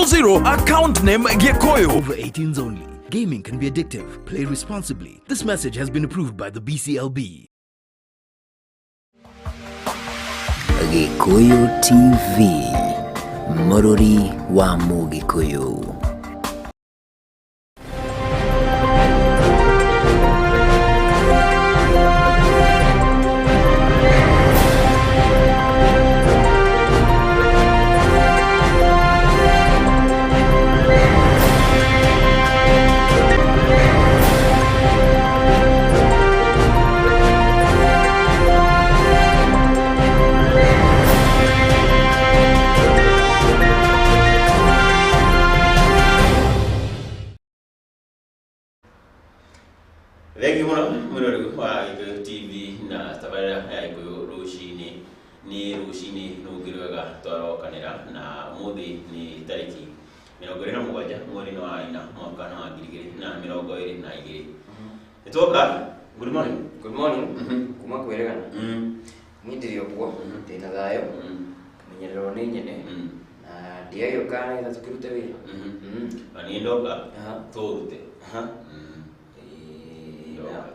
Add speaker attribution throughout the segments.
Speaker 1: 000, account name Gikuyu.
Speaker 2: Over 18s only. Gaming can be addictive. Play responsibly. This message has been approved by the BCLB.
Speaker 3: Gikuyu TV, Mururi wa Mugikuyu.
Speaker 4: Thank Munuku wa Gikuyu TV na tabarira ya Gikuyu Ruciini ni Ruciini nugirwega twarokanira na muthi ni tariki 27 mweri wa ina mwaka wa 2022. Nitoka good morning
Speaker 5: kuma kweregana mwindirio bwo tena thayo menyerero ni nyene na ndiayo kana ina tukirute wira
Speaker 4: ani ndoka turute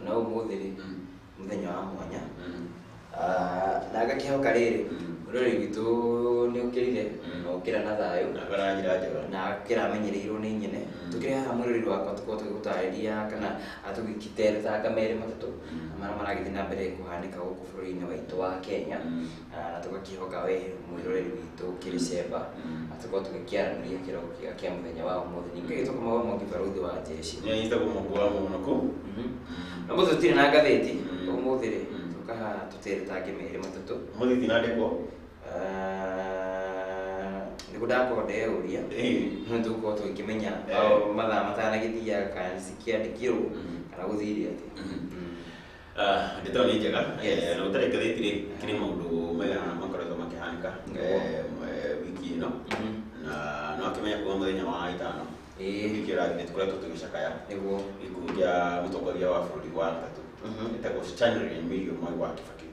Speaker 5: na umuthiri muthenya wa mwanya na gakihoka riri ruri gitu ni ukirire no ukira na thayo
Speaker 4: na barangira njega
Speaker 5: na kira menyereirwo ni nyene tukire ha mwiriri wakwa tuko tugutariria kana atugikitera ta kamere matatu amara maragithii na mbere kuhanika guku bururi-ini waitu wa Kenya na tugakihoka we mwiroreri witu kiricemba atuko tugikiaraniria kiroko kia muthenya wa umuthi ninge gituko mawa Mwangi Baruthi wa jeshi
Speaker 4: ni ita kumugwa Munuku
Speaker 5: no mututire na gatheti umuthire tukaha tutere ta kimere matatu
Speaker 4: muthi tinandikwo
Speaker 5: ndikudako ndeuria ntuko tukimenya mathaa matanagithia kana sikiandikirwo kana guthiria ati
Speaker 4: ndito ni njega na utare katheti kiri maundu mega makoretwo makihanika wiki ino na no akimenya kuwa muthenya wa itano ikira ni tukoretwo tugicakaya
Speaker 5: niguo
Speaker 4: ikundi ya mutongoria wa bururi wa gatatu etagwo Stanley Million Mwai wa Kibaki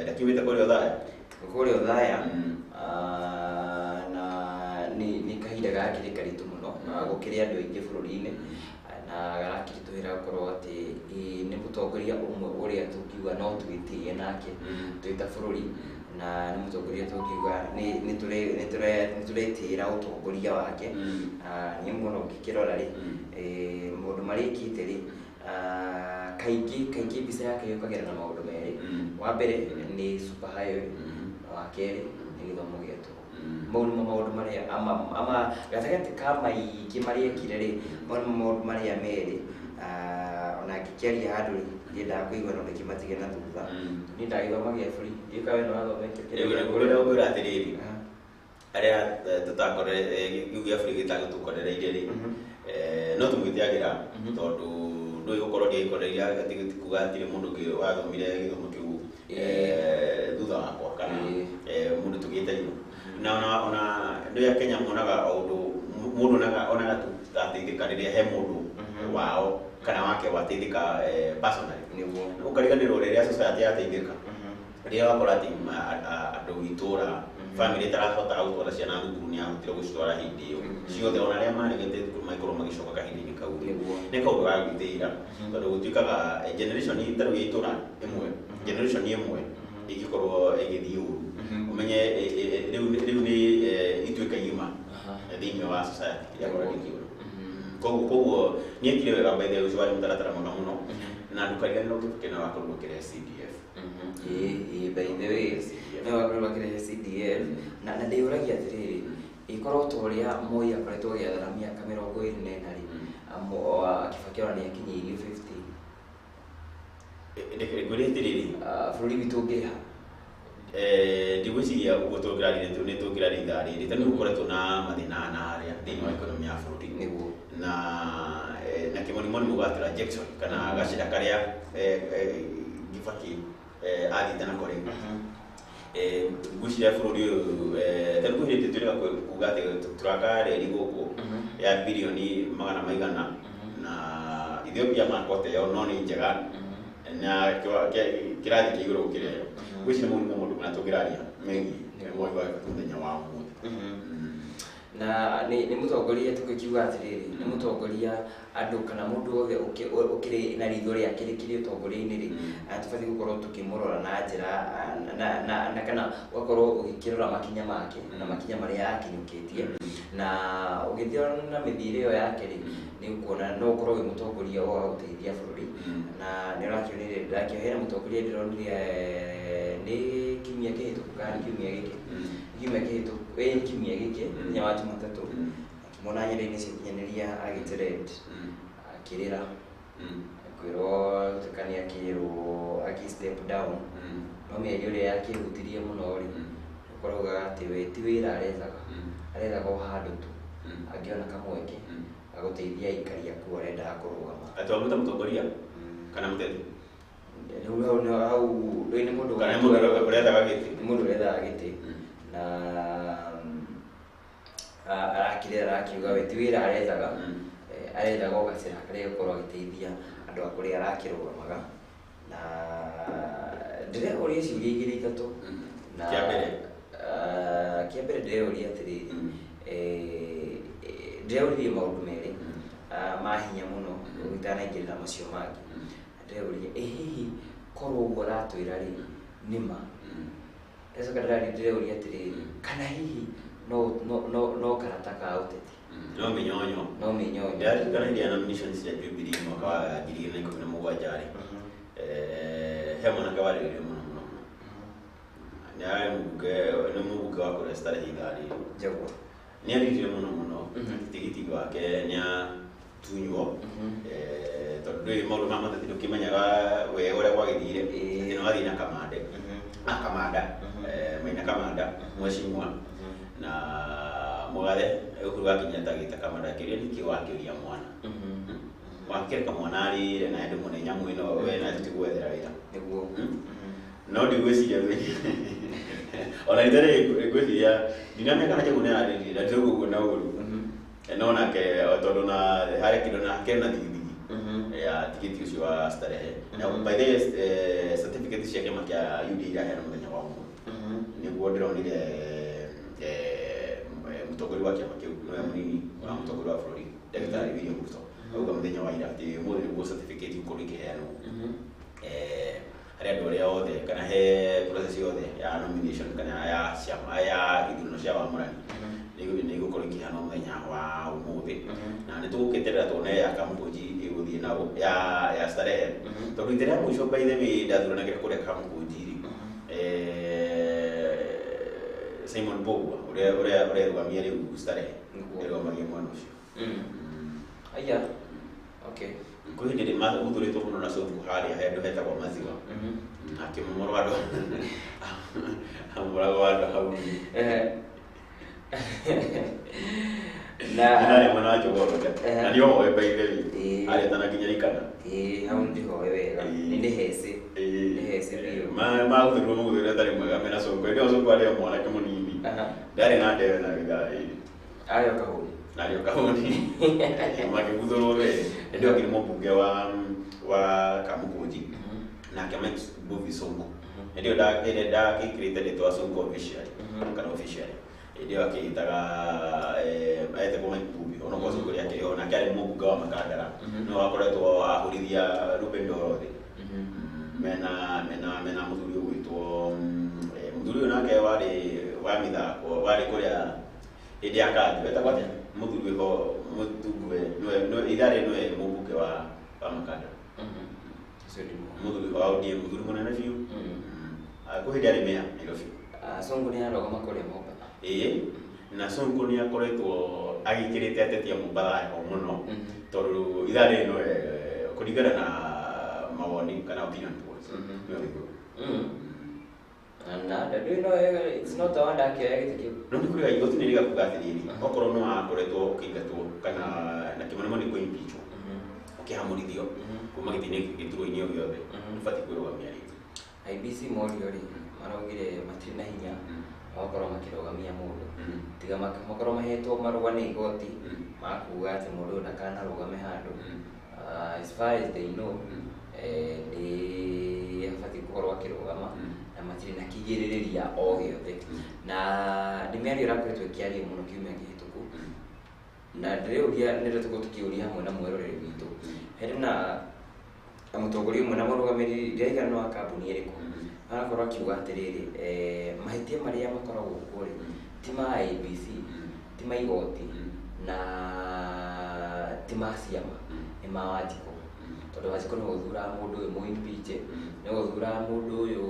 Speaker 4: ndakiwite kuri othaya na ni kahinda gakiri karitu muno na gukiri andu aingi bururi-ini na garakirituhira gukorwo ati ni mutongoria umwe uria tukiuga no twitie nake twita bururi na ni mutongoria tukiuga ni turetira utongoria wake ni muno ngikirora ri mundu marikite ri kaingi bisa yake yukagira na maundu meri wa mbere ni super highway wa keri ni githomo gitu maundu maria ama gatagati ka maigi maria kireri maundu maria meri ona ngikiaria handu yenda kuigwa no nikimatige na thutha ni ndagithoma gia free ikawe no athomete kuri ugura atiriri aria tutakore gia free gitagutukorereire ri no tumwitiagira tondu ndoi gukorwo ndi ikoreria gatigiti kugatire mundu ngi wathomire githomo kiu thutha wakwa kana mundu tugiteirwo na ona ndoi ya Kenya monaga mundu onaga ateithika riria he mundu wao kana wake wateithika personally niguo ukariganirwo riria society yateithika riria wakora ati andu itura family tarahota gutwara ciana thukuru ni ahotire gucitwara hindi iyo ciothe ona aria marigete thukuru maikorwo magicoka kahinda-ini kau ni kaundu ga gwithira tondu gutwikaga generation itaru itura imwe generation imwe igikorwo igithii uru umenye riu ni itwika yuma thiini wa society iria koragithio koguo ni ekire wega by the way ucwari mutaratara mwega muno na ndukariganirwo kina wakorwo kire CDF
Speaker 5: by the way no wakorwo kire CDF na ndiuragia atiriri ikorwo toria Moi akoretwo giathara miaka 24 ri akifakira ni akinyirie 50
Speaker 4: ngwire atiriri
Speaker 5: bururi witu ngiha
Speaker 4: ndigwiciria uguo tungirarire ithaa riri tani gukoretwo na mathina na aria thiini wa economy ya bururi
Speaker 5: niguo
Speaker 4: na kimonimoni mugatira Jackson kana gacira karia Kibaki athite na kore ngwiciria bururi uyu tani kuhirite turega kuga ati turaka reri guku ya bilioni magana maigana na Ethiopia makote yo no ni njega na kirathi kiiguru gukireo gwiciria mundu na tugiraria megi mwe wa kuthenya wa muthi na nĩ mũtongoria tũkiuga atĩrĩrĩ nĩ mũtongoria andũ kana mũndũ wothe ũkĩrĩ na ritho rĩake rĩkĩrĩ ũtongoria-inĩ rĩ tũbatiĩ gũkorwo tũkĩmũrora na njĩra na kana ũgakorwo ũgĩkĩrora makinya make na makinya marĩa akinyũkĩtie na ũgĩthiĩ na mĩthiĩre ĩyo yake rĩ nĩ ũkuona no ũkorwo wĩ mũtongoria wa gũteithia bũrũri na nĩ ũrakĩonire ndĩrakĩohera mũtongoria ndĩronire nĩ kiumia kĩhĩtũku kana kiumia gĩkĩ kiumia gĩkĩ mũthenya wa Jumatatũ akĩmona nyenda-inĩ cia ũkinyanĩria agĩtrend akĩrĩra kwĩrwo tukania akĩrwo step down no mĩario ĩrĩa yakĩhutirie mũno rĩ ũkorauga atĩ we ti wĩra arethaga o handũ tu angĩona kamweke agũteithia aikari aku arendaga kũrũgama
Speaker 5: atwamuta mũtongoria kana mũteti
Speaker 4: rĩu hau nĩ mũndũ ũrethaga gĩtĩ na arakiuga we ti wĩra arethaga o gacĩra karĩa gũkorwo agĩteithia andũ a kũrĩa arakĩrũgamaga na ndĩreũria ciũria igĩrĩ ithatũ na kĩa mbere ndĩreũria atĩrĩrĩ ndĩreũririe maũndũ merĩ ma hinya mũno ũtanaingĩrĩra macio mangĩ ndĩreũria hihi korwo ũguo aratwĩra rĩ nĩma Eso kadari ndĩreũria atĩrĩrĩ kana hihi no karata ka ũteti
Speaker 5: no mĩnyonyo ndarikana iria nominations cia Jubilee mwaka wa 2017 he mwanake warĩrĩire mũno nĩ mũmbunge wa kũrĩa Starehe Igari
Speaker 4: Njagua
Speaker 5: nĩ aririre mũno tigiti wake nĩ atunywo tondũ ndũĩ maũndũ ma mateti ndũkĩmenyaga wega ũrĩa gwagĩthire atĩ nĩ wathiĩ na kamanda Maina Kamanda mheshimiwa na Mũgathe Uhuru Kenyatta gĩta kamanda kĩrĩa nĩkĩo wakĩũria mwana wakĩreka mwana arĩre na andũ mũne nyamũ ĩno we na tũtigwethera wĩra
Speaker 4: nĩguo
Speaker 5: no ndigwĩciria ona itharĩ ngwĩciria ndinamĩaka na Njagũ nĩ ararĩrire na tũguo ũguo na ũru no nake tondũ na harĩ kĩndũ na kena thigithigi ya tigiti ũcio wa Starehe na by the certificate cia kĩama kĩa UDA iraheana mũthenya wa ũmũthĩ nĩguo ndĩronire mũtongoria wa kĩama kĩu nĩwe mũnini wa mũtongoria wa bũrũri Ndagĩtarĩ William Ruto auga mũthenya wa ira atĩ ũmũthĩ nĩguo certificate ikorwo ikĩheanwo harĩ andũ arĩa othe kana he process yothe ya nomination kana ya ithurano cia wamũrani nĩ igũkorwo ikĩheanwo mũthenya wa ũmũthĩ na nĩ tũgũkĩeterera tuone ya Kamũkũnji ĩgũthiĩ nao ya Starehe tondũ ita rĩa mũico by the way ndathuranagĩra kũrĩa Kamũkũnji Simon Mbugua ũrĩa rũgamia rĩu Starehe rũgamagia mwana ũcio
Speaker 4: aya okay
Speaker 5: kwĩ hĩndĩ ĩrĩa mathurĩtwo mũno na Sonko harĩa handũ hetagwo Maziwa akĩmomorwo andũ amũragwo andũ hau na mwana wa Njogorode na nĩ ohoe by the way harĩa tanakinya ikana
Speaker 4: hau ndihoe wega nĩ heci
Speaker 5: magũthũrirwo mũgũthũrĩre atarĩ mwega mena Sonko ĩndĩ Sonko arĩ mwanake mũnini ndarĩ na ndewe na gĩthaĩ arĩ o kahũni makĩguthũrwo we ĩndĩ akĩrĩ mũmbunge wa Kamũkũnji nake Mike Mbuvi Sonko ĩndĩ ndagĩkĩrĩte rĩtwa Sonko officially kana officially ĩndĩ akĩhitaga etagwo Mike Mbuvi ona kwa Sonko rĩake ona kĩarĩ mũmbunge wa Makandara no akoretwo ahũrithia Ruben Ndorothi mena mũthuri ũgwĩtwo mũthuri ũyũ nake warĩ wa mĩthako warĩ kũrĩa hĩndĩ ya kanjũ etagwo atĩa mũthuri ho mũtungwe itharĩ nĩwe mũmbunge wa Makandara mũthuri wa ODM mũthuri mũnene biũ kwĩ hĩndĩ arĩ mea Nairobi
Speaker 4: Sonko nĩ arogoma kũrĩa Mombatha
Speaker 5: na Sonko nĩ akoretwo agĩkĩrĩte ateti a Mombatha heho mũno tondũ itharĩ nĩwe kũringana na mawoni kana opinion polls nĩwe igũrũ
Speaker 4: na it's not the one that
Speaker 5: no nĩ kũrĩa igoti nĩ rĩgakuga atĩrĩrĩ okorwo no akoretwo ũkĩingatwo kana na kĩmonimo nĩ kũimpeachwo ũkĩhamũrithio kuma gĩtĩ-inĩ gĩturwa-inĩ o gĩothe ũbatiĩ kwĩrũgamia rĩngĩ
Speaker 4: IEBC morio rĩ maraugire matirĩ na hinya makorwo makĩrũgamia mũndũ tiga makorwo mahetwo marũa nĩ igoti makuga atĩ mũndũ ndakanarũgame handũ as far as they know nĩ abatiĩ gũkorwo akĩrũgama na matirĩ na kĩgirĩrĩria o gĩothe na nĩ mĩario ĩrakoretwo ĩkĩario mũno kiumia kĩhĩtũku
Speaker 5: na ndĩreuria nĩ tũko tukiuria hamwe na mweroreri witũ hena amutongoria mwe na mũrũgamĩrĩri ndirikana no kambuni ĩrĩkũ arakorwo akiuga atĩrĩrĩ mahĩtia marĩa makoragwo kuo ti ma ABC ti ma igoti na ti ma ciama nĩ ma Wanjikũ tondũ Wanjikũ nĩ gũthura mũndũ ũyũ mũimpeach nĩ gũthura mũndũ ũyũ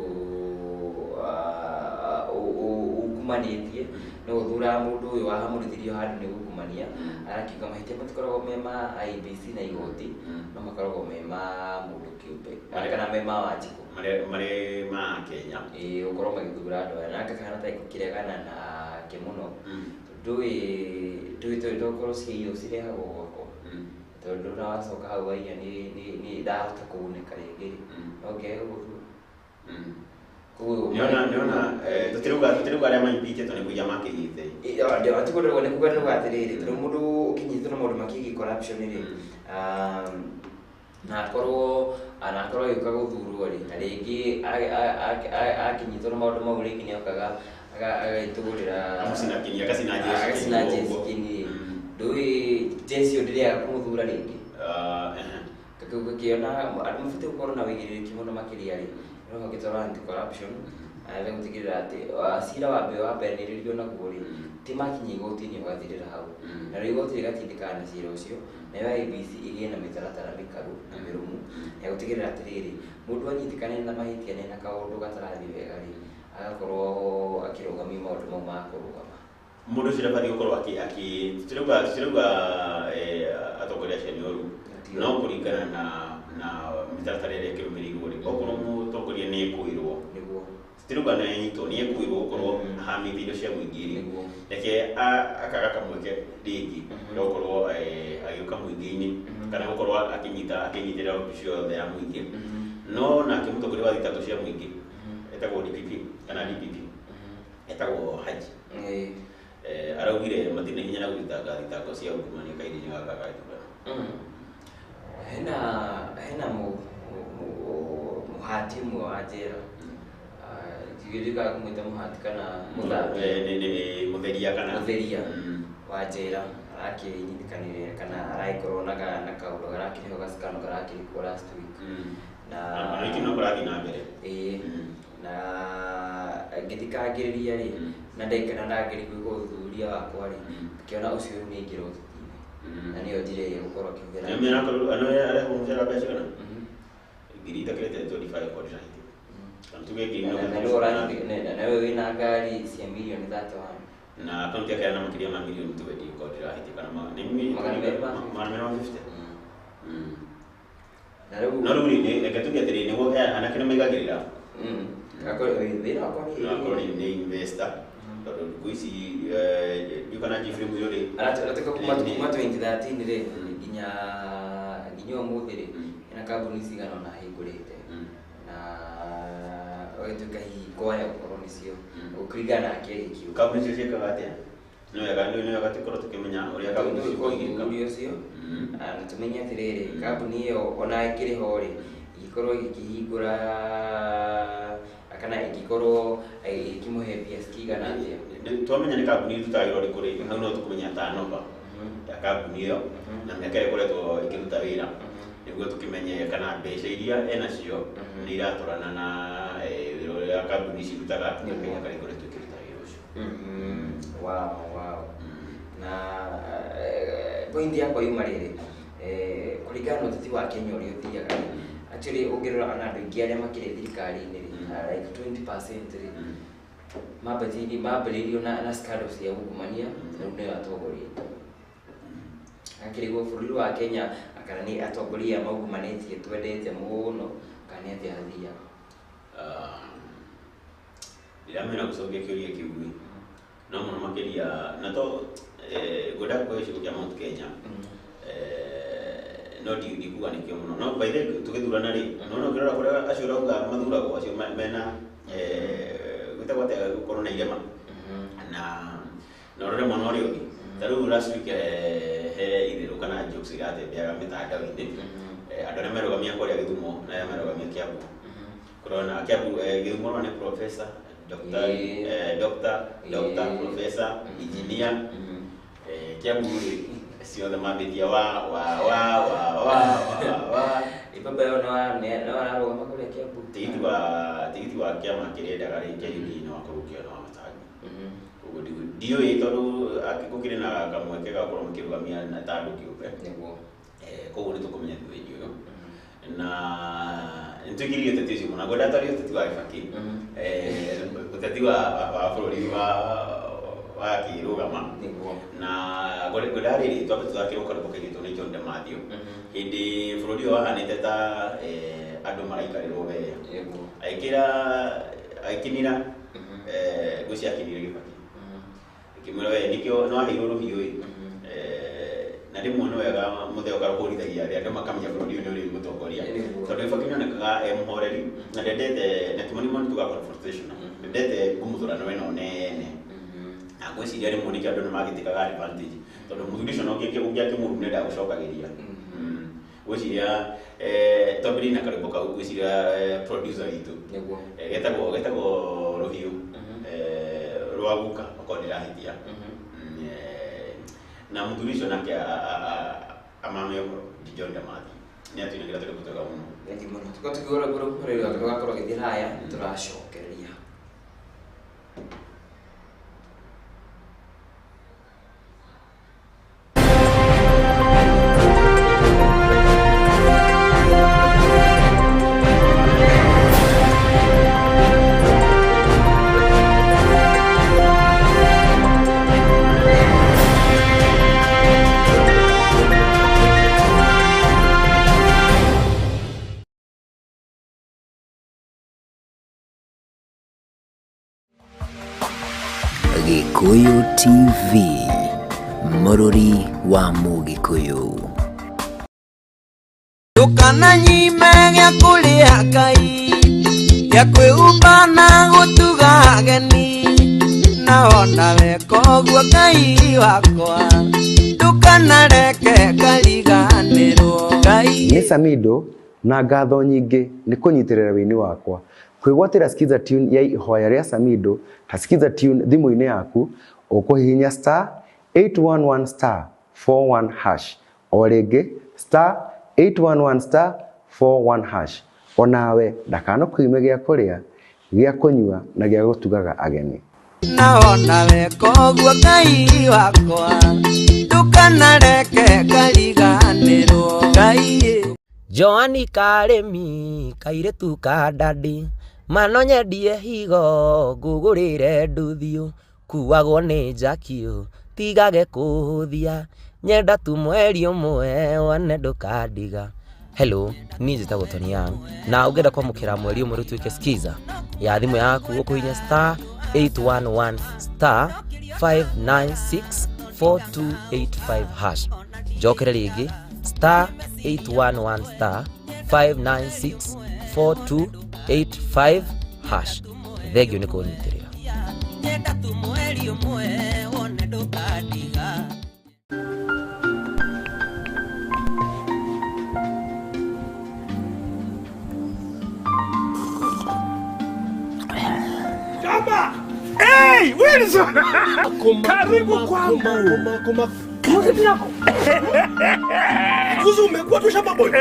Speaker 5: ukumanĩtie nĩ gũthura mũndũ ũyũ wahamũrithirio handũ nĩ gũkumania arakiuga mahĩtia matikoragwo me ma IBC na igoti no makoragwo me ma mũndũ kĩũmbe kana me ma Wanjikũ
Speaker 6: marĩ ma Kenya
Speaker 5: gũkorwo magĩthura andũ aya nake kana ta ikũkĩregana na kĩmuno ndũĩ tokorwo ciĩyo cirehagwo gwakwa tondũ na wacoka hau waia nĩ ndahota kũgunĩka rĩngĩ no ngĩaga gũthura
Speaker 6: Niona tutiruga arĩa maimpeachetwo nĩ kuiya makĩnyite
Speaker 5: atikorwo nĩ kuga nĩ atĩrĩrĩ tondũ mũndũ ũkinyitwo na maũndũ makĩgi corruption rĩ na akorwo agĩũka gũthurwo rĩ na rĩngĩ akinyitwo na maũndũ mau rĩngĩ nĩ okaga agaitũgũrĩra agacina jesi kĩni ndũĩ jesi ũyũ ndĩrĩaga kũmũthura rĩngĩ gakĩona andũ mabatiĩ gũkorwo na wĩigĩrĩrĩki mũno makĩria rĩ rũhonge rwa anti-corruption gũtigĩrĩra atĩ cira wa mberanĩrĩrio naguo rĩ ti makinya igoti-inĩ ũgathirĩra hau na rĩu igoti rĩgatindĩkana na cira ũcio nayo IEBC ĩgĩe na mĩtaratara mĩkaru na mĩrũmu ya gũtigĩrĩra atĩrĩrĩ mũndũ anyitĩkane na mahĩtia na kaũndũ gatarathiĩ wega rĩ agakorwo akĩrũgamia maũndũ mau ma kũrũgama
Speaker 6: mũndũ ũcio ndabatiĩ gũkorwo tũtirauga atongoria acio nĩ oru no kũringana na mĩtaratara ĩrĩa ĩkĩrũmĩrĩirwo rĩ okorwo mũtongoria nĩ ekwĩrwo tũtirauga nĩ anyitwo nĩ ekwĩrwo gũkorwo ahamĩte indo cia mũingĩ rĩ reke akaga kamweke rĩngĩ gũkorwo agĩũka mũingĩ-inĩ kana gũkorwo akĩnyitĩrĩra ũndũ ciothe ya mũingĩ no nake mũtongoria wa thitango cia mũingĩ etagwo DPP kana DPP etagwo Haji araugire matirĩ na hinya na gũthitanga thitango cia ungumania kahinda-inĩ gaka ga ithurano
Speaker 5: hena mũhati ũmwe wa njera ndigĩrĩkaga kũmwĩta mũhati kana
Speaker 6: mũtheria
Speaker 5: wa njera arakĩnyitĩkanĩire kana aragĩkorwo na kaũndũ garakĩrĩho gacikano garakĩrĩkwo last week na
Speaker 6: no kũrathiĩ na mbere
Speaker 5: na ngĩthikangĩrĩria rĩ na ndaikana ndangĩri gwĩka ũthuthuria wakwa rĩ ngĩona ũcio nĩ ingĩra ũteti-inĩ na nĩyo njĩra ĩrĩa gũkorwo akĩhũthĩra
Speaker 6: arehwo mũcara mbeca kana ngiri itakĩrĩte 25 kodi rahiti kana tuge ngiri
Speaker 5: nawe wĩna ngari cia mirioni 31
Speaker 6: na akaunti yake yana makĩria ma mirioni 20 kodi rahiti kana magana 250 na rĩu reke tuge atĩrĩ nĩguo anake nĩ maigagĩrĩra akorwo nĩ investor tondũ thikũ ici kana Jeffrey Muyo rĩ
Speaker 5: aratuĩka kuma 2013 rĩ nginya ũmũthĩ rĩ ena kambuni cigana ona ahingũrĩte na ũgĩtuĩka hihi kwaya gũkorwo nĩcio gũkũringana nake gĩkiuga
Speaker 6: kambuni icio ciĩkaga atĩa no wega tũkorwo tũkĩmenya ũrĩa kambuni
Speaker 5: ũcio na tũmenye atĩrĩrĩ kambuni ĩyo ona ĩkĩrĩho rĩ ĩgĩkorwo ĩkĩhingũra kana ĩngĩkorwo ĩkĩmũhe mbia cikigana atĩa
Speaker 6: twamenya nĩ kambuni ĩrutagĩrwo rĩ kũrĩ hau no tũkũmenya turnover ya kambuni ĩyo na mĩaka ĩrĩa ĩkoretwo ĩkĩruta wĩra nĩguo tũkĩmenye kana mbeca iria enacio nĩ iratwarana na wĩra ũrĩa kambuni ici irutaga mĩaka karĩa ĩkoretwo ĩkĩruta wĩra ũcio
Speaker 5: na pointi yakwa yuma rĩrĩ kũringana na ũteti wa Kenya ũrĩa ũthiaga actually ũngĩrora na andũ aingĩ arĩa makĩrĩ thirikari-inĩ rĩ like 20% rĩ mambĩrĩirio na scandal cia ungumania rĩu nĩyo atongoria akĩrĩguo bũrũri wa Kenya kana nĩ atongoria maugumanĩtie twendete mũno kana nĩ atĩa athiaga
Speaker 6: ndiramenya gũcokia kĩũria kĩu no mũno makĩria na to ngwenda kuoya gĩcigo kĩa Mount Kenya no ndikuga nĩkĩo mũno no by the way tũgĩthurana rĩ no ũkĩrora kũrĩa acio ũrauga mathuragwo acio mena gwĩtagwo atĩa gũkorwo na irema na ũrore mwena ũrĩa ũngĩ ta rĩu last week he itherũ kana jokes iratembeaga mĩtandao-inĩ andũ arĩa merũgamia kũrĩa Gĩthumo na arĩa merũgamia Kiambu kũrona Kiambu Gĩthumo nĩ professor doctor professor engineer Kiambu sio the mabitia wa
Speaker 5: ibaba yo no ararugama kule Kiambu
Speaker 6: tigiti wa kiama kirenda gari kiri no akorukio no matagi ugo dio itoru akikukire na kamweke ga korwo mkirugamia na tandu kiupe
Speaker 5: niguo
Speaker 6: koguo nitukumenya thwenyu na ntukirie tetesi muna goda tari tetesi wa ifaki tetesi wa flori wa kirugama na goda ri twabe tuzakiruka rubukegito ni John de Mathew indi flori wa aneteta andu maraikariro we aikinira gucia kinire gifaki kimura we nikio no ahiro ruhioi na rimwe no wega mutheo ka kurithagia ria andu makamenya burudi ni uri mutongoria tondu ifakino nekaga muhoreri na ndete na tumoni moni tuga confrontation ndete kumuthurano weno nene na gwiciria rimwe ni andu magitikaga advantage tondu muthurisho no kieke gugia kimuru nenda gucokagiria gwiciria tobiri na karibu ka gwiciria producer itu getagwo ruhiu rwaguka okondira hitia na muthurisho nake amame John de Mathew ni atinagira tuli kutoka muno
Speaker 5: ngi muno tukigora guru rero agakorwo githira haya turacokereria
Speaker 3: Gikuyu TV, Mururi wa Mugikuyu.
Speaker 7: Tukana nyime gya kulia Ngai gya kwĩhumba na gũtuga ageni naona wekogwo Ngai wakwa tukanareke kariganĩrwo Ngai.
Speaker 8: Nĩ Samido na ngatho nyingĩ nĩ kũnyitĩrĩra wĩini wakwa. Kwĩgwatĩra skiza tune ya ihoya rĩa Samido ta skiza tune thimũ-inĩ yaku ũkũhihinya *811*41#. O rĩngĩ *811*41#. Onawe ndakanokwime gĩa kũrĩa, gĩa kũnyua na gĩa gũtugaga ageni.
Speaker 7: Naona wekogwo Ngai wakwa tukanareke kariganĩrwo Ngai. Joani Karemi kairetu ka dadi manonyendie higo ngugurire nduthiũ kuagwo nĩ njakio tigage kũhũthia nyenda tu mweri ũmwe wane ndũkandiga. Hello, niĩ njĩtagwo Tony Young na ũngĩenda kwamũkĩra mweri ũmwe rĩtuĩke skiza ya thimũ yaku ũkũhihinya *811*5964285#. njokere rĩngĩ *811*5964285#. Thengio nĩ kũnyitĩrĩra. Nyenda tu mweri ũmwe wone ndũkandiga.
Speaker 1: Jamba! Hey, Wilson! Karibu kwangu. Kuzi yako. Kuzi umekuwa tu shamba boy.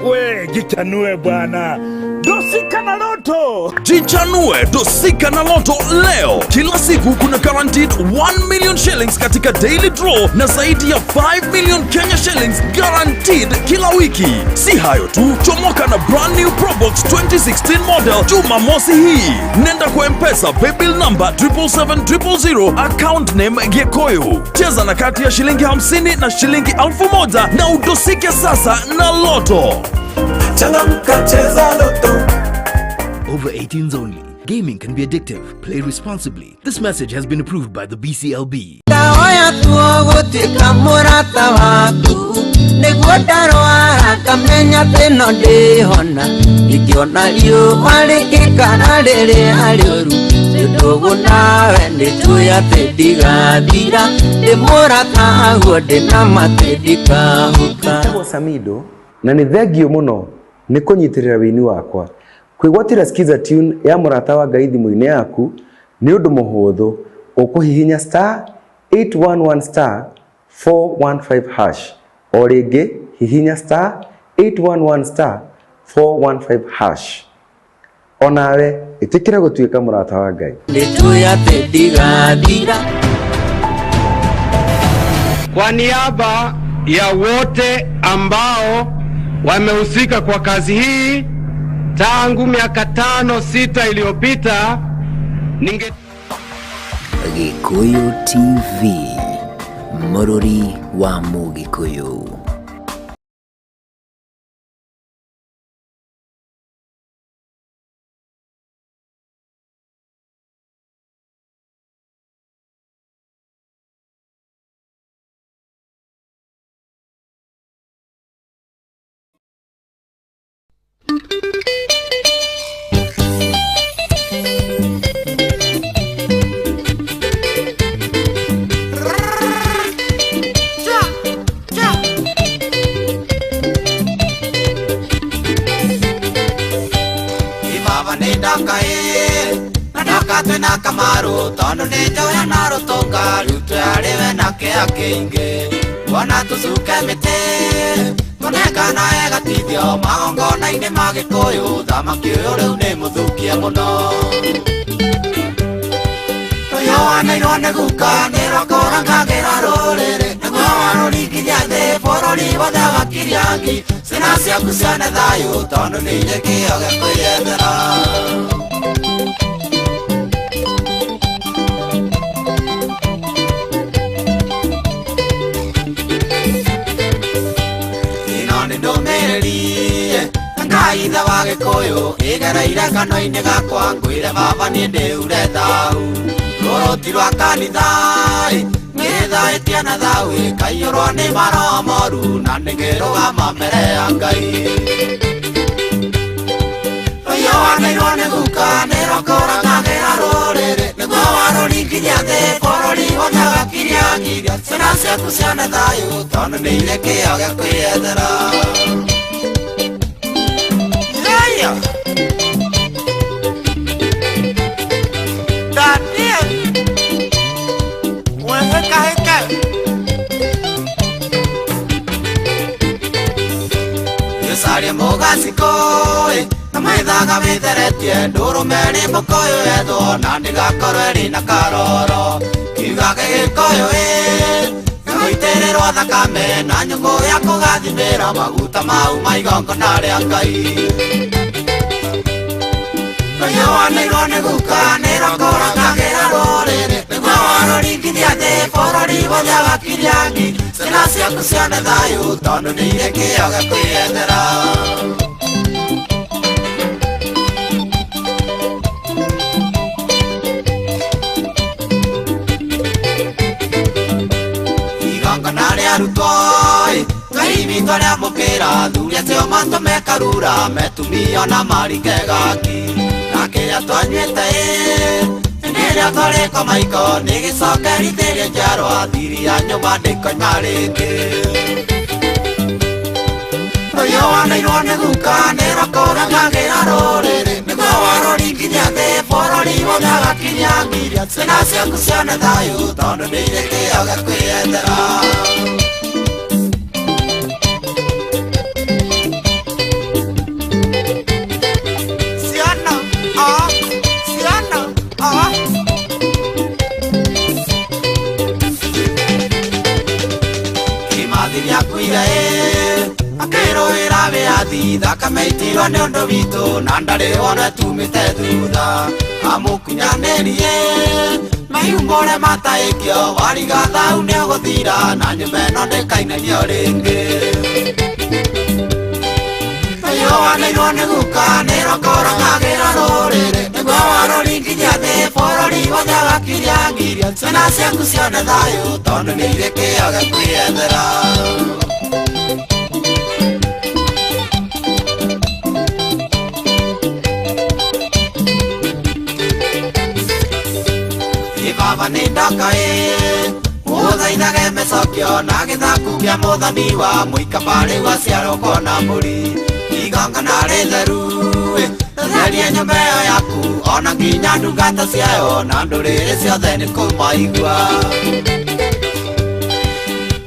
Speaker 1: We, jichanue bwana. Dosika na loto. Jichanue dosika na loto leo. Kila siku kuna guaranteed 1 million shillings katika daily draw na zaidi ya 5 million Kenya shillings guaranteed kila wiki. Si hayo tu, chomoka na brand new Probox 2016 model Jumamosi hii. Nenda kwa M-Pesa paybill number 77700 account name Gikuyu. Cheza na kati ya shilingi 50 na shilingi 1000 na udosike sasa na loto.
Speaker 2: Over 18s only. Gaming can be addictive. Play responsibly. This message has been approved by the BCLB.
Speaker 7: Dawa tuogotika murata waku niguo ndarwara kamenya teno ndihona ikiona riũa rĩgĩkana rĩrĩa rĩũru nĩtũgũ nawe nĩtũĩ atĩ ndigathira ndĩ mũrata aguo ndĩna matĩ ndikahuka.
Speaker 8: Samido na nĩ thengio mũno nĩ kũnyitĩrĩra wĩini wakwa. Kwĩgwatĩra skiza tune ya mũrata wa Ngai thimũ-inĩ yaku nĩ ũndũ mũhũthũ ũkũhihinya *811*415# o rĩngĩ hihinya *811*415#. Onawe ĩtĩkĩra gũtuĩka mũrata wa Ngai.
Speaker 9: Kwa niaba ya wote ambao wamehusika kwa kazi hii tangu miaka 5-6 iliyopita,
Speaker 3: Gikuyu TV, Mururi wa Mugikuyu.
Speaker 7: na Kamau tondu ni njoya na rutunga rutwe ariwe na kia kingi wana tucuke miti tunekana egatithio magongona-ini ma Gikuyu thamaki uyu riu ni muthukie muno uyu wanairwo ni guka nirokorangagira ruriri niguo waruringinya thi bururi wothe wa Kiriangi ciana ciaku cione thayu tondu ni inye kio gia kwiyethera Itha wa Gikuyu igereire kanua-ini gakwa ngwire baba ni ndiure thau ruruti rwa kanitha ngithaitie na thau kaiyurwo ni maroho moru na ningirugama mbere ya Ngai uyu wanairwo ni guka nirokorangagira ruriri niguo waruringinya thi bururi wothe wa Kiriangi ciana ciaku cione thayu tondu ni irĩ kĩo gĩa kwĩyethera Sari mugasiko na maithaga mitheretie ndurumeri mukoyo etho na ndigakorwo eri na karoro kiuga Gikuyu guitererwo thakame na nyungu ya kugathimira maguta mau ma igongona ria Ngai uyu wanairwo ni guka nirokorangagira ruriri niguo waruringithia thi bururi wothe wa Kiriangi ciana ciaku cione thayu tondu ni irĩ kĩo gĩa kwĩyethera igongona rĩa arutwo Ngai witũ rĩamũkĩra thuri acio matũme karura metumio na maringe gaki na kĩrĩa twanyuĩte nĩrĩa twarĩko maiko nĩgĩcokerithĩrie njiarwa thiri ya nyũmba ndĩkoima rĩngĩ ũyũ wanairwo nĩ guka nĩrokorangagira rũrĩrĩ nĩguo waruringithia thĩ bũrũri wothe wa Kiriangi ciana ciaku cione thayu tondu nĩ irĩ kĩo gĩa kwĩyethera akĩrũĩra wĩyathi thakame itirwo nĩ ũndũ witũ na ndarĩ wona tumĩte thutha amũkunyanĩrie maiumbũre mataĩkio wariga thau nĩ ũgũthira na nyũmba ĩno ndĩkainanio rĩngĩ ũyũ wanairwo nĩ guka nĩrokorangagira rũrĩrĩ nĩguo waruringithia thĩ bũrũri wothe wa Kiriangi ciana ciaku cione thayu tondu nĩ irĩ kĩo gĩa kwĩyethera baba nĩ ndakaĩ ũthaithage mĩcokio na gĩthaku kĩa mũthoni wa mũika marĩ gwaciarwo kona mbũri igongona rĩ theru theria nyũmba ĩyo yaku ona nginya ndungata ciayo na ndũrĩrĩ ciothe nĩ kũmaigua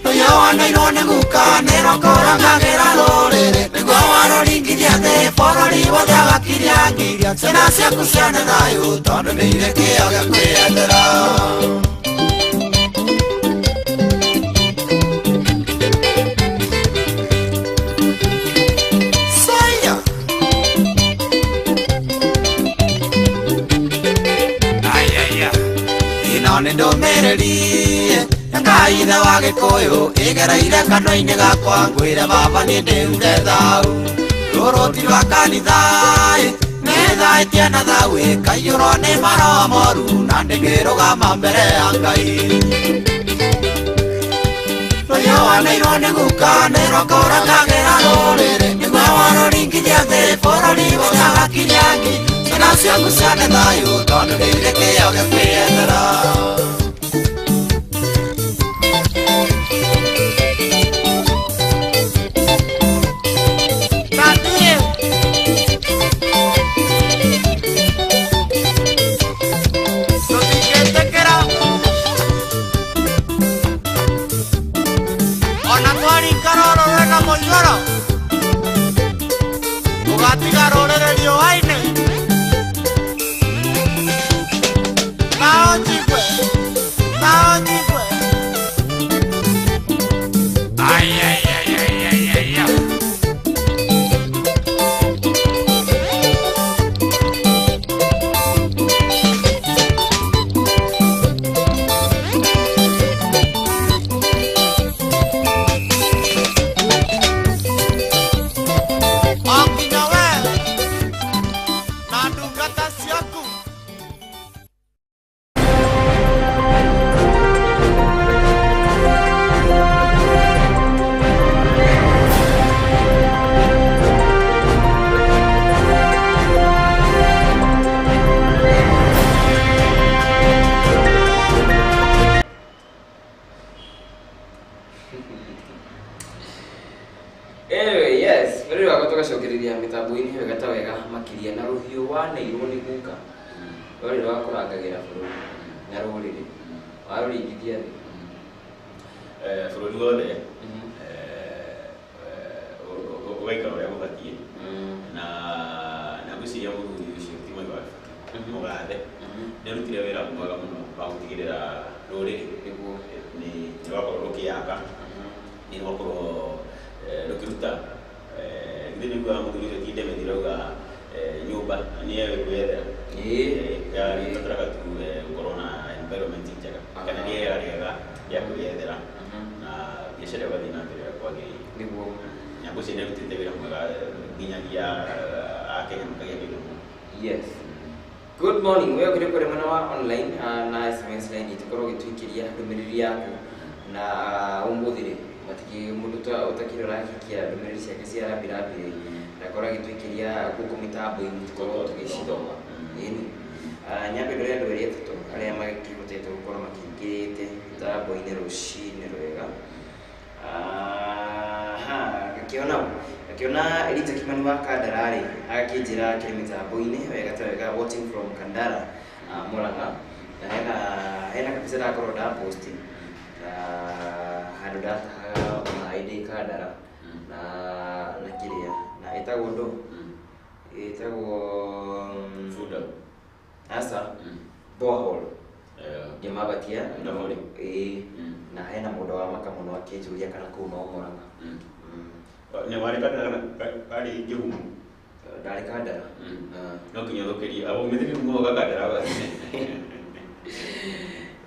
Speaker 7: ũyũ wanairwo nĩ guka nĩrokũrangagĩra rũrĩrĩ nĩguo waroringithia thĩ bũrũri wothe agakiria ngiria ciana ciaku cione thayũ tondũ nĩ irĩ kĩo gĩa kwĩyendera nĩ ndũmĩrĩri Ngai ithe wa Gĩkũyũ ĩgereire kanua-inĩ gakwa ngwĩre baba nĩ ndĩure thau rũrũ ti rwa kanitha nĩthaĩtie na thau ĩkaiyũrwo nĩ maroho moru na ndĩngĩrũgama mbere ya Ngai ũyũ wanairwo nĩ guka nĩrokũrangagĩra rũrĩrĩ nĩguo waroringithia thĩ bũrũri wothe agakiria ngi ciana ciaku cione thayũ tondũ nĩ irĩ kĩo gĩa kwĩyendera
Speaker 5: Anyway, yes, rĩu agotoka cokereria mitambo-inĩ wega ta wega makiria na rũhiũ wanairwo nĩ guka rũrĩ rwakũrangagĩra bũrũri na rũrĩrĩ warũringithia thĩ
Speaker 6: bũrũri wothe ũgaikara ũrĩa gũbatiĩ na ngwĩciria mũthuri ũcio ti mwega wa bata mũgathe nĩarutire wĩra mwega mũno wa gũtigĩrĩra rũrĩrĩ nĩ rwakorwo rũkĩyaka nĩ rwakorwo rũkĩruta githĩ nĩguo mũthuri ũcio ti ndeme thirauga nyũmba nĩewe kwĩyethera ĩbataraga tu gũkorwo na environment njega kana rĩera rĩega rĩa kwĩyethera na biacara ũgathiĩ na mbere kwagĩrĩire nĩguo nyambo ciene rutĩte wĩra mwega nginyagia akenya makagĩa kĩndũ.
Speaker 5: Yes. Good morning. Wewe ukiri kule mwana wa online na SMS line itukorwo gitwikĩria ndũmĩrĩri yaku na ũmũthĩrĩ matiki mũndũ utakire rahikia ndũmĩrĩri ciake cia rabirabi na kora gitwikĩria gũkũ mitambo-inĩ tukorwo tũgĩcithoma ĩni nyambe ndũrĩa andũ erĩ atatũ arĩa makĩhotete gũkorwo makĩingĩrĩte mitambo-inĩ rũcinĩ rwega akiona Elita Kimani wa Kandararĩ agakĩnjĩra kĩrĩ mitambo-inĩ wega ta wega watching from Kandara Mũrang'a na hena kabisa ndakorwo nda post handũ ndatahaga maĩ ndĩ Kandara na kĩrĩa na ĩtagwo ndũ ĩtagwo
Speaker 6: Fuda
Speaker 5: asa borehole Jamabatia na hena mũndũ wa maka mũno akĩnjũria kana kũu no Mũrang'a
Speaker 6: nĩ warĩ Kandara arĩ Kĩhumo
Speaker 5: ndarĩ Kandara
Speaker 6: no nginya thũkĩrie abo mĩthiri mwoga Kandara basi.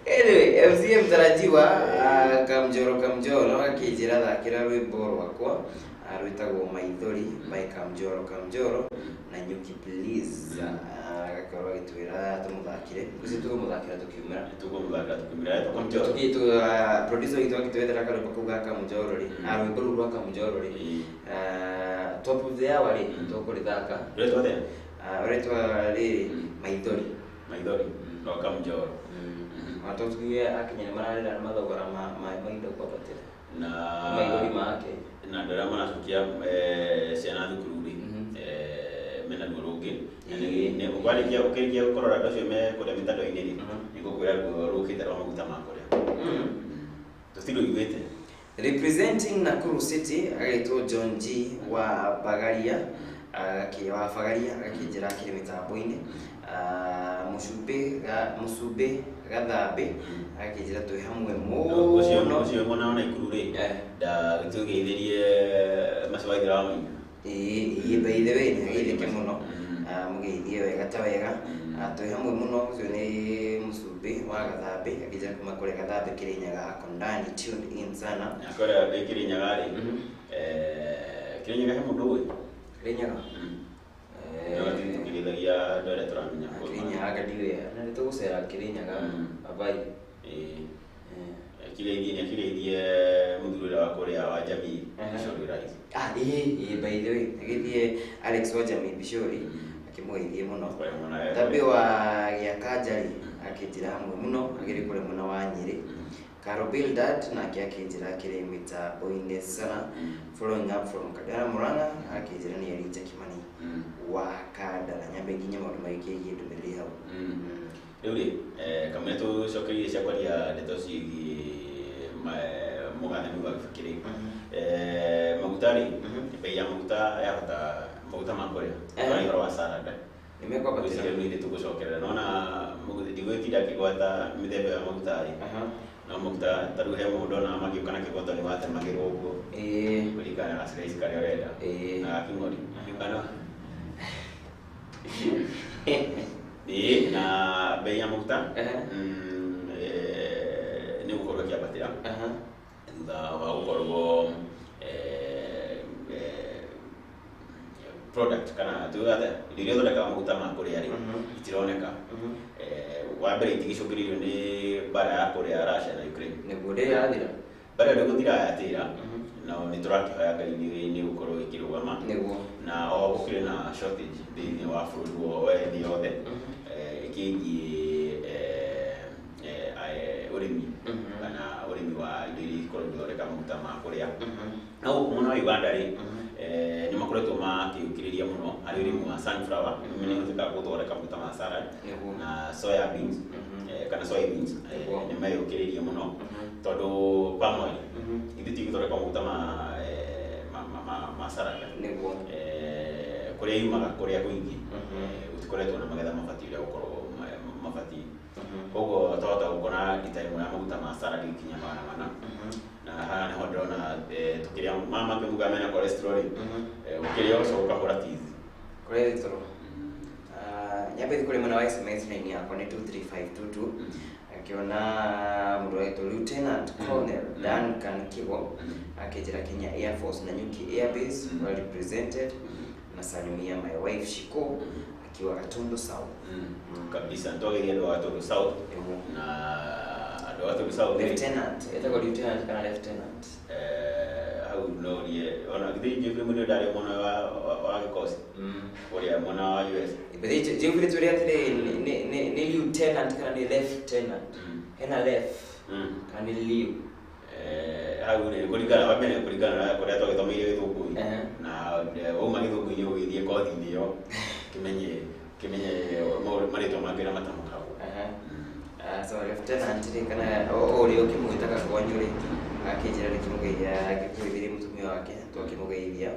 Speaker 5: Anyway, MCM mtarajiwa Kamjoro akĩnjĩra thakĩra rwĩmbo rwakwa rwĩtagwo Maithori by Kamjoro na Nyuki please agakorwo agĩtwĩra tũmũthakĩre ũcio tũmũthakĩra tũkiumĩra producer witũ agĩtwethera karwĩmbo kau ga Kamjoro rĩ rwĩmbo rũu rwa Kamjoro rĩ top of the hour rĩ tũkũrĩthaka rĩtwa rĩrĩ Maithori
Speaker 6: no Kamjoro
Speaker 5: Watotugie akinyana mararira na mathogora maindo kwa batera na maigori make
Speaker 6: na ndarama nacukia ciana thukuru-ri mena ruruge ne ukwarikia ukirikia gukorora ndocio me kuria mitando-ini ri nigukwira rurukite rwa maguta makore tutiro igwete
Speaker 5: representing Nakuru City agaitwo John G wa Bagaria wa Bagaria akijira kire mitambo-ini musube gathambe akijira twi hamwe mu
Speaker 6: ucio mwana ona ikuru ri da gitugeithirie maciwaithira wa mwingi
Speaker 5: by the way nagithike muno mugeithie wega ta wega twi hamwe muno ucio ni musube wa gathambe akijira kuma kure gathambe Kirinyaga hako ndani tuned in sana
Speaker 6: akora Kirinyaga ri Kirinyaga he mundu we
Speaker 5: Kirinyaga
Speaker 6: tukiridagia ndore turamenya
Speaker 5: Kirinyaga ndiwe na nitugucera Kirinyaga abai
Speaker 6: kireithie muthuri wa kuria wa jamii Bishori Rais
Speaker 5: by the way nagithie Alex wa jamii Bishori akimugeithie muno tabe wa Giakajari akijira hamwe muno agiri kure muno wa Nyeri Karo Bildad na akijira kire mitambo-ini sana following up from Kadara Muranga akijira ni Elija Kimani wa Kadara nyambe nginya maundu maiki ndumiriri hau
Speaker 6: riu kamwe tu cokerie cia kwaria ndeto ciigi mugathani wa gĩbakĩrĩ magutari bei ya maguta yahota maguta makoria na ihoro wa sarada
Speaker 5: nimekuwa
Speaker 6: batira nĩ tũgũcokerera nona ndigwĩtinda kĩgwata mĩthemba ya maguta ri na maguta taru he mũndũ na magĩũka na kĩgwata nĩ watemagĩrwo ũguo kũringana na size karĩa ũrenda na kĩng'ori kana na bei ya maguta nĩ gũkorwo kĩambatĩra thutha wa gũkorwo product kana tugathe irio thondeka maguta ma kũrĩa rĩ itironeka wa mbere itigicũngĩrĩirio nĩ mbara ya kũrĩa Russia na Ukraine
Speaker 5: nĩguo ndĩrathira
Speaker 6: mbara ndĩgũthira yatĩra na nĩ tũrakĩhoya Ngai nĩ gũkorwo ĩkĩrũgama na o gũkĩrĩ na shortage thĩinĩ wa bũrũri thĩ yothe ĩkĩgiĩ ũrĩmi kana ũrĩmi wa indo iria ikorwo igĩthondeka maguta ma kũrĩa na gũkũ mwena wa Uganda rĩ nĩ makoretwo makĩũkĩrĩria mũno harĩ ũrĩmi wa sunflower nĩ ũhũthĩkaga gũthondeka maguta ma salad na soya beans kana soy beans nĩ meyũkĩrĩirie mũno tondũ palm oil ithuĩ tigũthondeka maguta ma salad kũrĩa yumaga kũrĩa kũingĩ gũtikoretwo na magetha mabatiĩ ũrĩa gũkorwo mabatiĩ koguo twahota gũkora lita ĩmwe ya maguta ma salad ikinya mana na haha nĩho ndĩrona tũkĩrĩa mangĩ muga mena cholesterol ũkĩrĩa ũcoka ũkahũra tizi
Speaker 5: cholesterol nyambe kũrĩ mwena wa SMS line yakwa nĩ 23522 akiona mũndũ wetwo Lieutenant Colonel Duncan Kigo akijira Kenya Air Force na Nyuki Air Base well represented na salimia my wife Shiko akiwa Gatundu South
Speaker 6: kabisa ntogeria ndo Gatundu South na ndo Gatundu South
Speaker 5: lieutenant etagwo lieutenant kana lieutenant
Speaker 6: au norie ona githije kuri mundu ndari mwana wa gikosi uria mwana wa US
Speaker 5: ibedi jefuri turia tire ni lieutenant kana ni lieutenant hena left kana ni liu
Speaker 6: au ni kuringana wa mbere kuringana na kuria twagithomeire githungui na uma githungui ni ugithie kothi iyo kimenye marĩtwa mangĩ na matamũkagwo
Speaker 5: so lieutenant rĩ kana ũrĩa ũkĩmwĩtaga kwanyu rĩ akĩnjĩra nĩkĩmũgeithia agĩkwĩthĩria mũtumia wake twakĩmũgeithia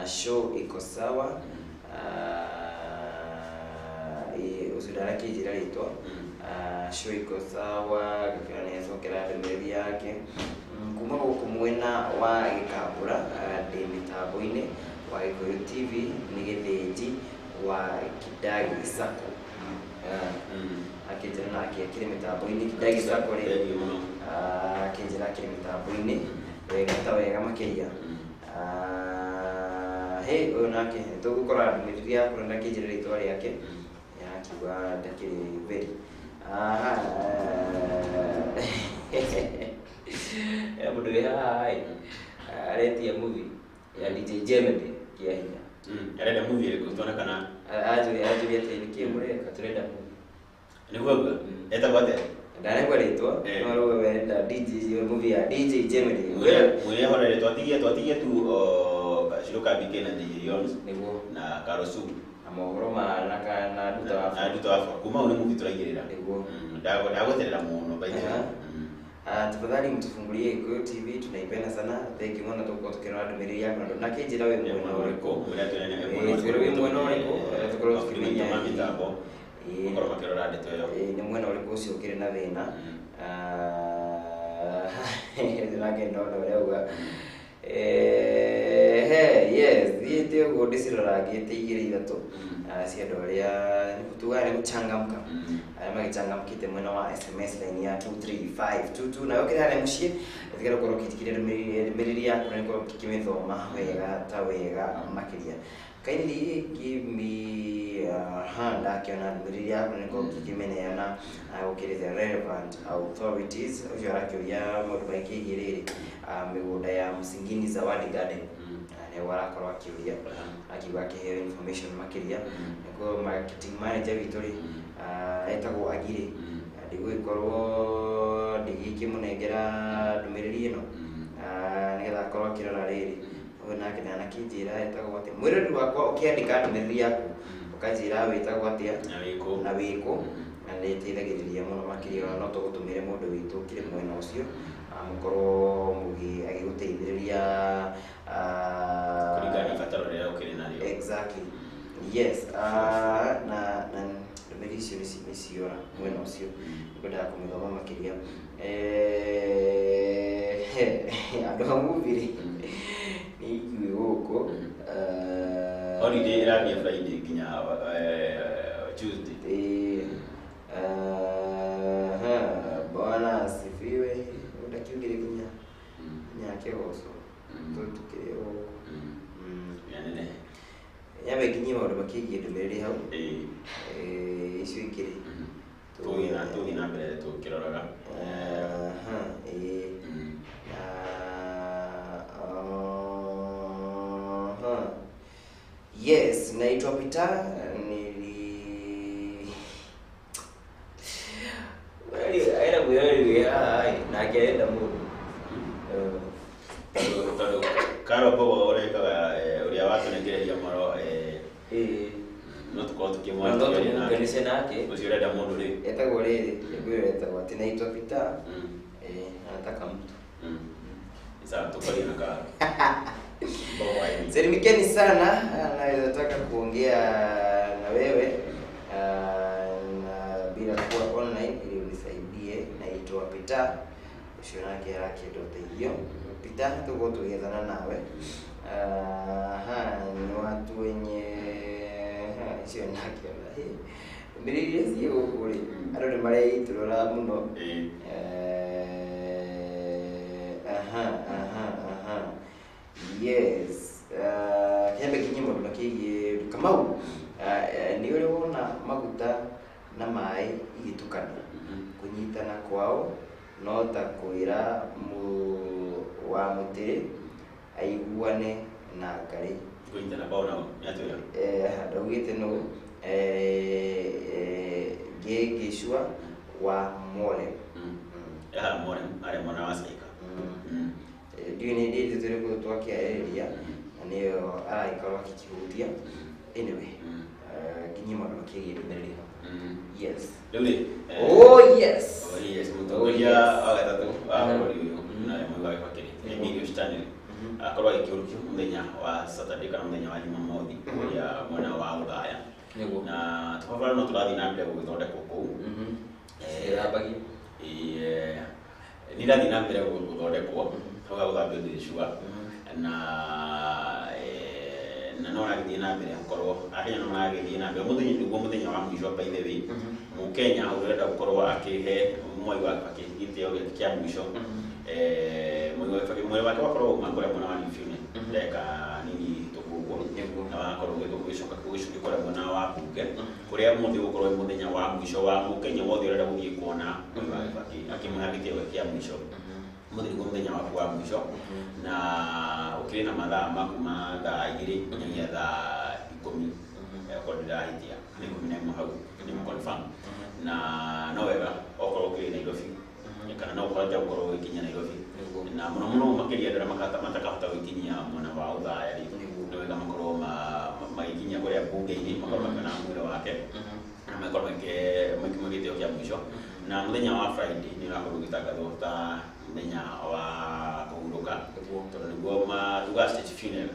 Speaker 5: show iko sawa ũcio ndarakĩnjĩra rĩtwa show iko sawa gĩkĩra nĩacokera ndũmĩrĩri yake kuma gũkũ mwena wa Gĩkambũra ndĩ mĩtambo-inĩ wa Gikuyu TV nĩ gĩthĩnji wa Kidagi Sacco akijira na akĩakire mĩtambo-inĩ Kidagi Sacco rĩ akĩnjĩra akĩrĩ mĩtambo-inĩ wega ta wega makĩria ũyũ nake tũgũkora ndũmĩrĩri ya kũrenda akĩnjĩra rĩtwa rĩake yakiuga ndakĩrĩ very mũndũ wĩ haha aretia movie ya DJ Jemedi kia hinya
Speaker 6: arenda movie ĩrĩkũ tuonekana
Speaker 5: ajuria atĩ nĩkĩĩ mũreka tũrenda movie
Speaker 6: nĩguo guo etagwo atĩa
Speaker 5: ndaregwa rĩtwa no rĩu wenda DJ movie ya DJ Jemedi
Speaker 6: mwĩre hore twatigie tu ciroka bike na Nigerians
Speaker 4: niguo
Speaker 6: na Karosu
Speaker 4: mohoro na kana
Speaker 6: duta wa kuma ule movie turaigirira
Speaker 4: niguo
Speaker 6: ndagoterera muno by the way.
Speaker 4: Tafadhali mtufungulie Gikuyu TV, tunaipenda sana. Thank you mwana tuko tukirona ndumiri yako na kinjira we mwena uriko
Speaker 6: mwena tuene
Speaker 4: mwena uriko tukoro tukimenya
Speaker 6: mitambo ukoro makirora ndeto yo
Speaker 4: ni mwena uriko ucio ukire na thina nake ndondo reuga yes thiete ugo ndiciroragite igire ithatu cia andu aria tugare guchangamka aria magichangamkite mwena wa SMS line ya 23522 nayo kira aria mucie thigara korwo kitikire meriri yaku ni korwo kikimithoma wega ta wega makiria kindly give me a hand akiona meriri yaku ni korwo kikimeneana ukire the relevant authorities ucio arakiuria mundu baikigiriri migunda ya Msingini Zawadi Garden ne warakorwo akiuria akiuga kiheo information makiria niko marketing manager Victory etagwo Agire ndigwikorwo ndigikimunengera ndumiriri ino nigetha korwo akirora riri uyu nake na kinjira etagwo ati mwiriri wakwa ukiandika ndumiriri yaku ukanjira witagwo atia na wiko na niteithagiriria muno makiria no tugutumire mundu witu kire mwena ucio mukorwo mugi agiguteithiriria
Speaker 6: kuringana ifataro ria ukiri nario
Speaker 4: exactly yes na medicine misiora mwena ucio ngoda kumithoma makiria andu amuviri ni ikiwe guko
Speaker 6: holiday irabia Friday kinya Tuesday bwana asifiwe udakiugire kinya nyake goso tukire o yanene yabe kinyi maundu makigie ndumiriri hau icio ikiri tugina mbere tukiroraga
Speaker 4: yes naitwa Peter era wewe na kaenda mundu
Speaker 6: karo bobo orekaga uria watunegereria maro no tukao tukimwa
Speaker 4: na kanisa nake
Speaker 6: ucio renda mundu ri
Speaker 4: etagwo riri ngwire etagwo ati naitwa Peter anataka mtu
Speaker 6: isa tukali na karo
Speaker 4: Salimikeni sana, nataka kuongea na wewe na bila kuwa online ili unisaidie. Naitwa Peter, ushonake yake ndote hiyo. Peter tuko tugethana nawe. Ni watu wenye sio nake la hii. Mbili sio kule. Ado ni mare turora muno. Yes. Kembe kinyimo tunakiye Kamau. Ni ule wona maguta na mai igitukana. Kunyitana kwao no ta kuira mu wa mutiri aiguane na ngari.
Speaker 6: Kunyitana kwao na yatuya.
Speaker 4: Ndagite no geshwa wa mole.
Speaker 6: Mole are mwana wasika.
Speaker 4: Ndio ni ndio tulikuwa tukiaeria niyo aikarwa kikihutia anyway kinyimo ndo kigirumiri yes
Speaker 6: Luli
Speaker 4: yes
Speaker 6: mutongoria agatatu amuri uyu na mwiga kwakiri Emilio Stanley akorwa ikiurukia muthenya wa Saturday kana muthenya wa Jumamothi ya mwana wa Ulaya na tufavara no turathi na mbere gũthondeka kũu
Speaker 4: irabagi
Speaker 6: nirathi na mbere gũthondekwo toka gũthambio ndĩcua na no ragithie na mbere gũkorwo akenya no maragithie na mbere mũthenya nĩguo mũthenya wa mũico by the way mũkenya ũrenda gũkorwo akĩhe mwai wake gĩtĩo gĩake kĩa mũico mwai wake wakorwo makũrĩa mwena wa Nifune ndeka nini tũkũguo na wakorwo gũgĩcoka mwena wa mbunge kũrĩa mũthĩ gũkorwo mũthenya wa mũico wa mũkenya wothe ũrenda gũthiĩ kuona mwai wake akĩmũhe gĩtĩo gĩake kĩa mũico mũthenya mũthenya waku wa mũico na ukiri na mathaa makuma thaa 2 nginya thaa 10 kwa ndirahitia ni 11 hau ni confirm na no wega okorwo ukiri Nairobi kana no ukorwo ukorwo ikinya Nairobi na muno muno makiria ndara makata matakahota gũkinyia mwana wa Uthaya ri kinya kuria bunge-ini makorwo mena mwira wake na makorwo makimugithio kia mwisho na muthenya wa Friday ni rakorwo gitangathwo ta muthenya wa kuhuruka tondu niguo mathuga state funeral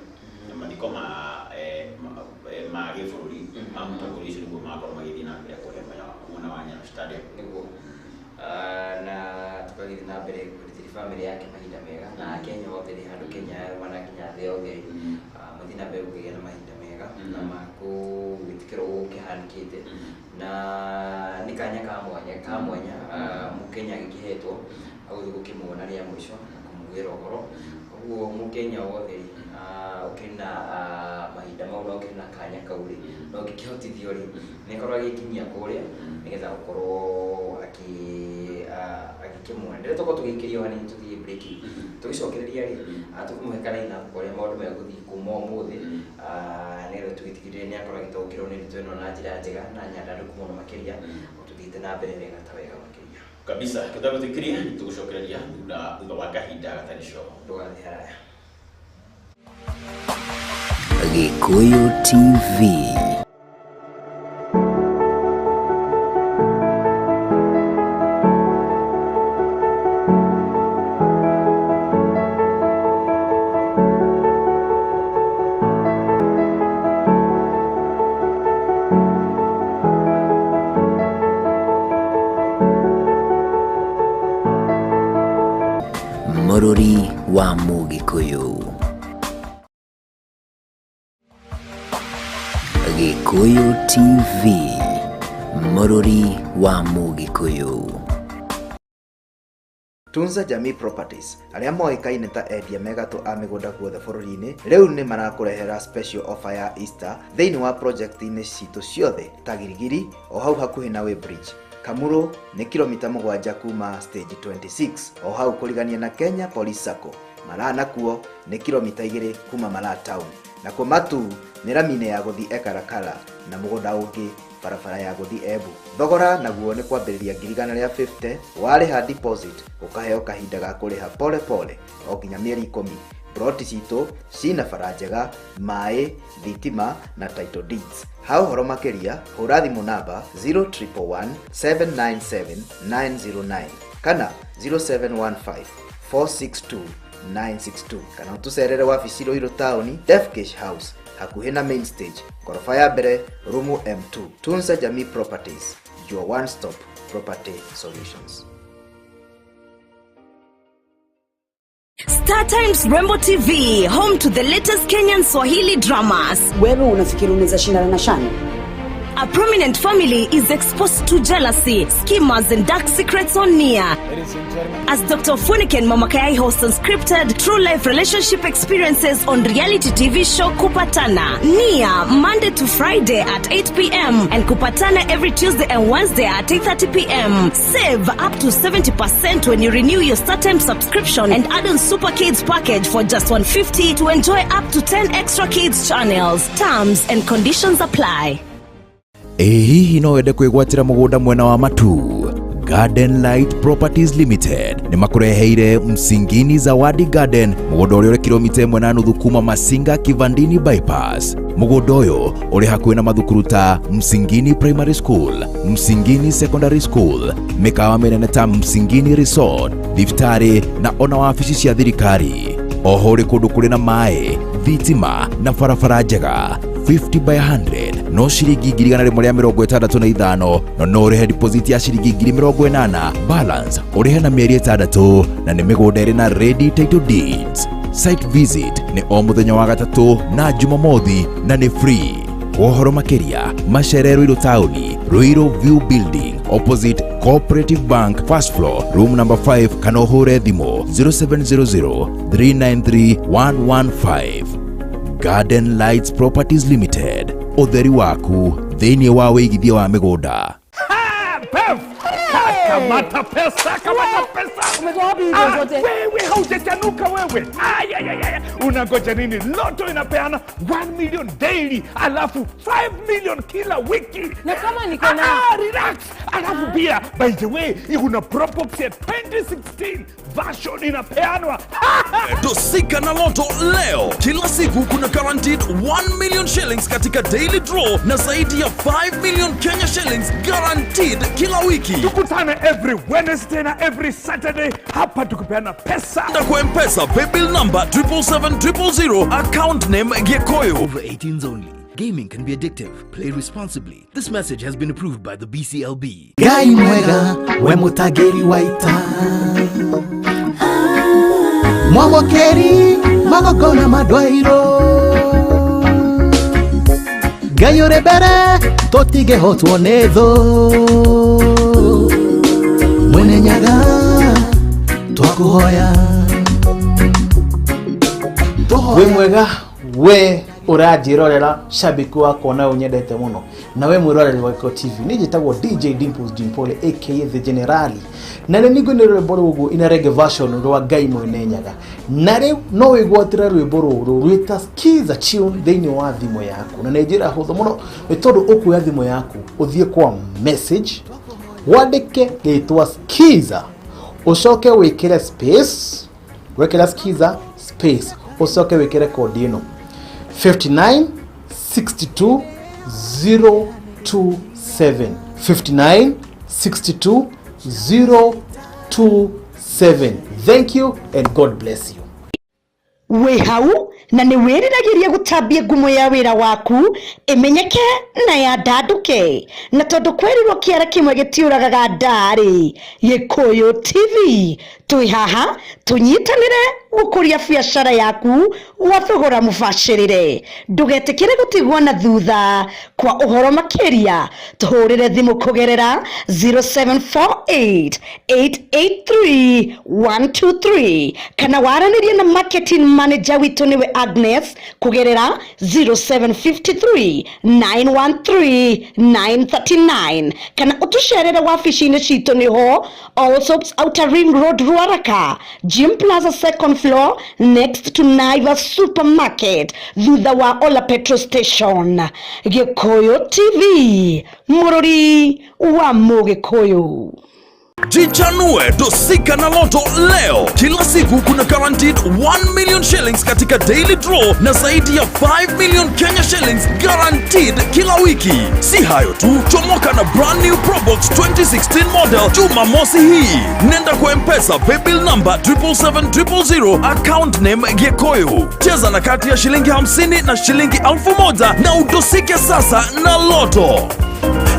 Speaker 6: na mathiko ma gĩbũrũri ma mũtongoria ũcio nĩguo makorwo magĩthiĩ na mbere kũrĩa mwena wa Nyayo Stadium
Speaker 4: nĩguo na tukagĩthiĩ na mbere kũrutĩra family yake mahinda mega na Kenya othe nĩ handũ Kenya manakinya thĩ yothe mathiĩ na mbere kũgĩa na mahinda mega na makũgĩtikĩrwo gũkĩhanĩkĩte na nĩ kanya ka mwanya Mũkenya agĩkĩhetwo agũthiĩ gũkĩmuona rĩa mũico na kũmugĩra ũhoro ũguo Mũkenya wothe ukina mahinda mau no ukina kanya kauri no gikihotithio ri nikorwa gikinyia kuria nigetha gukorwo akikimwe ndire toko tugikirio hani tuthie break tugicokereria ri tukumuhekana ina kuria maundu meguthi kuma umuthi nigetha tugitigire ni akora gitokirwo ni tweno na njira njega na nyandanduku muno makiria tuthite na mbere wega ta wega makiria
Speaker 6: kabisa tutagutikiria tugucokereria thutha wa kahinda gatarisho
Speaker 4: ndugathi haraya
Speaker 3: Gikuyu TV. Mururi wa Mugikuyu. Gikuyu TV, Mururi wa Mugikuyu.
Speaker 10: Tunza Jamii Properties aria moikaine ta endia megatu a migunda guothe bururi-ini riu ni marakurehera special offer ya Easter thiini wa project-ini citu ciothe ta Girigiri o hau hakuhi na Weybridge. Kamuro ni kilomita 7 kuma stage 26 o hau kurigania na Kenya Police Sacco. Malaa nakuo ni kilomita 2 kuma Malaa town. Na kwa Matu ni ramine ya guthi Ekarakala na mugunda ungi barabara ya guthi Embu. Thogora naguo ni kwambiriria ngirigana ria 50 wariha deposit ukaheo kahinda ga kuriha pole pole o nginya mieri 10. Ploti citu cina bara njega, mai, thitima na title deeds. Ha uhoro makiria hura thimu namba 0111 797 909 kana 0715 462 962 kana utucerere wabici Ruiru Town Def Cash House hakuhi na main stage gorofa ya mbere room M2. Tunza Jamii Properties, your one stop property solutions.
Speaker 11: Star Times Rembo TV, home to the latest Kenyan Swahili dramas.
Speaker 12: Wewe unafikiri unaweza shindana na Shani?
Speaker 11: A prominent family is exposed to jealousy, schemers and dark secrets on Nia. As Dr. Funiken Mamakayai hosts unscripted true life relationship experiences on reality TV show Kupatana. Nia, Monday to Friday at 8 p.m. and Kupatana every Tuesday and Wednesday at 8:30 p.m. Save up to 70% when you renew your StarTimes subscription and add on Super Kids package for just $150 to enjoy up to 10 extra kids channels. Terms and conditions apply.
Speaker 1: Hihi no wende kwigwatira mugunda mwena wa Matu? Garden Light Properties Limited ni makureheire Msingini Zawadi Garden, mugunda uri kilomita 1.5 kuma Masinga Kivandini bypass. Mugunda uyu uri hakuhi na mathukuru ta Msingini Primary School, Msingini Secondary School, mikawa minene ta Msingini Resort, thibitarĩ na ona wabici cia thirikari. Oho uri kundu kuri na mai, thitima na barabara njega. 50 by 100 no shilingi 165 no urihe deposit ya shilingi 80 balance urihe na mieri 6 na ni migunda iri na ready title deeds. Site visit ni o muthenya wa gatatu na Jumamothi na ni free. Uhoro makiria macere Ruiru Town, Ruiru View Building opposite Cooperative Bank first floor room number 5 kana uhure thimu 0700 393 115. Garden Lights Properties Limited, utheri waku thiini wa wigithia wa migunda. Kamata pesa.
Speaker 13: Umetoa wapi hizo zote?
Speaker 1: Wewe haujachanuka wewe. Unangoja nini? Loto inapeana 1 million daily, alafu 5 million kila wiki.
Speaker 13: Na kama niko na
Speaker 1: relax. Alafu pia by the way, kuna Propox ya 2016 version inapeanwa. Dosika na Loto leo. Kila siku kuna guaranteed 1 million shillings katika daily draw na zaidi ya 5 million Kenya shillings guaranteed kila wiki. Tukutane every Wednesday na every Saturday hapa tukipeana pesa. Na kwa M-Pesa paybill number 77700, account name Gikuyu.
Speaker 2: Over 18s only. Gaming can be addictive. Play responsibly. This message has been approved by the BCLB.
Speaker 7: Ngai mwega we mutagiri waita mwamokeri magogona madwairo Ngai uri mbere tutige hotwo nĩ thũ mwene nyaga twakuhoya
Speaker 14: we mwega we urajirorera shabiki wako na unyendete muno na we mwiroreri wa Gikuyu TV ni jitagwo DJ Dimples Jimpole aka The Generali na ni nigo ni rwimbo rugu ina reggae version rwa Ngai mwene nyaga na riu no wigwatira rwimbo ruru rwita skiza tune thini wa thimo yaku na nejira hutho muno ni tondu ukuya thimo yaku uthie kwa message wandike ritwa skiza ucoke wikire space wekera skiza space ucoke wikire code ino 59 62 027 59 62 027. Thank you and God bless you.
Speaker 11: We hau na ni wiriragiria gutambia ngumo ya wira waku imenyeke na ya ndanduke na tondu kwerirwo kiara kimwe gitiuragaga ndari. Gikuyu TV twi haha tunyitanire gukuria biacara yaku wa thogora mubashirire. Ndugetikire gutigwo na thutha. Kwa uhoro makiria tuhurire thimu kugerera 0748 883 123 kana waranirie na marketing manager witu niwe Agnes kugerera 0753 913 939 kana utusherere wafici-ini citu niho Allsops Outer Ring Road Ruaraka, Gym Plaza second floor next to Naivas Supermarket, thutha wa Ola Petrol Station. Gikuyu TV, murori wa Mugikuyu.
Speaker 1: Jichanue Dosika na Loto leo. Kila siku kuna guaranteed 1 million shillings katika daily draw na zaidi ya 5 million Kenya shillings guaranteed kila wiki. Si hayo tu, chomoka na brand new Propox 2016 model Jumamosi hii. Nenda kwa M-Pesa paybill number 77700, account name Gikuyu. Cheza na kati ya shilingi 50 na shilingi 1000 na udosike sasa na Loto.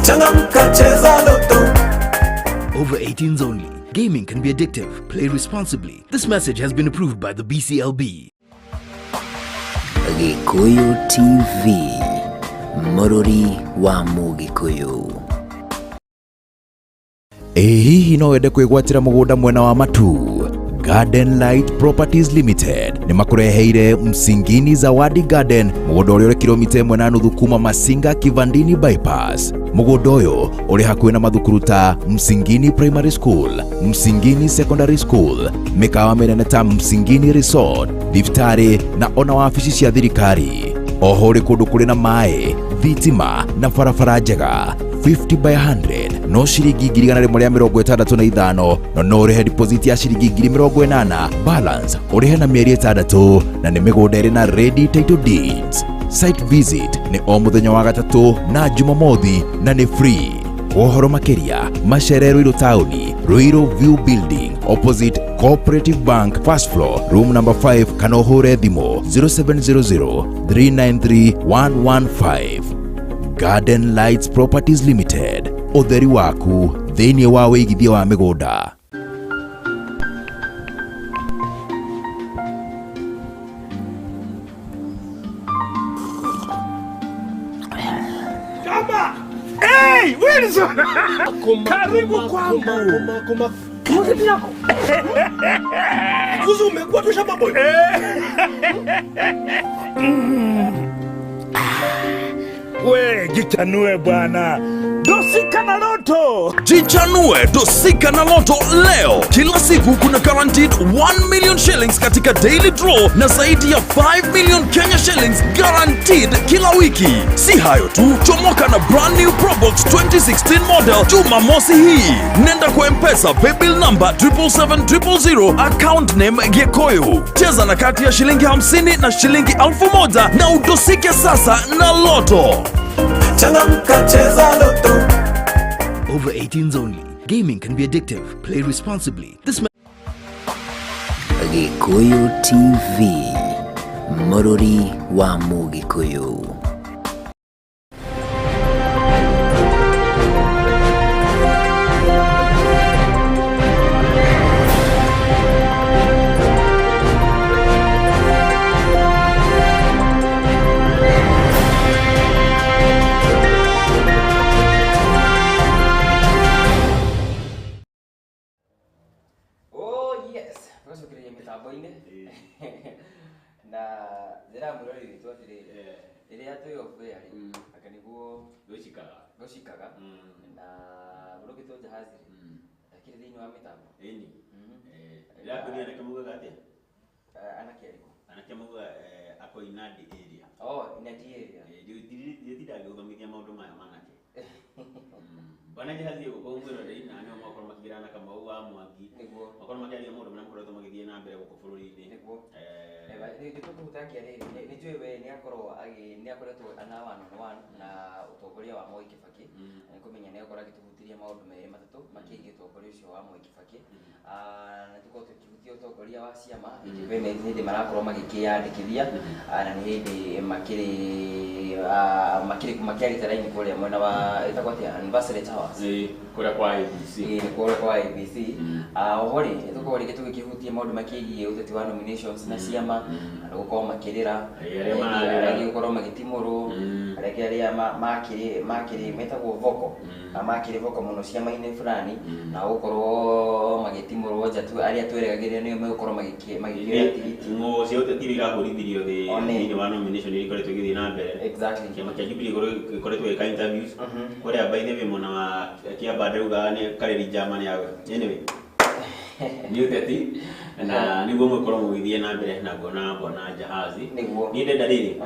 Speaker 7: Changamka cheza Loto.
Speaker 2: Over 18s only. Gaming can be addictive. Play responsibly. This message has been approved by the BCLB.
Speaker 3: Gikuyu TV, murori wa Mugikuyu.
Speaker 15: Hihi no wende kwigwatira mugunda mwena wa Matu? Garden Light Properties Limited ni makureheire Msingini Zawadi Garden, mugunda uri kilomita 1.5 kuma Masinga Kivandini bypass. Mugunda uyu uri hakuhi na mathukuru ta Msingini Primary School, Msingini Secondary School, mikawa minene ta Msingini Resort, thibitarĩ na ona wabici cia thirikari. Oho uri kundu kuri na mai, thitima na barabara njega. 50 by 100 no shilingi 165 no urihe deposit ya shilingi 80 balance urihe na mieri 6 na ni migunda iri na ready title deeds. Site visit ni o muthenya wa gatatu na Jumamothi na ni free. Uhoro makiria Macherero Iru Tauni, Ruiru View Building opposite Cooperative Bank, first floor, room number 5. Kana uhure thimo 0700 393 115. Garden Lights Properties Limited, utheri waku thĩinĩ wa wĩigithia wa mĩgũnda.
Speaker 1: Kama! Hey, Wilson! Karibu kwangu. Karibu yako. Kuzu umekuwa tu shamba boy. We, jichanue bwana. Dosika na na loto. Jichanue dosika na loto leo. Kila siku kuna guaranteed 1 million shillings katika daily draw na zaidi ya 5 million Kenya shillings guaranteed kila wiki. Si hayo tu, chomoka na brand new Probox 2016 model Jumamosi hii. Nenda kwa M-Pesa paybill number 77700 account name Gikuyu. Cheza na kati ya shilingi 50 na shilingi 1000 na udosike sasa na loto.
Speaker 2: Changamka, cheza loto. Over 18s only. Gaming can be addictive. Play responsibly. This
Speaker 3: Gikuyu TV, Mururi wa Mugikuyu.
Speaker 5: na zera murori witwa tirire iria tuyo kwari akaniguo goshikaga na burokito jahazi lakini thini wa mitambo
Speaker 6: ila kunia na kamuga gati
Speaker 5: anakiariko
Speaker 6: ako inadi area
Speaker 5: inadi area
Speaker 6: ndio tidage uthomithia maundu maya manake bana jahazi uko umwiro ri na ni makoro makigirana Kamau wa Mwangi
Speaker 5: niguo
Speaker 6: makoro makiaria mundu mena mukoretwo magithie na mbere guko bururi-ini
Speaker 5: niguo ni tukutakia riri ni njui we ni akoretwo ana one na utongoria wa Moi Kibaki ni kumenya ni akora gitubutiria maundu meri matatu makigie utongoria ucio wa Moi Kibaki na tuko tukibutia utongoria wa ciama ikibene hindi marakorwo magikiyandikithia na ni hindi makirita raini kuria mwena wa itakwati anniversary towers
Speaker 6: kuria kwa ABC
Speaker 5: kwa ABC ohori tuko rigi tukihutia maundu makigie uteti wa nominations na ciama na gukorwo makirira gukorwo magitimuru aria makiri metagwo voko makiri voko muno ciama-ini fulani na gukorwo magitimuru njatu aria tweregagirira nio megukorwo magikira
Speaker 6: ngo cio uteti irahũrithirio thĩinĩ wa nomination iria ikoretwo igĩthiĩ na mbere
Speaker 5: exactly
Speaker 6: kĩama kĩa Jubilee gĩkoretwo gĩka interviews kũrĩa by the way mwena wa Kĩamba ndauga nĩ kareri German yawe anyway ni uteti na niguo mukorwo mugithie na mbere na bona jahazi ni ndenda riri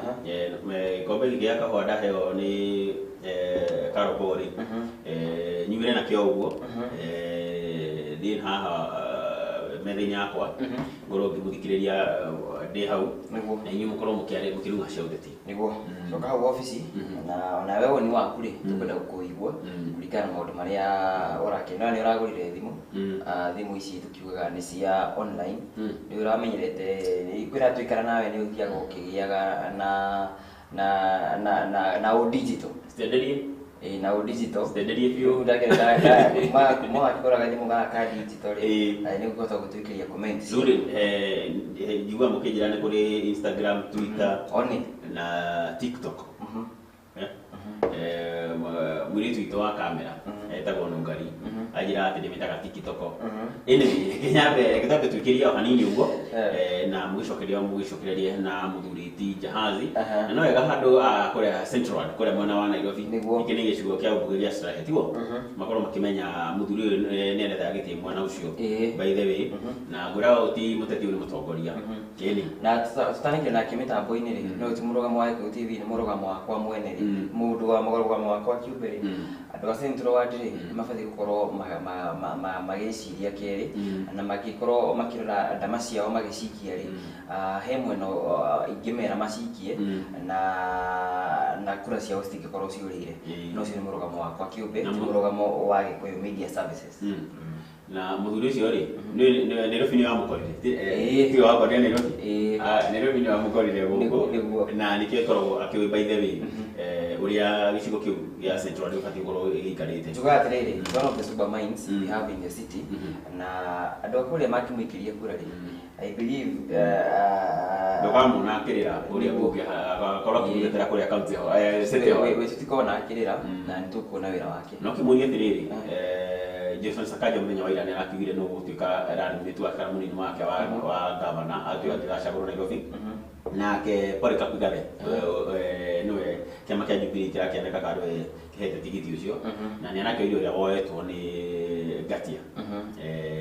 Speaker 6: kombe gĩa kahũa ndaheo ni Karobori nyumire na kĩo ũguo thiĩ haha metha-inĩ yakwa ngorwo ngĩmũthikĩrĩria ndĩ hau na inyuĩ mũkorwo mũkĩruga cia ũteti
Speaker 5: niguo coka hau ofici na wewe woni waku rĩ tũkwenda gũkũigua kũringana na maũndũ marĩa ũrakena nĩ ũragũrire thimũ ici tukiugaga nĩ cia online nĩ ũramenyerete kwĩra tuikara nawe nĩ ũthiaga ũkĩgĩaga na digital
Speaker 6: stenderie
Speaker 5: na digital
Speaker 6: stenderie biũ
Speaker 5: ndakĩrenda kuma akĩkoraga thimũ gaka digital nĩ ũkũhota gũtwĩkĩria comments
Speaker 6: rĩu njigua mũkĩnjĩra nĩ kũrĩ Instagram, Twitter na TikTok mũirĩtu witũ wa kamera etagwo Nungari anjĩra atĩ ndĩmĩtaga TikTok ĩnĩ kĩnyambe gĩtambe twĩkĩria o hanini ũguo na mũgĩcokererie na mũthuri ti jahazi na no wega handũ kũrĩa Central kũrĩa mwena wa Nairobi iki nĩ gĩcigo kĩa ũmbunge gĩa Strathmore tiguo makorwo makĩmenya mũthuri ũyũ nĩ arethaga gĩtĩ mwena ũcio by the way na ngũra ti mũteti ũyũ nĩ mũtongoria ĩnĩ
Speaker 5: na tũtanĩkĩre nake mĩtambo-inĩ rĩ no ti mũrũgamo wa Gikuyu TV nĩ mũrũgamo wakwa mwene rĩ mũndũ wa mũrũgamo wakwa kĩũmbe rĩ andũ a Central Ward rĩ mabatiĩ gũkorwo magĩciria kerĩ na magĩkorwo makĩrora ndama ciao magĩcikia rĩ he mwena ingĩmera macikie na kura ciao citingĩkorwo ciũrĩire no ũcio nĩ mũrũgamo wakwa kĩũmbe ti mũrũgamo wa Gikuyu Media Services
Speaker 6: na mũthuri ũcio rĩ Nairobi nĩ wamũkorire ti wakwa nĩ Nairobi nĩ wamũkorire gũkũ na nĩkĩo ĩkoragwo akĩũĩ by the way ũrĩa gĩcigo kĩu gĩa Central gĩbatiĩ gũkorwo gĩikarĩte
Speaker 5: njugaga atĩrĩrĩ one of the super minds we have in the city na andũ a kũrĩa makĩmũikĩria kura rĩ I believe
Speaker 6: ndokamuna akĩrĩra ũrĩa kũngĩ agakorwo akĩmũtetera kũrĩa kaunti
Speaker 5: tutikorwo na akĩrĩra na nĩ tũkuona wĩra wake
Speaker 6: no kĩmũria atĩrĩrĩ Jason Sakaja mũthenya wa ira nĩ arakĩugire no gũtuĩka running-mate wake kana mũnini wake wa gavana atuĩka atĩ acagũrwo Nairobi nake Polycarp Igathe nĩwe kiama kia Jubilee kirakĩandĩka kando kĩhete tigiti ũcio na nĩ anake irio woetwo nĩ Gatia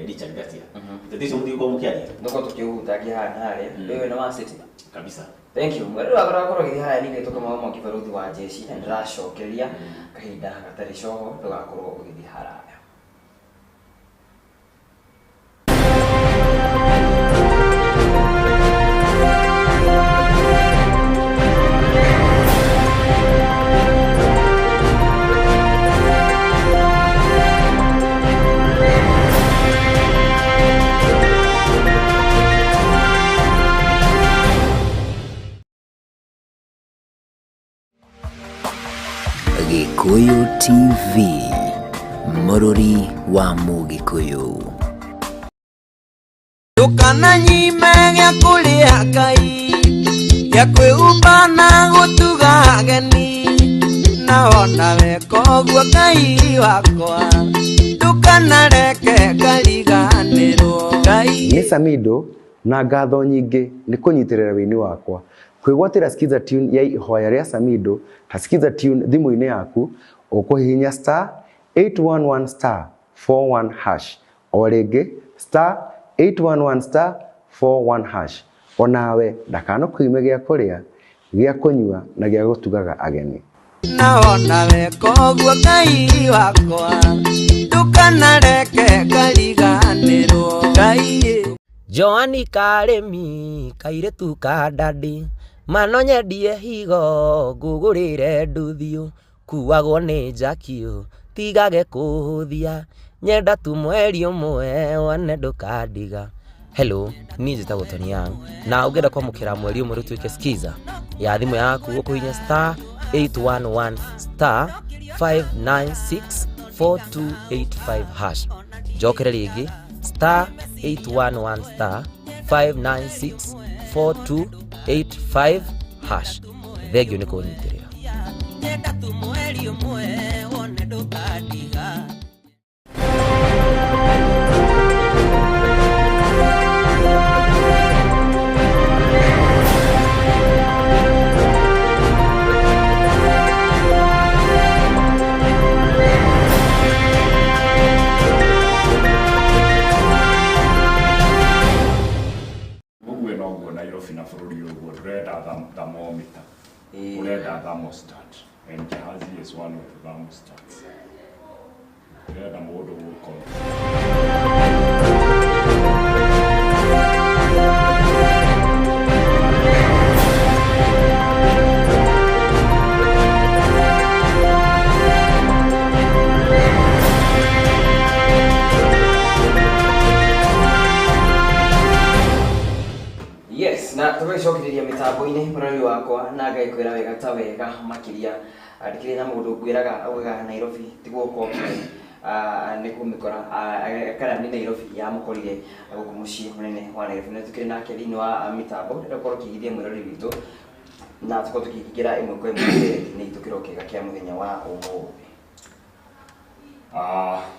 Speaker 6: Richard Gatia tatizo mtu yuko mkiaje
Speaker 5: ndoko tukihuta hana hale wewe na wasiti
Speaker 6: kabisa.
Speaker 5: Thank you. Mwere wakora githaya ni gito Kamau Mwangi baruthi wa jeshi na ndiracokeria kahinda gatari coho ndugakorwo ugithi haraya.
Speaker 3: Gikuyu TV, Mururi wa Mugikuyu.
Speaker 7: Tukana nyime gya kulia Ngai gya kwĩhumba na gũtuga ageni naona wekogwo Ngai wakwa tukanareke ngariganĩrwo Ngai.
Speaker 8: Nĩ Samido na ngatho nyingĩ nĩ kũnyitĩrĩra wĩini wakwa. Kwĩgwatĩra skiza tune ya ihoya rĩa Samido ta skiza tune thimũ-inĩ yaku ũkũhihinya *811*41#. O rĩngĩ *811*41#. Onawe ndakanakũime gĩa kũrĩa, gĩa kũnyua na gĩa gũtugaga ageni.
Speaker 7: Naona wekogwo Ngai wakwa tukanareke ngariganĩrwo Ngai.
Speaker 16: Joani Karemi kairetu kadadi manonyendie higo ngugurire nduthiu kuagwo ni njakio tigage kuhuthia nyenda tu mweri umwe wane ndukandiga. Hello, ni njĩtagwo Tony Young na ũngĩenda kwamũkĩra mweri ũmwe rĩtuĩke skiza ya thimũ yaku ũkũhihinya *811*5964285#. Njokere rĩngĩ *811*5964285#. Thengio nĩ kũnyitĩrĩra.
Speaker 7: Nyenda tu mweri ũmwe wone ndũkandiga.
Speaker 1: Nairobi na bũrũri ũguo ndũrenda thermometer, ũrenda thermostat, and jahazi is one of the thermostats. Ndũrenda mũndũ gũkorwo
Speaker 5: na tũgĩcokereria mĩtambo-inĩ bũrũri wakwa na Ngai kwĩra wega ta wega makĩria ndikĩrĩ na mũndũ ngwĩraga augaga Nairobi ti gũkũ nĩ kũmĩkora kana nĩ Nairobi yamũkorire gũkũ mũciĩ mũnene wa Nairobi na tũkĩrĩ nake thĩinĩ wa mĩtambo ndĩrakorwo kĩigithia mwĩrori witũ na tũkorwo tũkĩingĩra ĩmwe kwa ĩmwe nĩ itũkĩro kĩega kĩa mũthenya wa ũmũthĩ.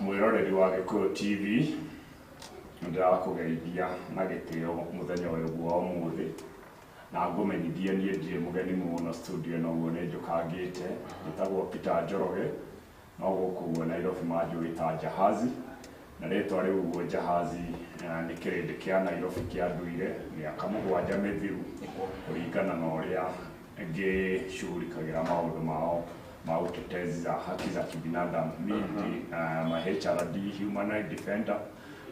Speaker 1: Mwĩroreri wa Gikuyu TV ndĩrakũgeithia na gĩtĩo mũthenya ũyũ wa ũmũthĩ na ngũmenyithie niĩ ndirĩ mũgeni mũno studio na ũguo nĩ njũkangĩte njĩtagwo Peter Njoroge no gũkũ Nairobi manjũĩ jahazi na rĩtwa rĩu ũguo jahazi nĩ kĩrĩndĩ kĩa Nairobi kĩa ndũire mĩaka 7 mĩthiru kũringana na ũrĩa ngĩcugurikagĩra maũndũ mao ma utetezi za haki za kibinadamu mimi ma HRD Human Rights Defender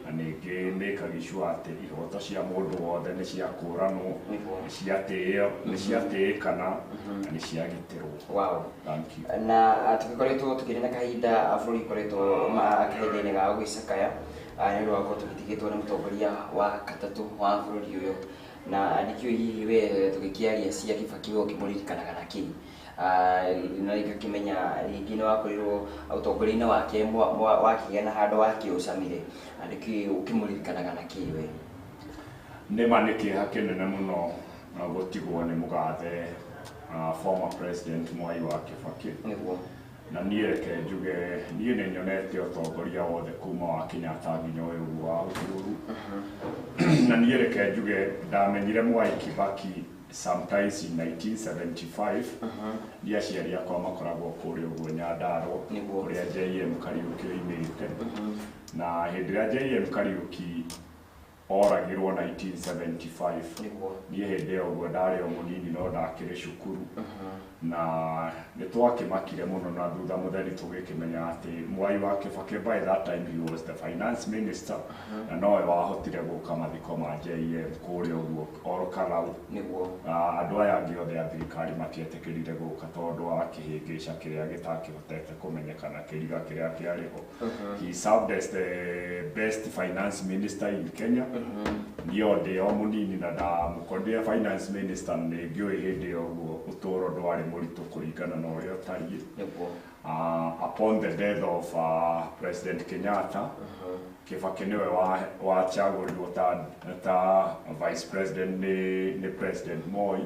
Speaker 1: na ningĩ mekaga sure atĩ ihoto cia mũndũ wothe nĩ cia kũranwo nĩ ciatĩo nĩ ciatĩkana na nĩ ciagitĩrwo.
Speaker 5: Wow,
Speaker 1: thank you.
Speaker 5: Na tũgĩkoretwo tũkĩrĩ na kahinda bũrũri koretwo kahinda-inĩ ga gũgĩcakaya nĩ ũndũ wa gũkorwo tũgĩtigĩtwo nĩ mũtongoria wa gatatũ wa bũrũri ũyũ na ndikĩũĩ hihi we tũgĩkĩaria cia Kibaki we ũkĩmũririkanaga na kĩ na ikakimenya rĩngĩ nĩ wakorirwo ũtongoria-inĩ wake wakĩgĩa na handũ wakĩũcamire ndikĩũĩ ũkĩmũririkanaga na kĩ we?
Speaker 1: Nĩma nĩ kĩeha kĩnene mũno gũtigwo nĩ mũgathe former president Mwai wa Kibaki na niĩ reke njuge niĩ nĩ nyonete ũtongoria wothe kuma wa Kenyatta nginya ũyũ wa Uhuru na niĩ reke njuge ndamenyire Mwai Kibaki
Speaker 17: sometimes in 1975 ni aciari akwa makoragwo kũrĩa ũguo Nyandarua kũrĩa JM Kariuki oimĩte na hĩndĩ ĩrĩa JM Kariuki oragirwo 1975 niĩ hĩndĩ ĩyo ũguo ndarĩ o mũnini no ndakĩrĩ cukuru na nĩ twakĩmakire mũno na thutha mũtheri tũgĩkĩmenya atĩ Mwai wa Kibaki by that time he was the finance minister na nowe wahotire gũka mathiko ma JM kũrĩa ũguo Orkarau andũ aya angĩ othe a thirikari matietĩkĩrire gũka tondũ wa kĩhĩngĩca kĩrĩa gĩtakĩhotete kũmenyekana kĩriga kĩrĩa kĩarĩho. He served as the best finance minister in Kenya. Niyo ndĩ o mũnini na ndamũkorire finance minister nĩ ngĩũĩ hĩndĩ ĩyo ũguo ũtũũro ndwarĩ mũritũ kũringana na ũrĩa ũtariĩ. Upon the death of President Kenyatta, Kibaki niwe wachagũrirwo ta vice president nĩ President Moi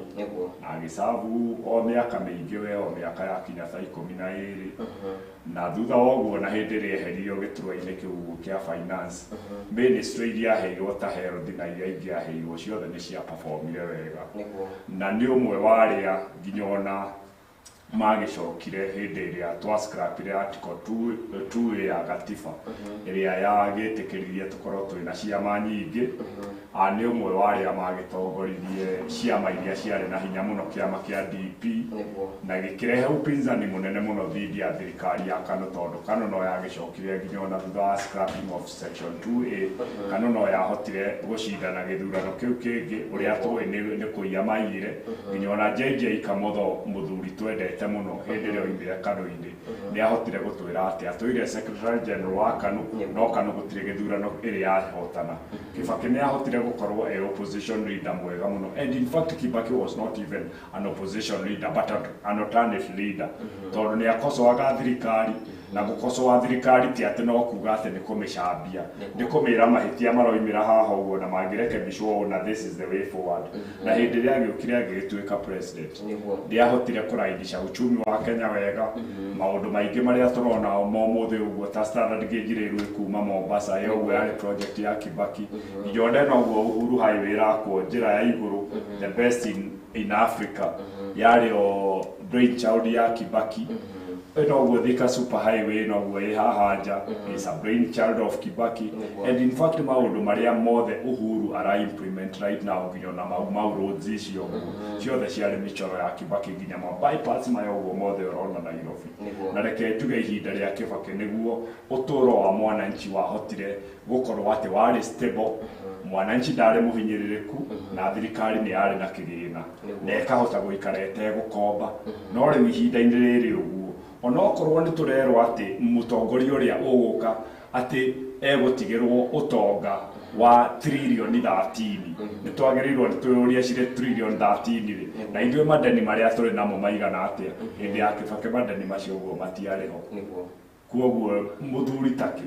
Speaker 17: na agĩcabu o mĩaka mĩingĩ we o mĩaka yakinya ta 12 na thutha wa ũguo na hĩndĩ ĩrĩa eheririo gĩturwa-inĩ kĩu kĩa finance ministry iria aheirwo ta health na iria ingĩ aheirwo ciothe nĩ cia performire wega na nĩ ũmwe wa arĩa nginya ona magĩcokire hĩndĩ ĩrĩa twascrapire article 2 ya gatiba ĩrĩa yagĩtĩkĩririe tũkorwo twĩna ciama nyingĩ nĩ ũmwe wa arĩa magĩtongoririe ciama iria ciarĩ na hinya mũno kĩama kĩa DP na gĩkĩrehe upinzani mũnene mũno thidi ya thirikari ya KANU tondũ KANU no yagĩcokire nginya ona thutha wa scrapping of section 2A KANU no yahotire gũcindana gĩthurano kĩu kĩngĩ ũrĩa tũĩ nĩ kũiya maiyire nginya ona JJ Kamutho mũthuri twendete mũno hĩndĩ ĩrĩa oimire KANU-inĩ nĩ ahotire gũtwĩra atĩ atũire secretary general wa KANU no KANU gũtirĩ gĩthurano ĩrĩa yahotana. Kibaki nĩ ahotire gũkorwo opposition leader mwega mũno and in fact Kibaki was not even an opposition leader but an alternate leader tondũ nĩ akosoaga thirikari na gũkosoa thirikari ti atĩ no kuga atĩ nĩ kũmĩcambia nĩ kũmĩra mahĩtia maroimĩra haha ũguo na mangĩrekebicwo na this is the way forward na hĩndĩ ĩrĩa agĩũkire agĩtuĩka president nĩahotire kũrainisha uchumi wa Kenya wega maũndũ maingĩ marĩa tũrona ũmũthĩ ũguo ta standard gauge railway kuma Mombasa yo ũguo yarĩ project ya Kibaki njondena ũguo Uhuru highway rakwo njĩra ya igũrũ the best in Africa yarĩ o brainchild ya Kibaki no go Thika super highway no go haha nja is a brainchild of Kibaki and in fact maũndũ marĩa mothe Uhuru ara implement right now nginya na mau roads icio ciothe ciarĩ mĩcoro ya Kibaki nginya ma bypass mayo ũguo mothe ũrona Nairobi na reke tuge ihinda rĩa Kibaki nĩguo ũtũũro wa mwananchi wahotire gũkorwo atĩ warĩ stable mwananchi ndarĩ mũhinyĩrĩrĩku na thirikari nĩ yarĩ na kĩgĩna na ĩkahota gũikara ĩtegũkomba no rĩu ihinda-inĩ rĩrĩ ũguo onokorwo nĩ tũrerwo atĩ mũtongoria ũrĩa ũgũka atĩ egũtigĩrwo ũtonga wa tririoni 13 nĩ twagĩrĩirwo nĩ twĩyũrie cirĩ tririoni 13 na ithuĩ madeni marĩa tũrĩ namo maigana atĩa hĩndĩ ya Kibaki madeni macio ũguo matiarĩho kuoguo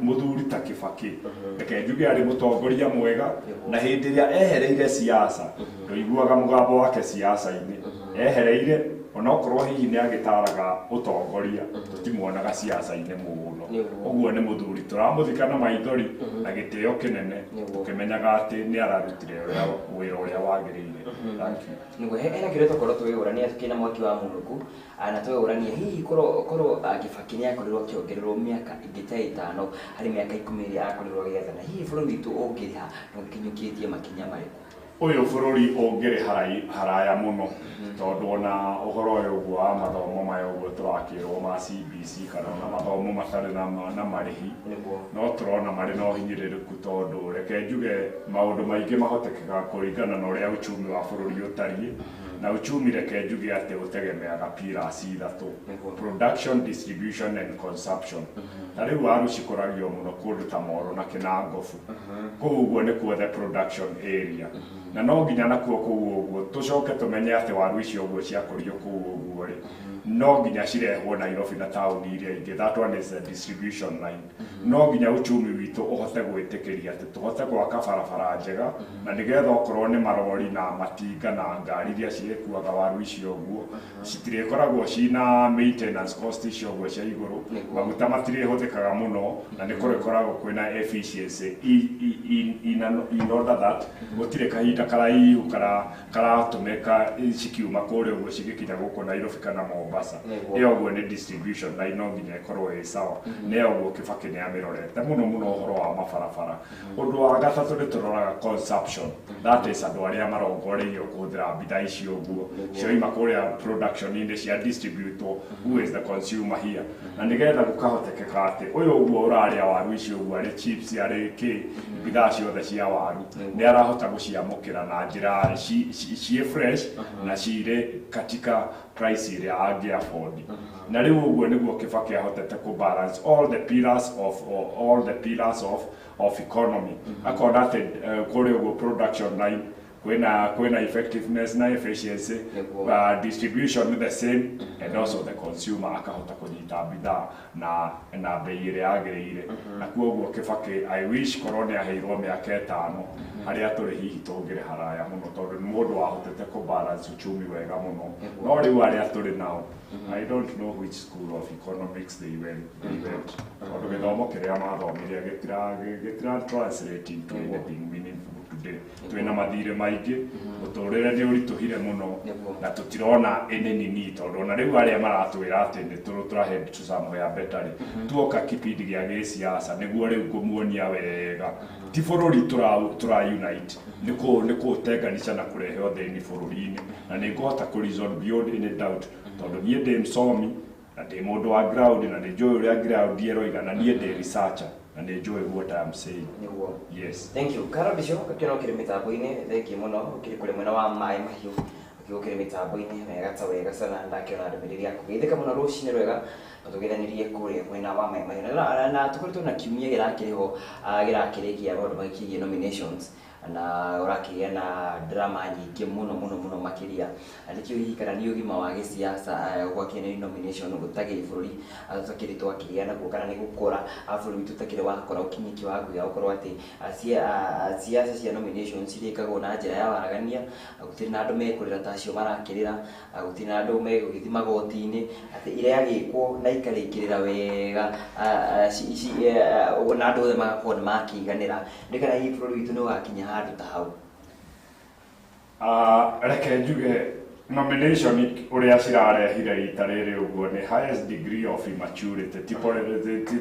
Speaker 17: mũthuri ta Kibaki reke njuge arĩ mũtongoria mwega na hĩndĩ ĩrĩa ehereire siasa ndũiguaga mũgambo wake siasa-inĩ ehereire onokorwo hihi nĩ agĩtaraga ũtongoria tũtimuonaga siasa-inĩ mũno ũguo nĩ mũthuri tũramũthika na maithori na gĩtĩo kĩnene tũkĩmenyaga atĩ nĩ ararutire wĩra ũrĩa wagĩrĩire.
Speaker 4: Nĩguo hena kĩrĩa tũkorwo twĩyũrania kĩna mwaki wa Munuku na twĩyũrania hihi korwo Kibaki nĩ akorirwo akĩongererwo mĩaka ĩngĩ ta 5 harĩ mĩaka 10 ĩrĩa akorirwo agĩathana hihi bũrũri witũ ũngĩrĩ ha na ũkinyũkĩtie makinya marĩkũ?
Speaker 17: Ũyũ bũrũri ũngĩrĩ haraya mũno tondũ ona ũhoro ũyũ ũguo wa mathomo maya ũguo tũrakĩrwo ma CBC kana ona mathomo matarĩ na marĩhi no tũrona marĩ na ũhinyĩrĩrĩku tondũ reke njuge maũndũ maingĩ mahotekeka kũringana na ũrĩa uchumi wa bũrũri ũtariĩ na uchumi reke njuge atĩ ũtegemeaga pillars ithatũ production, distribution and consumption na rĩu waru cikũragio mũno kũndũ ta Moro na Kinangofu kũu ũguo nĩkuo the production area na no nginya nakuo kũu ũguo tũcoke tũmenye atĩ waru icio ũguo ciakũrio kũu ũguo rĩ no nginya cirehwo Nairobi na tauni iria ingĩ. That one is a distribution line. No nginya uchumi witũ ũhote gwĩtĩkĩria atĩ tũhote gwaka barabara njega na nĩgetha okorwo nĩ marori na matinga na ngari iria cirĩkuaga waru icio ũguo citirĩkoragwo cina maintenance cost icio ũguo cia igũrũ, maguta matirĩhũthĩkaga mũno na nĩ kũrĩkoragwo kwĩna efficiency in order that gũtirĩ kahinda karaihu karatũmĩka cikiuma kũrĩa ũguo cigĩkinya gũkũ Nairobi kana Mombasa. Ĩyo ũguo nĩ distribution line, no nginya ĩkorwo ĩ sawa. Nĩyo ũguo Kibaki nĩ amĩrorete mũno ũhoro wa mabarabara. Ũndũ wa gatatũ nĩ tũroraga consumption, that is andũ arĩa marongoreirio kũhũthĩra bidhaa icio ũguo cioima kũrĩa production-inĩ cia distribute, who is the consumer here, na nĩgetha gũkahotekeka atĩ ũyũ ũguo ũrarĩa waru icio ũguo arĩ chips arĩ kĩ bidhaa ciothe cia waru nĩ arahota gũciamũkĩra na njĩra ciĩ fresh na cirĩ katika price ĩrĩa angĩ afford. Na rĩu ũguo nĩguo Kibaki ahotete ku balance all the pillars of economy. Akona atĩ kũrĩ ũguo production line kwĩna effectiveness na efficiency, distribution the same, and also the consumer akahota kũnyita bidhaa na bei ĩrĩa yagĩrĩire. Na kuoguo Kibaki I wish korwo nĩ aheirwo mĩaka 5 harĩa tũrĩ hihi tũngĩrĩ haraya mũno tondũ nĩ mũndũ wahotete ku balance uchumi wega mũno. No rĩu arĩa tũrĩ nao I don't know which school of economics they went. Tondũ gĩthomo kĩrĩa mathomire gĩtira translate into anything meaningful today. Twĩna mathirĩ maingĩ, mũtũrĩre nĩ ũritũhire mũno na tũtirona eneni tondũ ona rĩu arĩa maratwĩra atĩ nĩ tũrahead to somewhere better tuoka kipindi gĩa gĩsiasa nĩguo rĩu ngũmuonia wega ti bũrũri tũra unite nĩ kũũtenganisha na kũrehe ũthĩni bũrũri-inĩ na nĩ ngũhota kũ reason beyond any doubt tondũ niĩ ndĩ msomi na ndĩ mũndũ wa ground na nĩ njũĩ ũrĩa ground ĩroiga na niĩ ndĩ researcher and enjoy what I'm saying. Yes.
Speaker 4: Thank you. Karabisho, kakino kiri mitambo-ini, thank you muno, kiri kuri mwena wa mai mahiu, kiri mitambo-ini, megata wega sana ndakiona ndũmĩrĩri yaku. Geithĩka mũno rũcinĩ rwega, na tũgeithanirie kũrĩa mwena wa mai mahiu. Na tũkoretwo na kiumia gĩrakĩrĩho gĩrakĩrĩkia maũndũ magĩkirie nominations na ũrakĩgĩa na drama nyingĩ mũno makĩria. Nĩkĩo hihi kana nĩ ũgima wa gĩsiasa gwakĩne nomination gũtagĩrĩ bũrũri tũtakĩrĩ twakĩgĩa naguo kana nĩ gũkora bũrũri tũtakĩrĩ wakora ũkinyĩki wa gwĩa gũkorwo atĩ siasa cia nomination cirĩkagwo na njĩra ya waragania, gũtirĩ na andũ mekũrĩra ta acio marakĩrĩra, gũtirĩ na andũ megũgĩthiĩ magoti-inĩ, atĩ ĩrĩa yagĩkwo na ikarĩkĩrĩra wega na andũ othe magakorwo nĩ makĩiganĩra. Nĩ kana hihi bũrũri witũ nĩ ũgakinya handũ ta hau?
Speaker 17: Reke njuge nomination ũrĩa cirarehire rita rĩrĩ ũguo nĩ highest degree of immaturity,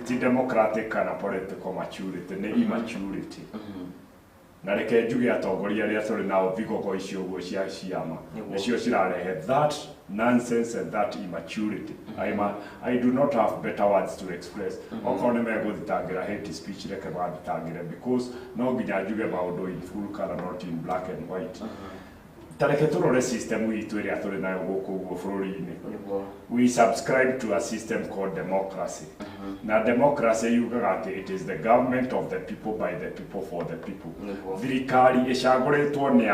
Speaker 17: ti democratic kana political maturity, nĩ immaturity. Na reke njuge atongoria arĩa tũrĩ nao thigogo icio ũguo cia ciama nĩcio cirarehe that nonsense and that immaturity. I do not have better words to express. Okorwo nĩ megũthitangĩra hate speech reke mathitangĩre because no nginya njuge maũndũ in full color not in black and white. Tareke tũrore system itũ ĩrĩa tũrĩ nayo gũkũ ũguo bũrũri-inĩ. We subscribe to a system called democracy. Na democracy yugaga atĩ it is the government of the people by the people for the people. Thirikari ĩcagũrĩtwo nĩ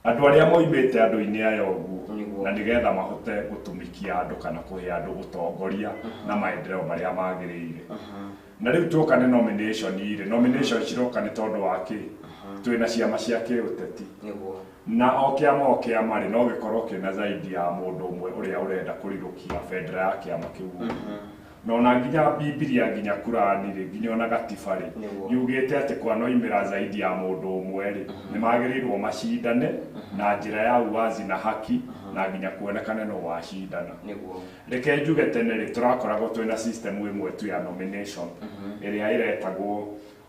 Speaker 17: andũ arĩa moimĩte andũ-inĩ aya ũguo na nĩgetha mahote gũtũmikia andũ kana kũhe andũ ũtongoria na maendeleo marĩa magĩrĩire. Na rĩu tuoka nĩ nomination ciroka nĩ tondũ wa kĩ twĩna ciama cia kĩũteti na o kĩama rĩ no gĩkorwo kĩna zaidi ya mũndũ ũmwe ũrĩa ũrenda kũrirũkia bendera ya kĩama kĩu. No na nginya Biblia nginya Kurani rĩ nginya ona gatiba rĩ yugĩte atĩ kwanoimĩra zaidi ya mũndũ ũmwe rĩ nĩ magĩrĩirwo macindane na njĩra ya uwazi na haki na nginya kuonekane no wacindana. Reke njuge tene rĩ tũrakoragwo twĩna system ĩmwe tu ya nomination ĩrĩa ĩretagwo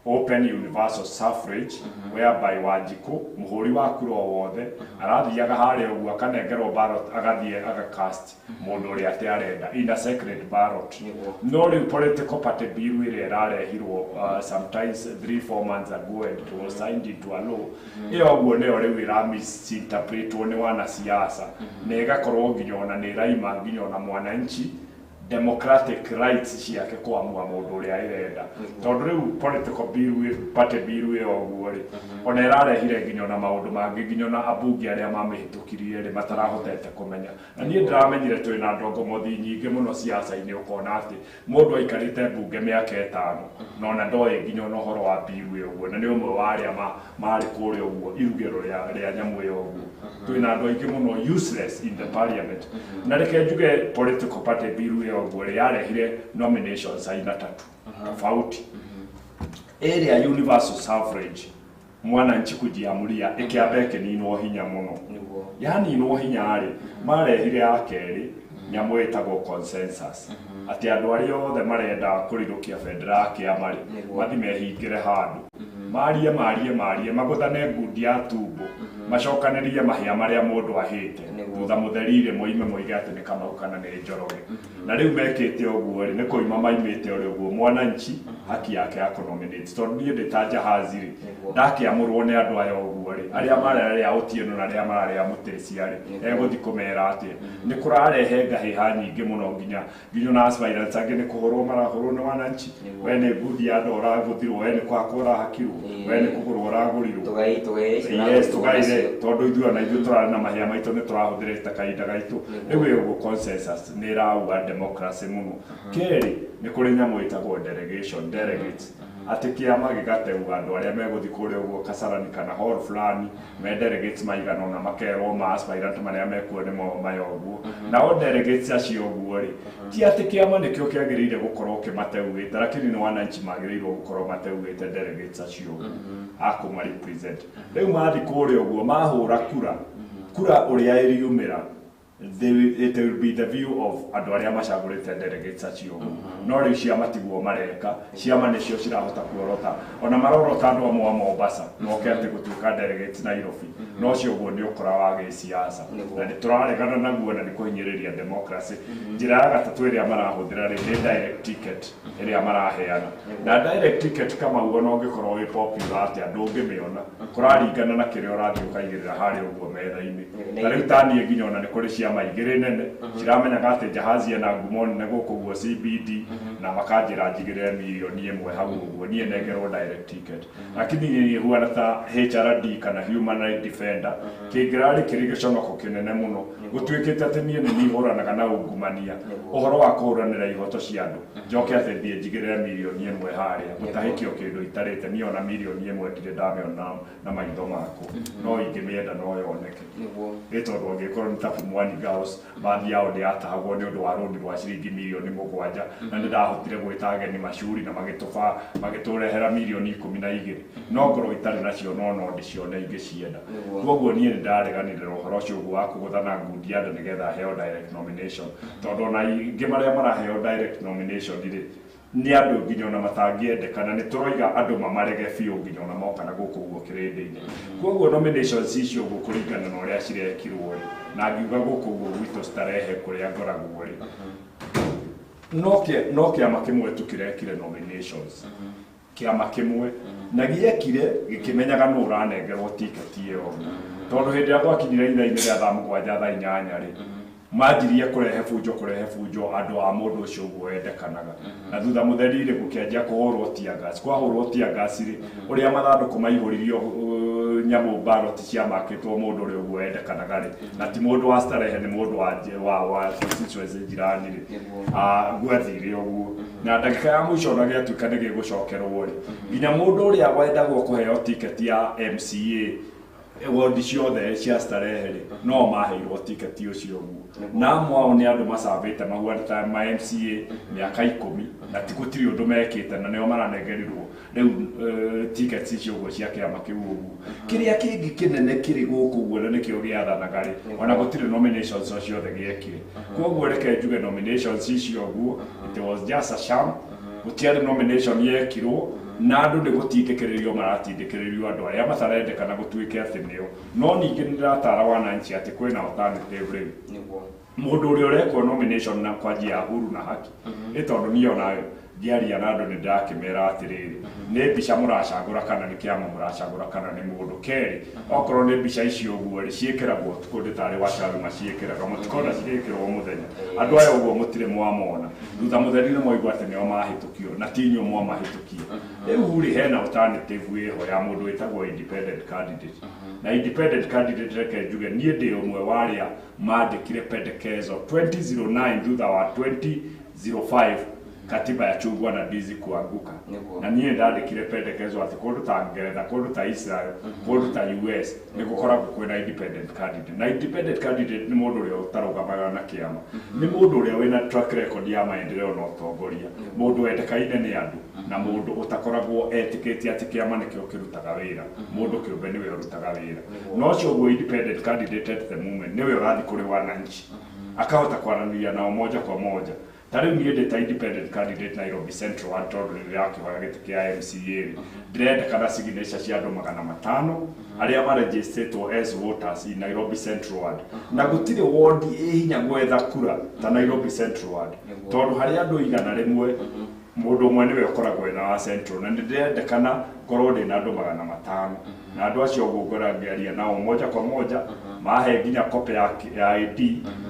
Speaker 17: open universal suffrage, whereby Wanjiku mũhũri wa kura wothe arathiaga harĩa ũguo akanengerwo ballot agathiĩ agacast mũndũ ũrĩa atĩ arenda in a secret ballot. No rĩu political party bill ĩrĩa ĩrarehirwo sometimes 3-4 months ago and it was signed into a law, ĩyo ũguo nĩyo rĩu ĩramisinterpretwo nĩ wanasiasa na ĩgakorwo nginya ona nĩ ĩraima nginya ona mwananchi democratic rights ciake kwamua mũndũ ũrĩa ĩrenda. Tondũ rĩu political bill party bill biru yo guo ri ona irarehire nginya na maundu mangi nginya na abungi aria mamihitukirie ri matarahotete kumenya na nie ndiramenyire twina ndongo mothi nyingi muno siasa-ini ukona ati mundu aikarite bunge miaka 5 no na ndoe nginya no horo wa biru yo guo na ni umwe wa aria mari kuri uguo irugero ria nyamu yo guo twina andu aingi muno useless in the parliament na reke njuge political party biru yo guo ri yarehire nominations aina 3 tofauti area universal suffrage mwananchi kujiamulia ikiambeke ni no hinya muno yani no hinya ari marehire akeri nyamu etagwo consensus ati andu aria othe marenda kurirukia federal kiamari mathi mehingire handu marie maguthane ngundi ya tumbo macokanirie mahia maria mundu ahite thutha mutherire moime moige ati ni Kamau kana ni Njoroge na riu mekite uguo ri ni kuima maimite uri uguo mwananchi haki yake ya nominate tondu ni ndita jahazi ri ndakiamurwo ni andu aya uguo ri aria marare ya Otieno na aria marare ya Mutesi ari eguthi kumera ati ni kurarehe ngahiha nyingi muno nginya na aspirants angi ni kuhorwo marahorwo ni wananchi wene ngundi ya ndora guthirwo wene kwakura hakirwo wene kugurwo ragurirwo tugaire tondu ithuana ithu turari na mahia maitu ni turahuthirite kainda gaitu riu yo consensus ni raua democracy muno keri ni kuri nyamu itagwo delegates ati kiama gigateu andu aria meguthi kuri uguo Kasarani kana hall fulani me delegates maigana na makerwo ma aspirant maria mekuo ni mo mayoguo na o delegates acio uguo ri ti ati kiama nikio kiagirire gukorwo kimateuite lakini ni wananchi magirirwo gukorwo mateuite delegates acio akuma represent riu mathi kuri uguo mahura kura uria iriumira it will be the view of andu aria macagurite delegates acio no riu ciama tiguo mareka ciama nicio cirahota kuorota ona marorota andu amwe Mombasa no kete gutuika delegates Nairobi no cio guo ni ukora wa giciasa na ni turaregana naguo na ni kuhinyiriria democracy njira ya gatatu iria marahuthira ri ni direct ticket iria maraheana na direct ticket kama ugo no ngikorwo wi popular ati andu ngimiona kuraringana na kiria urathi ukaigirira hari uguo metha-ini na riu tanie nginya ona ni kuri ciama igire nene ciramenyaga ati jahazi na ngumo nene gukuguo CBD na makanjira njigire milioni 1 hau uguo nie nengerwo direct ticket lakini ni huana ta HRD kana human rights defender kingirari kirigiconoko kinene muno gutwikite ati nie ni horanaga na ungumania uhoro wa kuhuranira ihoto cia andu njoke ati thie njigire milioni 1 haria mutahikio kindu itarite ni ona milioni 1 ndire ndamiona na maitho mako no ingimienda no yoneke itondo ngikorwo ni tapu Mwangi baadhi yao ni atahagwo ni undu wa rodi rwa ciringi milioni 7 na ndahotire gwita ageni mashuri na magiturehera milioni 12 no ngoro itari nacio no ndicione ingicienda koguo nie ndareganire rohoro cio wa kuguthana ngundi andu nigetha heo direct nomination tondu na ingi maria maraheo direct nomination ni andu nginya na matangiendekana ni turoiga andu mamarege biu nginya na moka na gukuguo kirindi-ini koguo nominations icio gukuringana na uria cirekirwo na ngiuga gukuguo gwito starehe kuria ngoragwo ri no kiama kimwe tukirekire nominations kiama kimwe na giekire gikimenyaga no uranengerwo ticket iyo tondu hindi ya gwakinyire itha-ini ria thaa 7 thaa 8 ri majirie kurehe fujo andu a mundu ucio gwendekanaga na thutha mutherire gukianjia kuhorwo tiagas kwahorwo tiagas ri uria mathanduku maihuririo nyamu ballot cia makitwo mundu uri gwendekanaga ri na ti mundu wa starehe ni mundu wa constituency jirani ri gwathire uguo na ndagika ya mwisho na giatuika ni gigucokerwo ri nginya mundu uria wendagwo kuheo ticket ya MCA wodi ciothe cia starehe ri no maheirwo ticket ucio uguo na mwao ni andu macabite mahuana ta ma MCA miaka 10 na tikutiri undu mekite na nio maranengerirwo riu tickets icio uguo cia kiama kiu uguo kiria kingi kinene kiri guku uguo na nikio giathanaga ri ona gutiri nominations ciothe giekire koguo reke njuge nominations icio uguo it was just a sham gutiari nomination yekirwo na andu ni gutindikiririo maratindikiririo andu aria matarendekana gutuike ati nio no ningi ndiratara wananchi ati kwina alternative riu mundu uria urekwo nomination na kwanjia huru na haki itondu niyo nayo ngiaria na andu ni ndakimera atiriri ni mbica muracagura kana ni kiama muracagura kana ni mundu keri okorwo ni mbica icio uguo ri ciikiragwo tukundi tari wacaru maciikiraga mutikona ciikirwo muthenya andu aya uguo mutire mwamona thutha mutheri ni moigwa ati nio mahitukio na tinyo mwa mahitukio riu ri hena alternative iho ya mundu witagwo independent candidate na independent candidate reke njuge nie ndi umwe waria mandikire pendekezo 2009 thutha wa 2005 katiba ya chungwa na ndizi kuanguka na nie ndandikire pendekezo ati kundu ta Ngeretha kundu ta Israel kundu ta US ni gukoragwo kwina independent candidate na independent candidate ni mundu uria utarugamaga na kiama ni mundu uria wina track record ya maendeleo na utongoria mundu wendekaine ni andu na mundu utakoragwo etiketi ati kiama nikio kirutaga wira mundu kiumbe niwe urutaga wira no cio go independent candidate at the moment niwe urathi kuri wananchi akahota kwaranĩria nao moja kwa moja tariu nie ndita independent candidate Nairobi Central wa tondu yake hoya giti kia MCA ndrenda kana signature cia andu 500 aria maregisteretwo as voters in Nairobi Central ward na gutire ward hinya gwetha kura ta Nairobi Central ward tondu hari andu igana rimwe mundu mwe niwe ukoragwo na wa Central na ndrenda kana korwo ndi na andu 500 na andu acio ngora ngiaria nao moja kwa moja mahe nginya kope ya ID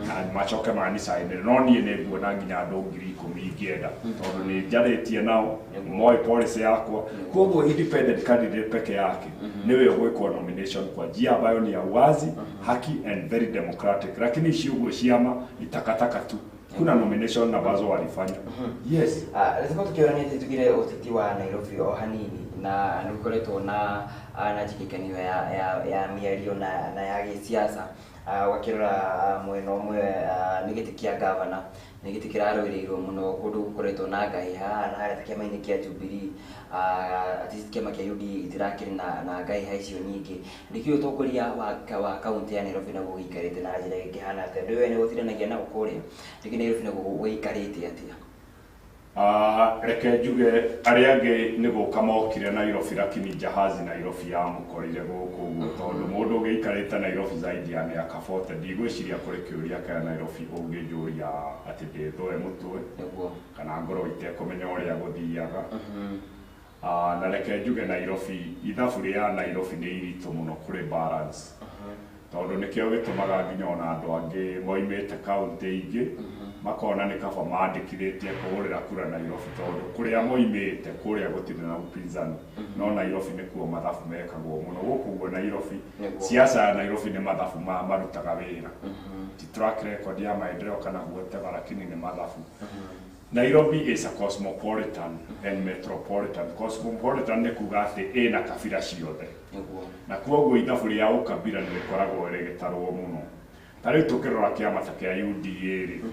Speaker 17: na machoke mani sign no nie ne nguona nginya andu 10,000 ingienda tondu ni njaretie nao moi policy yakwa koguo independent candidate peke yake niwe ugwikwo nomination kwa njia ambayo ni ya wazi haki and very democratic lakini ciugo ciama itakataka tu kuna nomination ambazo walifanya yes
Speaker 4: lazima tukiona tugire utiti wa Nairobi o hanini na nikoletwo na njikikaniyo ya miario na ya gisiasa wakirora mwena umwe ni giti kia governor ni giti kiraroireirwo muno kundu gukoretwo na ngai na hara kiama-ini kia Jubilee ati kiama kia UDA itirakiri na ngai icio nyingi ndikio utongoria wa kaunti ya Nairobi na guikarite na njira ingihana ati ndiwe ni gutiranagia na gukuria ndiki Nairobi na guikarite atia
Speaker 17: reke njuge aria angi ni guka mokire Nairobi lakini jahazi Nairobi ya mukorire guku tondu mundu ugiikarite Nairobi zaidi ya miaka 40 ndigwiciria kuri kiuria ka Nairobi ungijuria ati ndithoe mutwe kana ngoro itekumenya uria guthiaga na reke njuge Nairobi ithabu ya Nairobi ni iritu muno kuri balance tondu nikio gitumaga nginya ona andu angi moimite kaunti ingi makona ni kaba mandikiritie kuhurira kura Nairobi tondu kuria moimite kuria gutire na upinzani no Nairobi nikuo mathabu mekagwo muno gukuguo Nairobi siasa ya Nairobi ni mathabu marutaga wira ti track record ya maendeleo kana whatever lakini ni mathabu Nairobi is a cosmopolitan and metropolitan. Cosmopolitan ni kuga ati ina kabira ciothe na kuoguo ithabu ria ukabira ni rikoragwo rigitarwo muno tari tukirora kiama ta kia UDA ri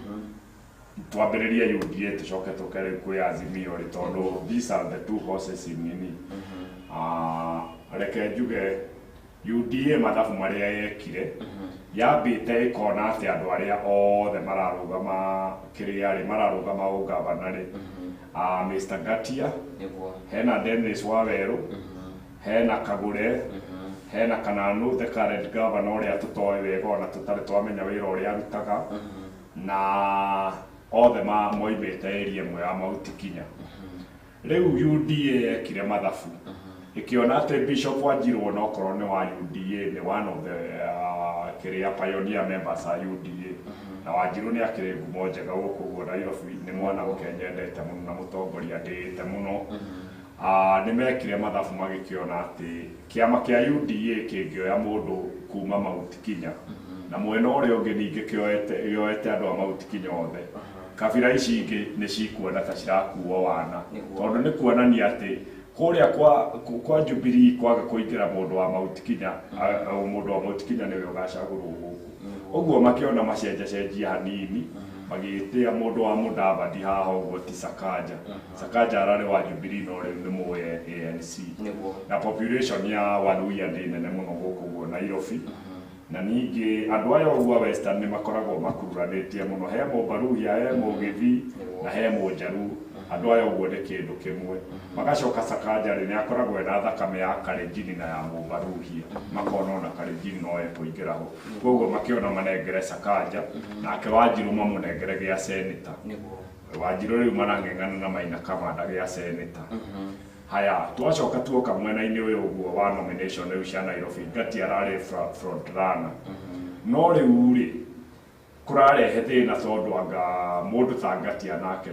Speaker 17: twambiriria UDA tucoke tukere kwi Azimio ri tondu these are the two horses in nini reke njuge UDA mathabu maria yekire yambite ikona ati andu aria othe mararugama kiria ri mararugama ugavana ri Mr. Gatia hena Dennis Waweru hena Kagure hena Kananu the current governor uria tutoe wega ona tutari twamenya wira uria arutaga na othe moimite area imwe ya Mount Kinya riu UDA ekire mathabu ikiona ati Bishop Wanjiru no korwo ni wa UDA ni one of the kiria pioneer members a UDA na Wanjiru ni akire ngumo njega gukuguo Nairobi ni mwana ukenyendete muno na mutongoria ndite muno ni mekire mathabu magikiona ati kiama kia UDA kingioya mundu kuma Mount Kinya na mwena uria ungi ningi kioete andu a Mount Kinya othe kabira ici ingi ni cikuona ta cirakuo wana tondu ni kuonania ati kuria kwa Jubilee kwaga kuingira mundu wa Mount Kinya mundu wa Mount Kinya niwe ugacagurwo guku uguo makiona macenjacenjia hanini magitia mundu wa Mudavadi haha uguo ti Sakaja arari wa Jubilee no riu ni muye ANC na population ya Waluhya ndi nene muno guku guo Nairobi na ningi andu aya uguo Western ni makoragwo makururanitie muno he Mubaruhya he Mugithi na he Munjaru andu aya uguo ni kindu kimwe magacoka Sakaja ri ni akoragwo na thakame ya Kalenjin na ya Mubaruhya makona na Kalenjin no ekuingira ho koguo makiona manengere Sakaja na ake Wanjiru mamunengere gia senator Wanjiru riu marang'eng'ana na Maina Kamanda gĩa senator. Haya, twacoka tuoka mwena-inĩ ũyũ ũguo wa nomination rĩu cia Nairobi, Ngati ararĩ front runner. No rĩu rĩ, kũrarehe thĩna tondũ anga mũndũ ta Ngati anake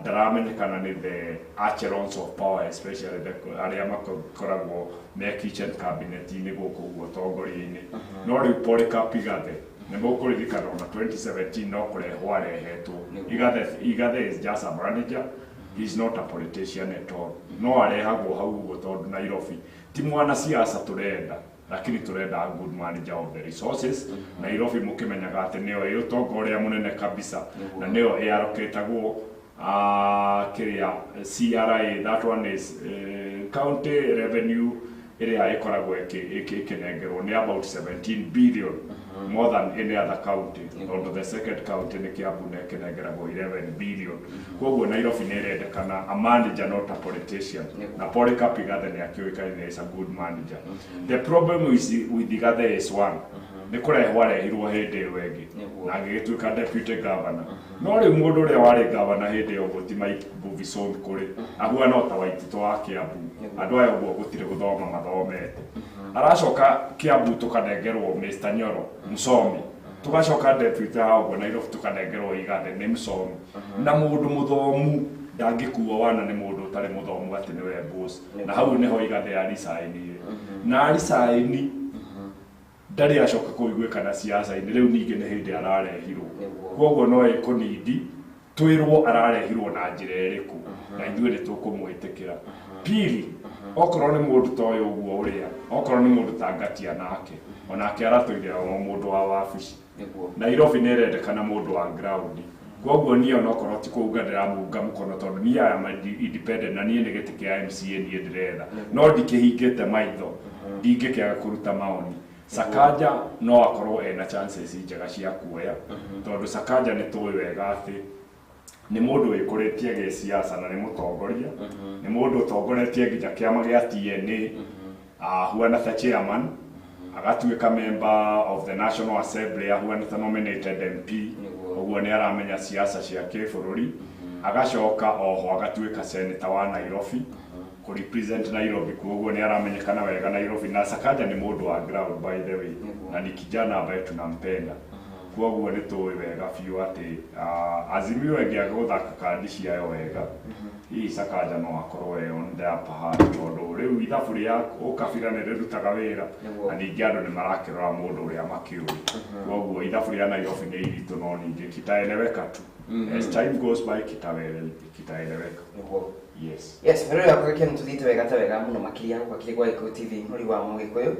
Speaker 17: ndaramenyekana nĩ the echelons of power, especially arĩa makoragwo me kitchen cabinet-inĩ gũkũ ũguo ũtongoria-inĩ. No rĩu Polycarp Igathe nĩ mũkũririkana ona 2017 no kũrehwo arehetwo. Igathe is just a manager. He's not a politician at all. No arehagwo hau ũguo tondũ Nairobi ti mwana siasa tũrenda, lakini tũrenda a good manager of the resources. Nairobi mũkĩmenyaga atĩ nĩyo ĩ ũtonga ũrĩa mũnene kabisa na nĩyo ĩaroketagwo kĩrĩa CRA, that one is county revenue ĩrĩa ĩkoragwo ĩkĩnengerwo nĩ about 17 billion more than any other county. Although the second county nĩ Kiambu na ĩkĩnengeragwo 11 billion. Koguo Nairobi nĩ ĩrendekana a manager, not a politician. Na Polycarp Igathe nĩ akĩũĩkaine as a good manager. The problem with Igathe is one, nĩ kũrehwo arehirwo hĩndĩ ĩyo ĩngĩ na agĩgĩtuĩka deputy governor. No rĩu mũndũ ũrĩa warĩ governor hĩndĩ ĩyo gũti Mike Mbuvi Sonko kũrĩ ahuana ta Waititũ wa Kiambu. Andũ aya ũguo gũtirĩ gũthoma mathomete. Aracoka Kiambu tũkanengerwo Mr. Nyoro Musomi, tugacoka deputy hau Nairobi tũkanengerwo Igathe nĩ Musomi. Na mũndũ mũthomu ndangĩkuo wana nĩ mũndũ ũtarĩ mũthomu atĩ nĩwe boss. Na hau nĩho Igathe arisainire. Na arisaini ndarĩ acoka kũiguĩkana siasa-inĩ, rĩu ningĩ nĩ hĩndĩ ararehirwo. Koguo no ĩkũnindi twĩrwo ararehirwo na njĩra ĩrĩkũ na ithuĩ nĩ tũkũmwĩtĩkĩra. Pili, okorwo nĩ mũndũ ta ũyũ ũguo ũrĩa, okorwo nĩ mũndũ ta Ngati anake, onake aratũire o mũndũ wa wabici. Nairobi nĩ ĩrendekana mũndũ wa ground. Koguo niĩ onokorwo ti kuuga ndĩramũnga mũkono tondũ niĩ am independent na niĩ nĩ gĩtĩ kĩa MCA niĩ ndĩretha, no ndikĩhingĩte maitho, ndingĩkĩaga kũruta maoni. Sakaja no akorwo ena chances njega cia kuoya tondũ Sakaja nĩ tũĩ wega atĩ nĩ mũndũ wĩkũrĩtie gĩ siasa na nĩ mũtongoria, nĩ mũndũ ũtongoretie nginya kĩama gĩa TNA, ahuana ta chairman, agatuĩka member of the National Assembly, ahuana ta nominated MP, ũguo nĩ aramenya siasa cia kĩbũrũri, agacoka oho agatuĩka senator wa Nairobi ku represent Nairobi, koguo nĩ aramenyekana wega Nairobi. Na Sakaja nĩ mũndũ wa ground by the way, na ni kijana ambaye tunampenda. Koguo nĩ tũĩ wega biũ atĩ Azimio ĩngĩaga gũthaka kandi ciayo wega, hii Sakaja no akorwo on the upper hand tondũ rĩu ithabu rĩa ũkabira nĩ rĩrutaga wĩra na ningĩ andũ nĩ marakĩrora mũndũ ũrĩa makĩũĩ. Koguo ithabu rĩa Nairobi nĩ iritũ no ningĩ kitaeleweka tu. As time goes by kitaeleweka. Yes.
Speaker 5: Yes, pero ya kwa kitu thito wega ta wega muno makiria kwa kigwa Gikuyu TV muri wa Mugikuyu.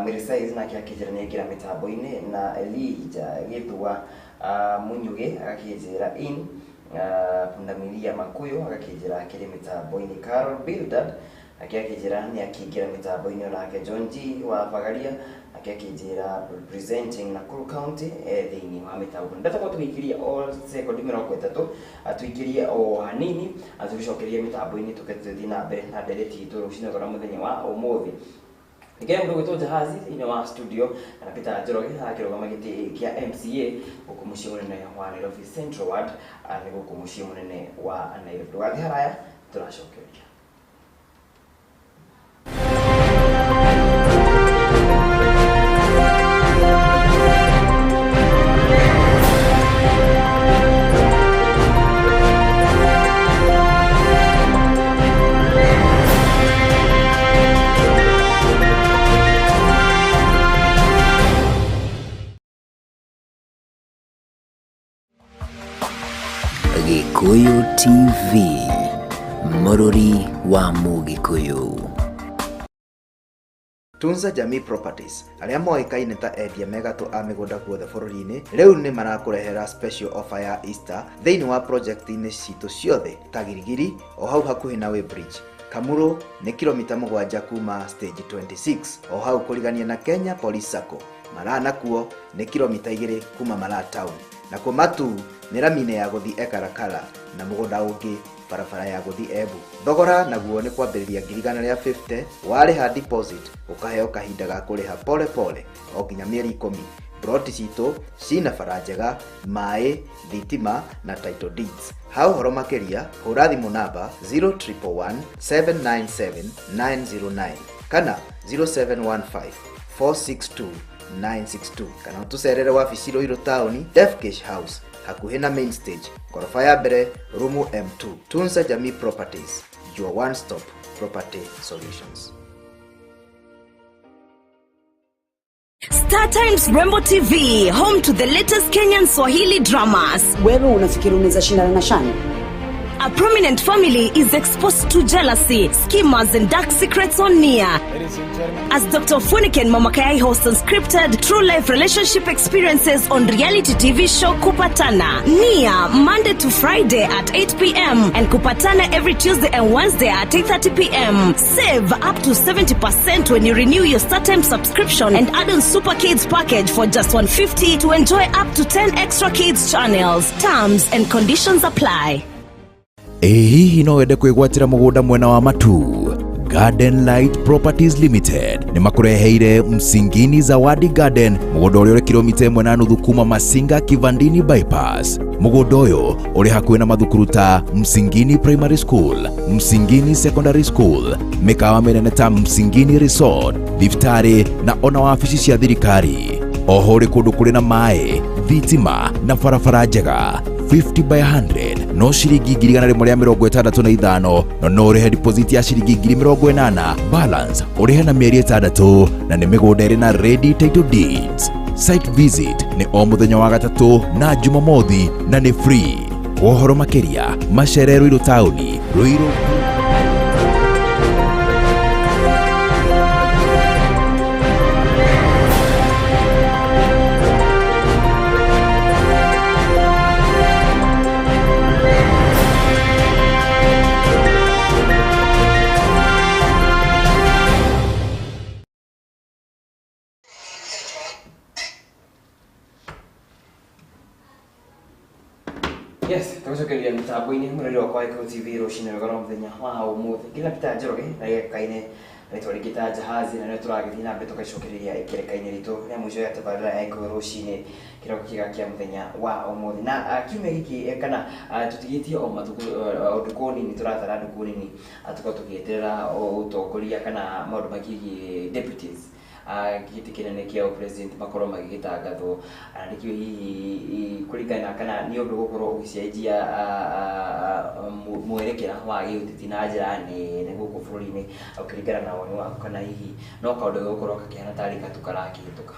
Speaker 5: Miri size na kia kijira ni gira mitambo-ini na Elijah githwa Munyuge agakijira in Pundamilia Makuyu agakijira kiri mitambo-ini. Carol Bildad akijira ni akigira mitambo-ini onake John G wa Bagaria akijira representing Nakuru County thiini wa mitambo. Ndataka tuikirie all second mirongo 3 atuikirie o hanini atucokerie mitambo-ini tuketuthi na mbere na ndereti itu rucine gora muthenya wa umuthi. Nigera mundu gwitwo Jahazi ine wa studio na Peter Njoroge akirogama giti kia MCA guku mucii munene wa Nairobi Central Ward ni guku mucii munene wa Nairobi. Tugathi haraya turacokeria.
Speaker 3: Gikuyu TV, Mururi wa Mugikuyu.
Speaker 10: Tunza Jamii Properties aria moĩkaine ta endia megatũ a mĩgũnda guothe bũrũri-inĩ rĩu nĩ marakũrehera special offer ya Easter thĩinĩ wa project-inĩ citũ ciothe ta Girigiri o hau hakuhĩ na Weybridge, Kamuru nĩ kilomita 7 kuma stage 26 o hau kũrigania na Kenya Police Sacco, Malaa nakuo nĩ kilomita 2 kuma Malaa town, na kwa Matu nĩ ramine ya gũthi Ekarakara na mũgũnda ũngĩ barabara ya guthi Embu. Thogora naguo ni kwambĩrĩria ngiri 150, warĩha deposit ukaheo kahinda ga kũrĩha pole pole o nginya mĩeri 10. Broti citũ cina bara njega, maĩ, thitima na title deeds. Ha ũhoro makĩria hũra thimũ namba 0111 797 909 kana 0715 462 962 kana utucerere wabici Ruiru Town, Def Cash House hakuhĩ na main stage, ghorofa ya mbere, rumu M2. Tunza Jamii Properties, your one stop property solutions.
Speaker 11: Star Times Rembo TV, home to the latest Kenyan Swahili dramas.
Speaker 12: Wewe unafikiri unaweza shindana na Shani?
Speaker 11: A prominent family is exposed to jealousy, schemers and dark secrets on Nia. As Dr. Funiken Mamakayai hosts unscripted true life relationship experiences on reality TV show Kupatana. Nia, Monday to Friday at 8 p.m. and Kupatana every Tuesday and Wednesday at 8:30 p.m. Save up to 70% when you renew your StarTimes subscription and add on Super Kids package for just $150 to enjoy up to 10 extra kids channels. Terms and conditions apply.
Speaker 15: Hihi no wende kwigwatira mugunda mwena wa Matu? Garden Light Properties Limited ni makureheire Msingini Zawadi Garden, mugunda uri kilomita 1.5 kuma Masinga Kivandini bypass. Mugunda uyu uri hakuhĩ na mathukuru ta Msingini Primary School, Msingini Secondary School, mikawa minene ta Msingini Resort, thibitarĩ na ona wabici cia thirikari. Oho uri kundu kuri na maĩ, thitima na barabara njega. 50 by 100 no shilingi 165 no urihe deposit ya shilingi 80 balance urihe na mieri 6 na ni migunda iri na ready title deeds. Site visit ni o muthenya wa gatatu na Jumamothi na ni free. Uhoro makeria Mashere Ruiru Town, Ruiru.
Speaker 5: Yes, tucokeria mitambo-inĩ mũrĩre wakwa Gikuyu TV rũcinĩ rwega rwa mũthenya wa ũmũthĩ. Ngina Peter Njoroge na gĩkaine rĩtwa rĩngĩ ta Jahazi, na nĩo tũragĩthiĩ na mbere tũgacokereria kĩrĩka-inĩ ritũ rĩa mũico ya tabarĩra ya Gikuyu rũcinĩ kĩroko kĩega kĩa mũthenya wa ũmũthĩ. Na kiumia gĩkĩ kana tũtigĩtie o ũndũ nini, tũratara ndũkũ nini tũkorwo tũgĩeterera ũtongoria kana maũndũ makĩgiĩ deputies giti kinene kia president makorwo magigitangathwo nikio hihi kuringana kana ni undu gukorwo ugicenjia mwerekera wa giutiti na njira nene guku bururi-ini ukiringana na woni waku kana hihi no kaundu gukorwo kakihana tari katukarakihituka.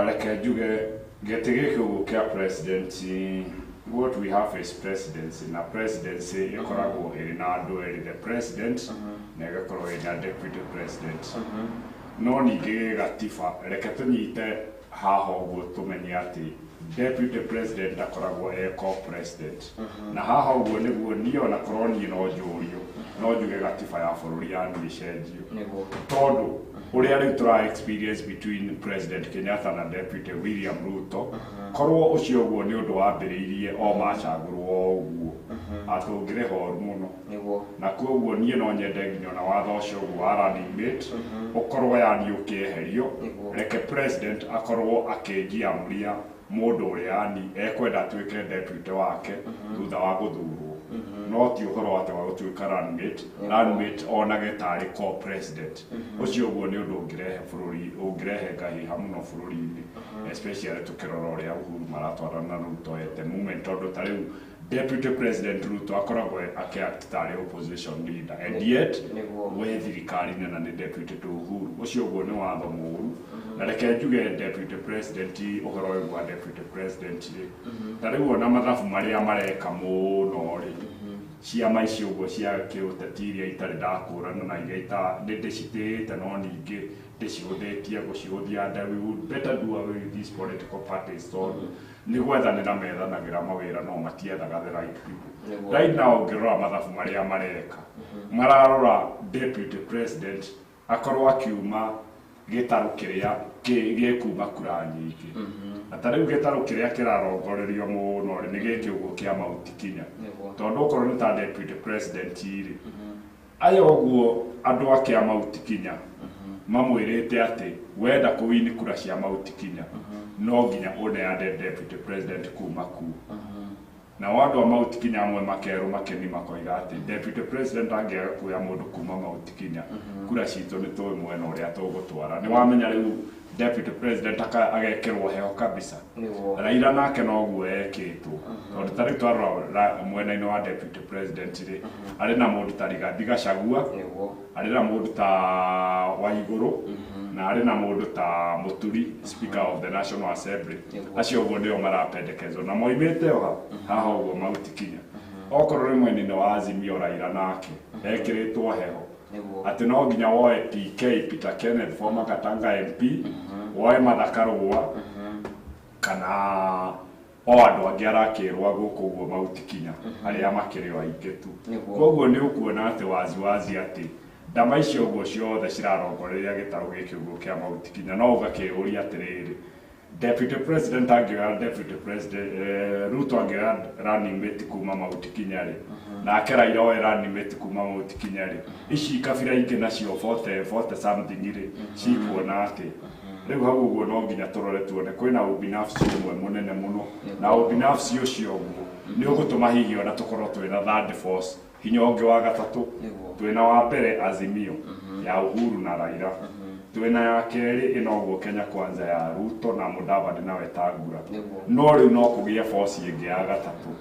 Speaker 17: Reke njuge gĩtĩ gĩkĩ kia president, what we have is presidency, na presidency ikoragwo iri na andu eri, the president na igakorwo ina deputy president. No ningĩ gatiba reke tũnyite haha ũguo tũmenye atĩ deputy president akoragwo co-president, na haha ũguo nĩguo niĩ ona korwo niĩ no njũrio no njuge gatiba ya bũrũri yanyu ĩcenjio, tondũ ũrĩa rĩu tũra experience between President Kenyatta na Deputy William Ruto korwo ũcio ũguo nĩ ũndũ wambĩrĩirie o macagũrwo ũguo atũngĩre horu mũno, na koguo niĩ no nyende nginya na watho ũcio ũguo wa running mate ũkorwo yani ũkĩeherio, reke president akorwo akĩnjiamuria mũndũ ũrĩa yani ekwenda atuĩke deputy wake thutha wa gũthurwo, no ti ũhoro atĩ wa gũtuĩka runmate onage tarĩ co-president. Ũcio ũguo nĩ ũndũ ũngĩrehe bũrũri, ũngĩrehe ngahĩha mũno bũrũri-inĩ, especially tũkĩrora ũrĩa Uhuru maratwarana na Ruto ete movement, tondũ ta rĩu Deputy President Ruto akoragwo akiact tarĩ opposition leader, and yet we thirikari-inĩ na nĩ deputy to Uhuru. Ũcio ũguo nĩ watho mũũru, na reke njuge deputy president, ũhoro ũyũ wa deputy president ta rĩu ona mathabu marĩa mareka mũno rĩ, ciama icio ũguo cia kĩũteti iria itarĩ ndakũrana na iria ndĩcitĩĩte no ningĩ ndĩcihũthĩtie gũcihũthia nda, we would better do away with these political parties, tondũ nĩ gwethanĩra methanagĩra mawĩra no matiethaga the right people. Right now ũngĩrora mathabu marĩa mareka mararora deputy president akorwo akiuma gĩtarũ kĩrĩa gĩkuma kura nyingĩ na ta rĩu gĩtarũ kĩrĩa kĩrarongorerio mũno nĩ gĩkĩ ũguo kĩa Mount Kenya tondũ okorwo nĩ ta deputy president rĩ aya ũguo andũ a kĩa Mount Kenya mamwĩrĩte atĩ wenda kũwini kura cia Mount Kenya no nginya ũneane deputy president kuma kuo na andũ a Mount Kenya amwe makerwo makeni makoiga atĩ deputy president angĩaga kuoya mũndũ kuma Mount Kenya kura citũ nĩ tũĩ mwena ũrĩa tũgũtwara nĩ wamenya rĩu deputy president agekĩrwo heho kabisa Raila nake noguo ekĩtwo tondũ ta rĩu twarora mwena-inĩ wa deputy president rĩ arĩ na mũndũ ta Rigathi Gachagua arĩ na mũndũ ta Waigũrũ na arĩ na mũndũ ta Mũturi speaker of the National Assembly acio ũguo nĩo marapendekezwo na moimĩte haha ũguo Mount Kenya okorwo nĩ mwena-inĩ wa Azimio Raila nake ekĩrĩtwo heho atĩ no nginya woe PK Peter Kenneth former Gatanga MP woe Martha Karũa kana o andũ angĩ arakĩrwo gũkũ ũguo Mount Kenya arĩa makĩrĩ o aingĩ tu koguo nĩ ũkuona atĩ wazi atĩ ndama icio ũguo ciothe cirarongoreria gĩtarũ gĩkĩ ũguo kĩa Mount Kenya no ũgakĩũria atĩrĩrĩ deputy president angĩoya deputy president Ruto angĩoya running mate kuma Mount Kenya rĩ nake Raila oe running mate kuma Mount Kenya rĩ ici kabira ingĩ nacio 40 something rĩ cikuona atĩ rĩu hau ũguo no nginya tũrore tuone kwĩna ũbinafsi ũmwe mũnene mũno na ũbinafsi ũcio ũguo nĩ ũgũtũma hihi ona tũkorwo twĩna third force hinya ũngĩ wa gatatũ twĩna wa mbere Azimio ya Uhuru na Raila twĩna ya kerĩ ĩno ũguo Kenya Kwanza ya Ruto na Mudavadi na Wetangula no rĩu no kũgĩa force ĩngĩ ya gatatũ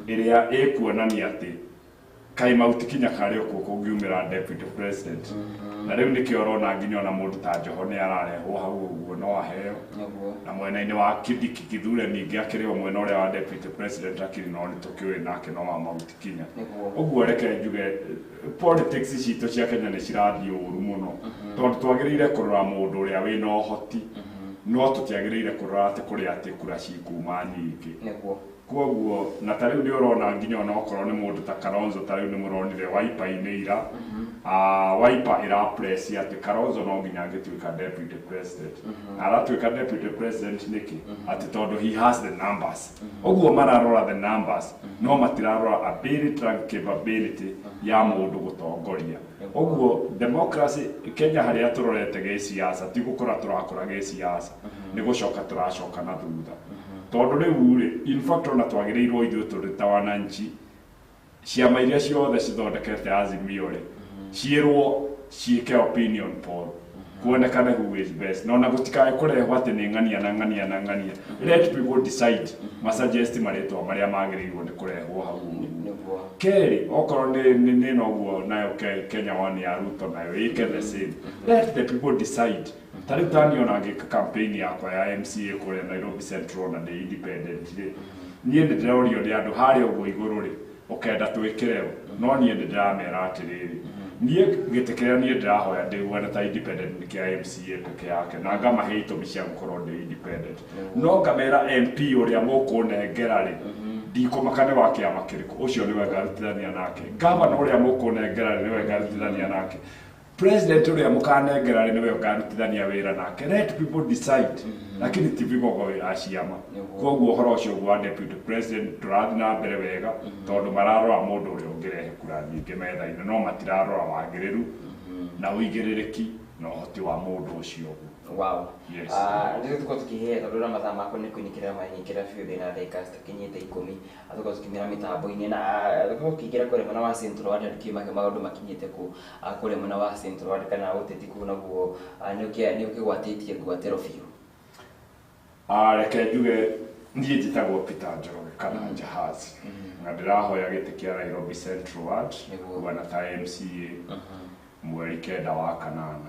Speaker 17: ĩrĩa ĩkuonania atĩ kai Mount Kenya karĩ okuo kũngiumĩra deputy president na rĩu nĩkĩo ũrona nginya ona mũndũ ta Joho nĩ ararehwo hau ũguo no aheo na mwena-inĩ wa Kindiki Kithure ningĩ akĩrĩ o mwena ũrĩa wa deputy president akĩrĩ no nĩ tũkĩũĩ nake no wa Mount Kenya ũguo reke njuge politics citũ cia Kenya nĩ cirathiĩ ũru mũno tondũ twagĩrĩire kũrora mũndũ ũrĩa wĩna ũhoti no tũtiagĩrĩire kũrora atĩ kũrĩa atĩ kura cikuma nyingĩ koguo na ta rĩu nĩ ũrona nginya ona okorwo nĩ mũndũ ta Kalonzo ta rĩu nĩ mũronire Wiper-inĩ ira Wiper ĩrapress atĩ Kalonzo no nginya angĩtuĩka deputy president na aratuĩka deputy president nĩkĩ atĩ tondũ he has the numbers ũguo mararora the numbers no matirarora ability and capability ya mũndũ gũtongoria ũguo democracy Kenya harĩa tũrorete gĩciaca ti gũkora tũrakora gĩciaca nĩ gũcoka tũracoka na thutha tondũ rĩu rĩ in fact ona twagĩrĩirwo ithuĩ tũrĩ ta wananchi ciama iria ciothe cithondekete Azimio rĩ ciĩrwo ciĩke opinion poll kuonekane who is best no na gũtikae kũrehwo atĩ nĩ ng'ania let people decide masuggest marĩtwa marĩa magĩrĩirwo nĩ kũrehwo hau kerĩ okorwo nĩ noguo nayo Kenya One ya Ruto nayo ĩke the same let the people decide ta rĩu tani ona ngĩka campaign yakwa ya MCA kũrĩa Nairobi Central na nĩ independent rĩ niĩ nĩ ndĩrorio nĩ andũ harĩa ũguo igũrũ rĩ ũkenda twĩkĩre no niĩ nĩ ndĩramera atĩrĩrĩ niĩ gĩtĩ kĩrĩa niĩ ndĩrahoya ndĩguana ta independent nĩ kĩa MCA peke yake na ngamahe itũmi cia gũkorwo ndĩ independent no ngamera MP ũrĩa mũkũnengera rĩ ndikũmakane wa kĩama kĩrĩkũ ũcio nĩwe ngarutithania nake gavana ũrĩa mũkũnengera rĩ nĩwe ngarutithania nake president ũrĩa mũkanengera rĩ nĩwe ngarutithania wĩra nake let people decide lakini ti vigogo ya ciama koguo ũhoro ũcio wa deputy president tũrathiĩ na mbere wega tondũ mararora mũndũ ũrĩa ũngĩrehe kura nyingĩ metha-inĩ no matirarora wagĩrĩru na ũigĩrĩrĩki na ũhoti wa mũndũ ũcio
Speaker 5: wow rĩu tuko tukĩhe tondũ na mathaa makwa nĩ kũnyikĩra manyikĩra biũ thĩna ndagĩka citakinyĩte 10 tuko tukĩmĩra mĩtambo-inĩ na tuko tukĩingĩra kũrĩa mwena wa Central Ward tukiumaga maũndũ makinyĩte kũrĩa mwena wa Central Ward kana ũteti kũu naguo nĩ ũkĩgwatĩtie ngwatĩro biũ
Speaker 17: reke njuge niĩ njĩtagwo Peter Njoroge kana Jahazi na ndĩrahoya gĩtĩ kĩa Nairobi Central Ward kuona ta MCA mweri 9 wa kanana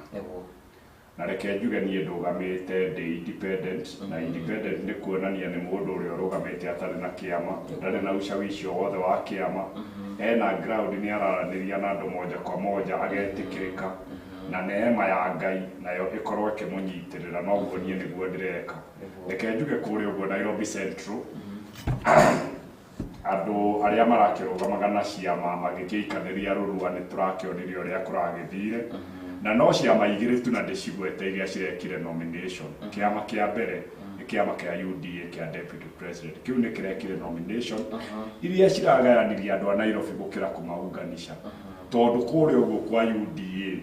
Speaker 17: na reke njuge niĩ ndũgamĩte ndĩ independent na independent nĩ kuonania nĩ mũndũ ũrĩa ũrũgamĩte atarĩ na kĩama ndarĩ na ushawishi wothe wa kĩama ena ground nĩ araranĩria na andũ moja kwa moja agetĩkĩrĩka na neema ya Ngai nayo ĩkorwo ĩkĩmũnyitĩrĩra no guo niĩ nĩguo ndĩreka reke njuge kũrĩa ũguo Nairobi Central andũ arĩa marakĩrũgamaga na ciama magĩkĩikanĩria rũrua nĩ tũrakĩonirio ũrĩa kũragĩthire na no ciama igĩrĩ tu na ndĩcigwete iria cirekire nomination. Kĩama kĩa mbere nĩ kĩama kĩa UDA kĩa deputy president, kĩu nĩ kĩrekire nomination iria ciragayaniria andũ a Nairobi gũkĩra kũmaunganisha, tondũ kũrĩa ũguo kwa UDA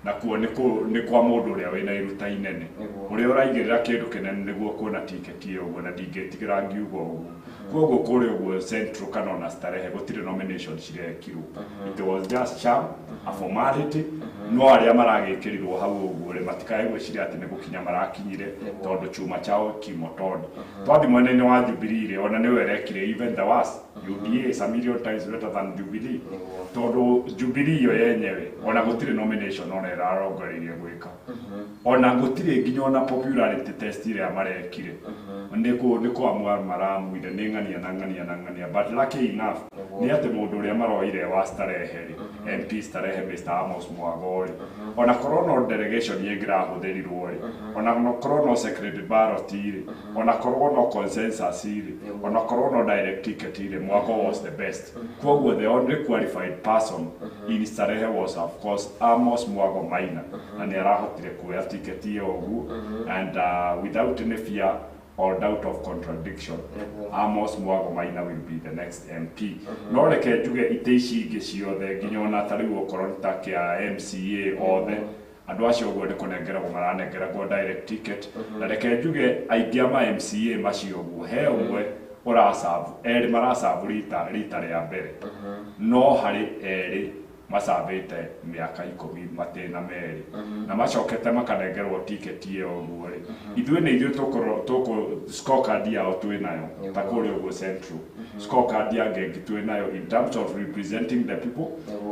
Speaker 17: nakuo nĩ kwa mũndũ ũrĩa wĩna iruta inene, ũrĩa ũraigĩrĩra kĩndũ kĩnene nĩguo kuona tiketi ĩyo ũguo, na ndingĩtigĩra ngiuga ũguo. Koguo kũrĩa ũguo Central kana ona Starehe gũtirĩ nomination cirekirwo. It was just sham, a formality. No arĩa maragĩkĩrirwo hau ũguo rĩ matikae gwĩciria atĩ nĩ gũkinya marakinyire tondũ chuma chao kimotondo. Twathi mwena-inĩ wa Jubilee rĩ ona nĩwe erekire even the worst. UDA is a million times better than Jubilee. Tondũ Jubilee yo yenyewe ona gũtirĩ nomination ona ĩrarongoreirie gwĩka. Ona gũtirĩ nginya ona popularity test ĩrĩa marekire. Nĩ kwa maramuire nĩ ng'ania but lucky enough nĩ atĩ mũndũ ũrĩa maroire wa Starehe rĩ MP Starehe Mr. Amos Mwagori ona korwo no delegation ĩngĩrahũthĩrirwo rĩ ona korwo no secret ballot rĩ ona korwo no consensus rĩ ona korwo no direct ticket rĩ Mwago was the best. Koguo the only qualified person in Starehe was of course Amos Mwago Maina na nĩ arahotire kuoya ticket ĩyo ũguo and without any fear or doubt of contradiction, Amos Mwago Maina will be the next MP. No reke njuge ite ici ingĩ ciothe nginya ona tarĩu okorwo ta kĩa MCA othe andũ acio ũguo nĩ kũnengeragwo maranengeragwo direct ticket, na reke njuge aingĩ a ma MCA macio ũguo he ũmwe ũrasabu erĩ marasabu rita rĩa mbere no harĩ erĩ masabete miaka 10 matena meri na macokete makanengerwo ticket ĩyo ũguo rĩ ithuĩ nĩ ithuĩ tũkũ scorecard yao twĩnayo ta kũrĩa ũguo Central scorecard ya Gengi twĩnayo in terms of representing the people,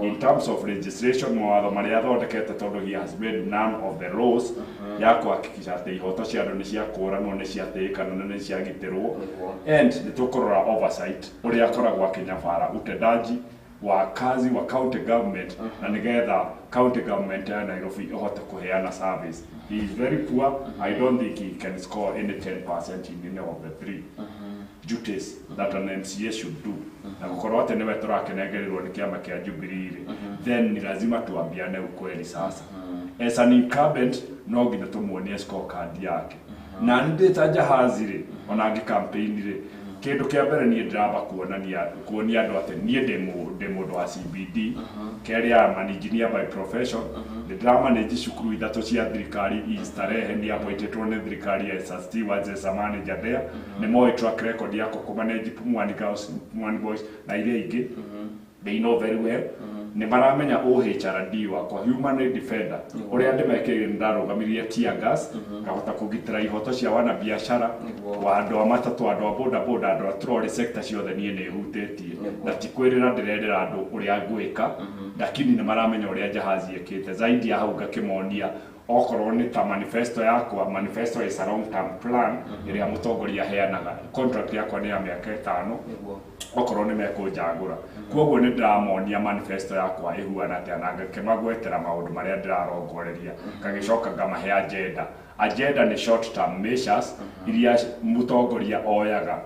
Speaker 17: in terms of registration mawatho marĩa athondekete tondũ he has made none of the laws ya kuhakikisha atĩ ihoto cia andũ nĩ ciakũranwo nĩ ciatĩĩkana na nĩ ciagitĩrwo and nĩ tũkũrora oversight ũrĩa akoragwo akĩnyabara utendaji wa kazi wa county government na nigetha county government ya Nairobi ihote kuheana service. He is very poor. I don't think he can score any 10% in any of the three duties that an MCA should do. Na gukorwo atĩ nĩwe tũrakenengereirwo nĩ kĩama kĩa Jubilee then ni lazima tuambiane ukweli sasa. As an incumbent no nginya tumuonie scorecard yake na ndĩta jahazi rĩ ona angi campaign rĩ kĩndũ kĩa mbere niĩ ndĩramba kuonia andũ atĩ niĩ ndĩ mũndũ wa CBD kĩrĩa man engineer by profession ndĩramanage cukuru ithatũ cia thirikari Starehe nĩ appointetwo nĩ thirikari as a steward as a manager there nĩ moĩ track record yako kumanage Mwangi Boys na iria ingĩ they know very well nĩ maramenya OHRD wakwa human defender ũrĩa ndĩmekĩrĩire ndarũgamirie tear gas ngahota kũgitĩra ihoto cia wana biashara wa andũ a matatũ andũ a boda andũ a trolley sector ciothe niĩ nĩ hutĩtie na ti kwĩrĩra ndĩrendera andũ ũrĩa ngwĩka lakini nĩ maramenya ũrĩa jahazi ĩkĩte zaidi ya hau ngakĩmonia okorwo nĩ ta manifesto yakwa manifesto is a long term plan ĩrĩa mũtongoria aheanaga contract yakwa nĩ ya mĩaka 5 okorwo nĩ mekũnjagũra koguo nĩ ndĩramonia manifesto yakwa ĩhuana atĩa na ngakĩmagwetera maũndũ marĩa ndĩrarongoreria ngagĩcoka ngamahe agenda nĩ short term measures iria mũtongoria oyaga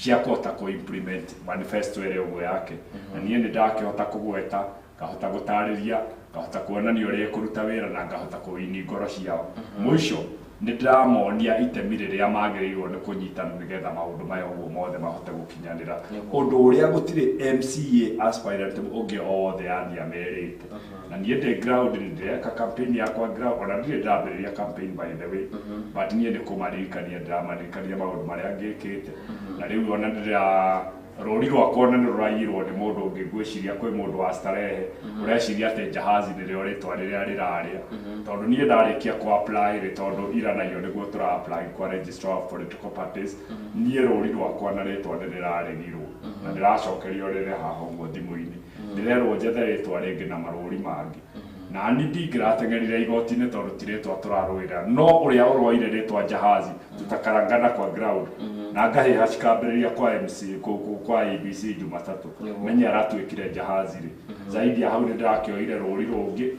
Speaker 17: cia kũhota kũ-implement manifesto ĩrĩa ũguo yake na niĩ nĩ ndakĩhota kũgweta ngahota gũtarĩria ngahota kuonania ũrĩa kũruta wĩra na ngahota kũwini ngoro ciao mũico nĩ ndĩramonia itemi rĩrĩa magĩrĩirwo nĩ kũnyitana nĩgetha maũndũ maya ũguo mothe mahote gũkinyanĩra ũndũ ũrĩa gũtirĩ MCA aspirant ũngĩ othe yathia merĩte na niĩ ndĩ ground nĩ ndĩreka campaign yakwa ground ona ndirĩ ndambĩrĩria campaign by the way but niĩ nĩ kũmaririkania ndĩramaririkania maũndũ marĩa ngĩkĩte na rĩu ona rũri rwakwa nĩ rũraiyirwo nĩ mũndũ ũngĩ ngwĩciria kwĩ mũndũ wa Starehe ũreciria atĩ jahazi nĩrĩo rĩtwa rĩrĩa rĩrarĩa tondũ niĩ ndarĩkia ku apply rĩ tondũ ira nayo nĩguo tũra apply kwa register of political parties niĩ rũri rwakwa na rĩtwa nĩrĩraregirwo na ndĩracokerio rĩrĩ haha ũguo thimũ-inĩ ndĩrerwo njethe rĩtwa rĩngĩ na marũri mangĩ na ni ndingĩrateng'erire igoti-inĩ tondũ ti rĩtwa tũrarũĩra no ũrĩa ũroire rĩtwa jahazi tũtakarangana kwa ground na ngahĩha cikambĩrĩria kwa MC kwa ABC Jumatatũ menye aratuĩkire jahazi rĩ zaidi ya hau nĩ ndĩrakĩoire rũri rũngĩ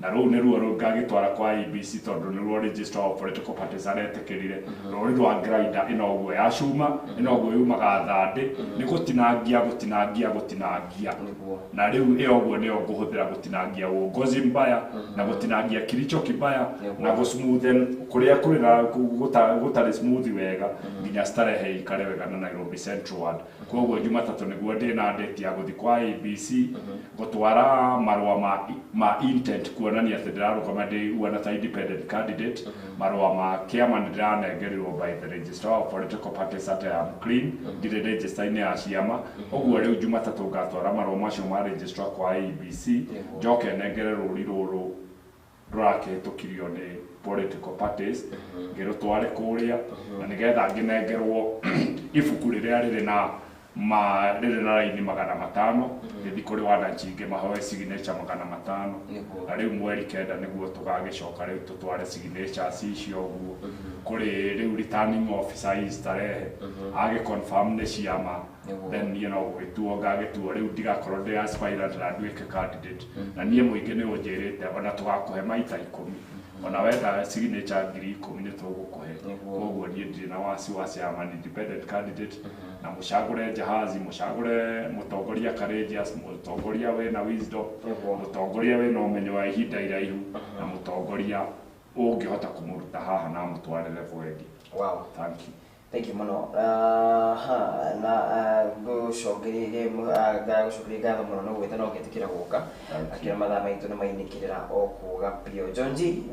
Speaker 17: na rũu nĩ ruo rũngagĩtwara kwa IEBC tondũ nĩ ruo register of political parties aretĩkĩrire rũrĩ rwa grinder ĩno ũguo ya cuma ĩno ũguo yumaga thandĩ nĩ gũtinangia na rĩu ĩyo ũguo nĩyo ngũhũthĩra gũtinangia uongozi mbaya na gũtinangia kilicho kibaya na gũsmoothen kũrĩa kũrĩ gũtarĩ smooth wega nginya starehe ikare wega na Nairobi Central Ward. Koguo Jumatatũ nĩguo ndĩna date ya gũthiĩ kwa IEBC gũtwara marũa ma intent kuonania atĩ ndĩrarũgama ndĩhuana ta independent candidate, marũa ma kĩama nĩ ndĩranengerirwo by the registrar of political parties at I am clean ndirĩ register-inĩ ya ciama. Ũguo rĩu Jumatatũ ngatwara marũa macio ma registrar kwa IEBC njoke nengere rũri rũrũ rũrakĩhĩtũkirio nĩ political parties ngĩrũtware kũrĩa na nĩgetha ngĩnengerwo ibuku rĩrĩa rĩrĩ na raini 500 gĩthi kũrĩ wananchi ngĩmahoe signature 500 na rĩu mweri kenda nĩguo tũgagĩcoka rĩu tũtware signatures icio ũguo kũrĩ rĩu returning officer starehe agĩconfirm nĩ ciama then gũgĩtuo ngagĩtuo rĩu ndigakorwo ndĩ aspirant na nduĩke candidate na niĩ mũingĩ nĩ ũnjĩrĩte ona tũgakũhe maita 10 ona wenda signature 10,000 nĩ tũgũkũhe. Koguo niĩ ndirĩ na wasiwasi ama ni independent candidate na mũcagũre Jahazi, mũcagũre mũtongoria courageous, mũtongoria wĩna wisdom, mũtongoria wĩna ũmenyo wa ihinda iraihu na mũtongoria ũngĩhota kũmũruta haha na mũtwarĩre bũrũri.
Speaker 5: Wow, thank you muno. Na gũcokerie ngatho mũno no gwĩta no ngĩtĩkĩra gũka akĩra mathaa maitũ nĩ mainĩkĩrĩra o kuga pio. Jonji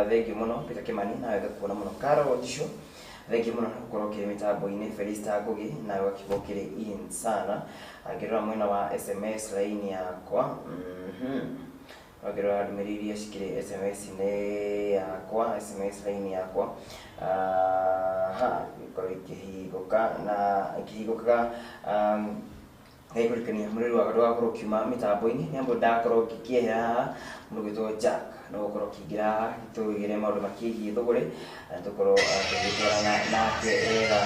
Speaker 5: thengi mũno Peter Kimani na wega kuona mũno Karo Jisho thengi mũno gũkorwo kĩrĩ mĩtambo-inĩ Felista Ngugi na wakĩbwo kĩrĩ in sana angĩrora mwena wa SMS line yakwa Wagĩrora ndũmĩrĩri iria cikĩrĩ SMS-inĩ yakwa, SMS line yakwa gĩkorwo ikĩhingũkaga gĩkũrikania mũrĩri wa ndũgakorwo kiuma mĩtambo-inĩ nĩ ambo ndakorwo ngĩkĩehera haha mũndũ gwĩtwo Jack no gũkorwo kĩingĩra haha tũgĩre maũndũ makĩgiĩ thũgũrĩ na tũkorwo tũgĩtwarana nake wega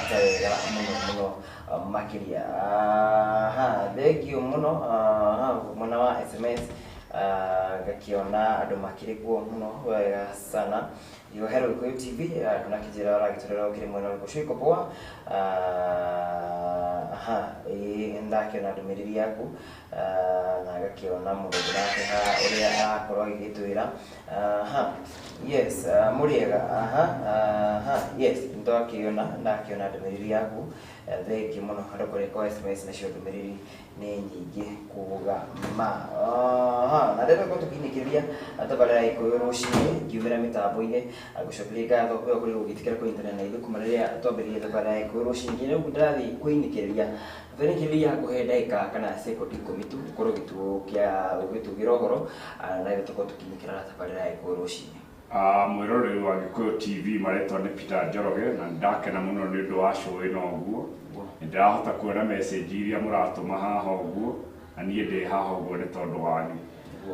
Speaker 5: mũno makĩria. Thengiũ mũno mwena wa SMS gakiona andũ makĩrĩ kuo mũno wega sana. Hello Gikuyu TV tunakijira ragĩtorera ukiri mwena wa Gikuyu Kopoa ndakiona ndũmĩrĩri yaku na gakiona mũndũ nake ha ũrĩa arakorwo agĩgĩtwĩra yes mũrĩega yes ndakiona ndũmĩrĩri yaku thengi mũno andũ kũrĩ kwa SMS nacio ndũmĩrĩri nĩ nyingĩ kuga na ndĩrenda gũtũkinyĩria atabarĩra Gikuyu Ruciini ngiumĩra mĩtambo-inĩ agũcokeria ngatho we kũrĩ gũgĩthikĩra kwa internet na ithuĩ kuma rĩrĩa twambĩrĩria tabarĩra Gikuyu Ruciini rĩu ndĩrathiĩ kwĩinĩkĩrĩria thenĩkĩrĩria hakuhĩ ndagĩka kana sekondi 10 tu gũkorwo gĩtugĩra ũhoro na ithuĩ tũkorwo tũkinyĩkĩra tabarĩra Gikuyu Ruciini.
Speaker 17: Mwĩroreri wa Gikuyu TV maretwo nĩ Peter Njoroge na ndakena mũno nĩ ũndũ wa show ĩno ũguo nĩndĩrahota kuona message iria mũratũma haha ũguo na niĩ ndĩ haha ũguo nĩ tondũ wanyu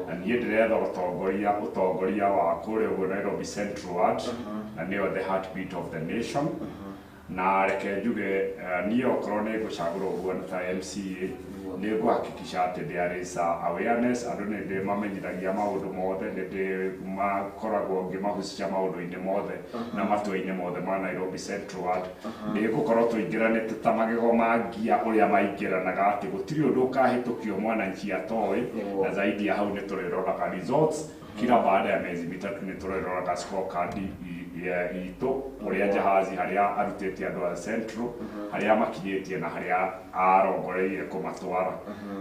Speaker 17: na niĩ ndĩretha ũtongoria wa kũrĩa ũguo Nairobi Central Ward na nĩyo the heartbeat of the nation na reke njuge niĩ okorwo nĩ ngũcagũra ũguo ta MCA nĩ ngũhakikisha atĩ there is awareness andũ nĩ ndĩmamenyithagia maũndũ mothe nĩ ndĩmakoragwo ngĩmahucia maũndũ-inĩ mothe na matũa-inĩ mothe ma Nairobi Central Ward. Nĩ ngũkorwo tũingĩranĩte ta magego ma ngia ũrĩa maingĩranaga atĩ gũtirĩ ũndũ ũkahĩtũkio mwananchi atoĩ na zaidi ya hau nĩ tũrĩroraga results kila baada ya miezi mitatu nĩ tũrĩroraga scorecard itũ ũrĩa Jahazi harĩa arutĩtie andũ a Central harĩa makinyĩtie na harĩa arongoreirie kũmatwara.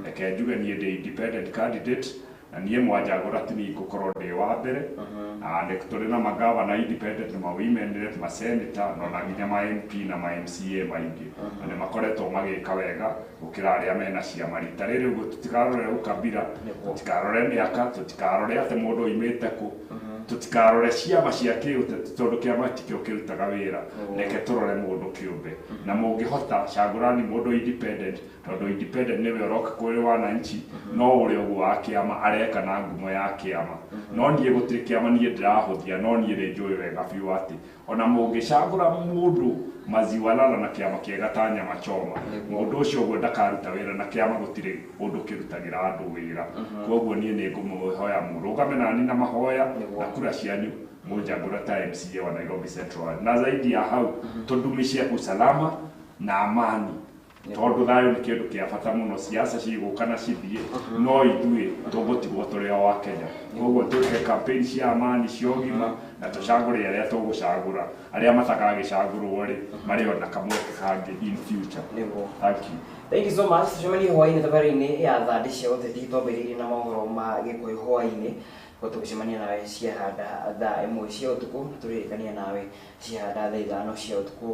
Speaker 17: Reke njuge niĩ ndĩ independent candidate na niĩ mwanjagũra ti niĩ ngũkorwo ndĩ wa mbere nĩ tũrĩ na magavana independent ma women rep ma senator na nginya ma MP na ma MCA maingĩ na nĩ makoretwo magĩka wega gũkĩra arĩa mena ciama rita rĩrĩ ũguo tũtikarore ũkabira tũtikarore mĩaka tũtikarore atĩ mũndũ oimĩte kũ tũtikarore ciama cia kĩũteti tondũ kĩama tikĩo kĩrutaga wĩra reke tũrore mũndũ kĩũmbe na mũngĩhota cagũrani mũndũ independent tondũ independent nĩwe ũroka kũrĩ wananchi no ũrĩa ũguo wa kĩama areka na ngumo ya kĩama no niĩ gũtirĩ kĩama niĩ ndĩrahũthia no niĩ nĩ njũĩ wega biũ atĩ ona mũngĩcagũra mũndũ maziwa lala na kiama kiega ta nyama choma mundu ucio gwe ndakaruta wira na kiama gutire undu kirutagira andu wira koguo nie ni ngumuhoya murugame nani na mahoya na kura cianyu mujagura ta MCA wa Nairobi Central na zaidi ya hau tudumishe usalama na amani tondu thayo ni kindu kia bata muno siasa cigukana cithie no ithuĩ tũgũtigwo tũrĩ o wa Kenya koguo twĩke campaign cia amani cia ũgima na tũcagũre arĩa tũgũcagũra arĩa matakagĩcagũrwo rĩ marĩ ona kamweke kangĩ in future.
Speaker 5: Thank you so much. Tucemanie hwainĩ thabarĩ-inĩ ya thaa cia ũteti twambĩrĩirie na mohoro ma Gĩkũyũ hwainĩ tũgũcemania nawe ciahanda thaa 1 cia ũtukũ tũrĩkania nawe ciahanda thaa 5 cia ũtukũ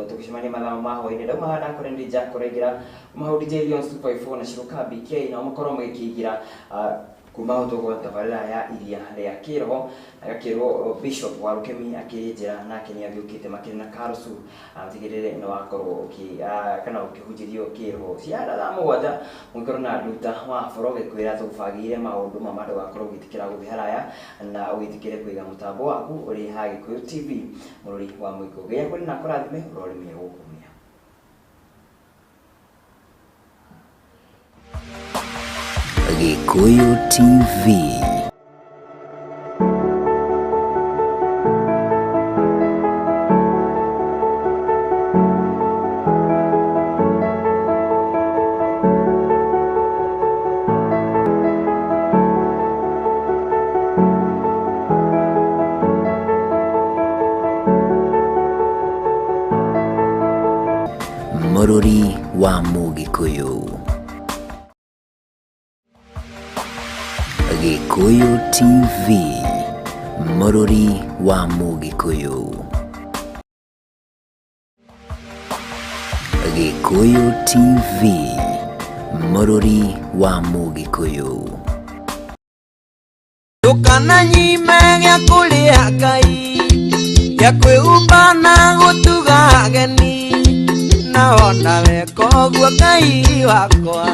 Speaker 5: tũgũcemania mathaa ma hwainĩ rĩu mahanda kũrĩ ndija kũrengera mahũri DJ Lions 254 na Shirukabi K na makorwo magĩkĩingĩra kuma ũtũgwo tabarĩra ya iria rĩa kĩroho agakĩrwo Bishop wa Rukemi akĩnjĩra nake nĩ agĩũkĩte makĩrĩ na Karusu atigĩrĩre nĩ wakorwo kana ũkĩhunjĩrio kĩroho ciahanda thaa 7 mũkorwo na nduta wa boro gĩkwĩra tũbagĩire maũndũ ma andũ gakorwo gĩtikĩra gũthiĩ haraya na ũgĩtikĩre kũiga mũtambo waku ũrĩ ha Gikuyu TV mũrori wa mũingĩ gĩa kũrĩ na kũrathime ũrorĩmie gũkũmia
Speaker 3: Gikuyu TV. Mũrori wa Mũgĩkũyũ. Gikuyu TV, mũrori wa Mũgĩkũyũ. Gikuyu TV, mũrori wa Mũgĩkũyũ.
Speaker 7: Ndũkananyime gĩa kũrĩa Ngai, gĩa kwĩhumba na gũtuga ageni, na ona weka ũguo Ngai wakwa.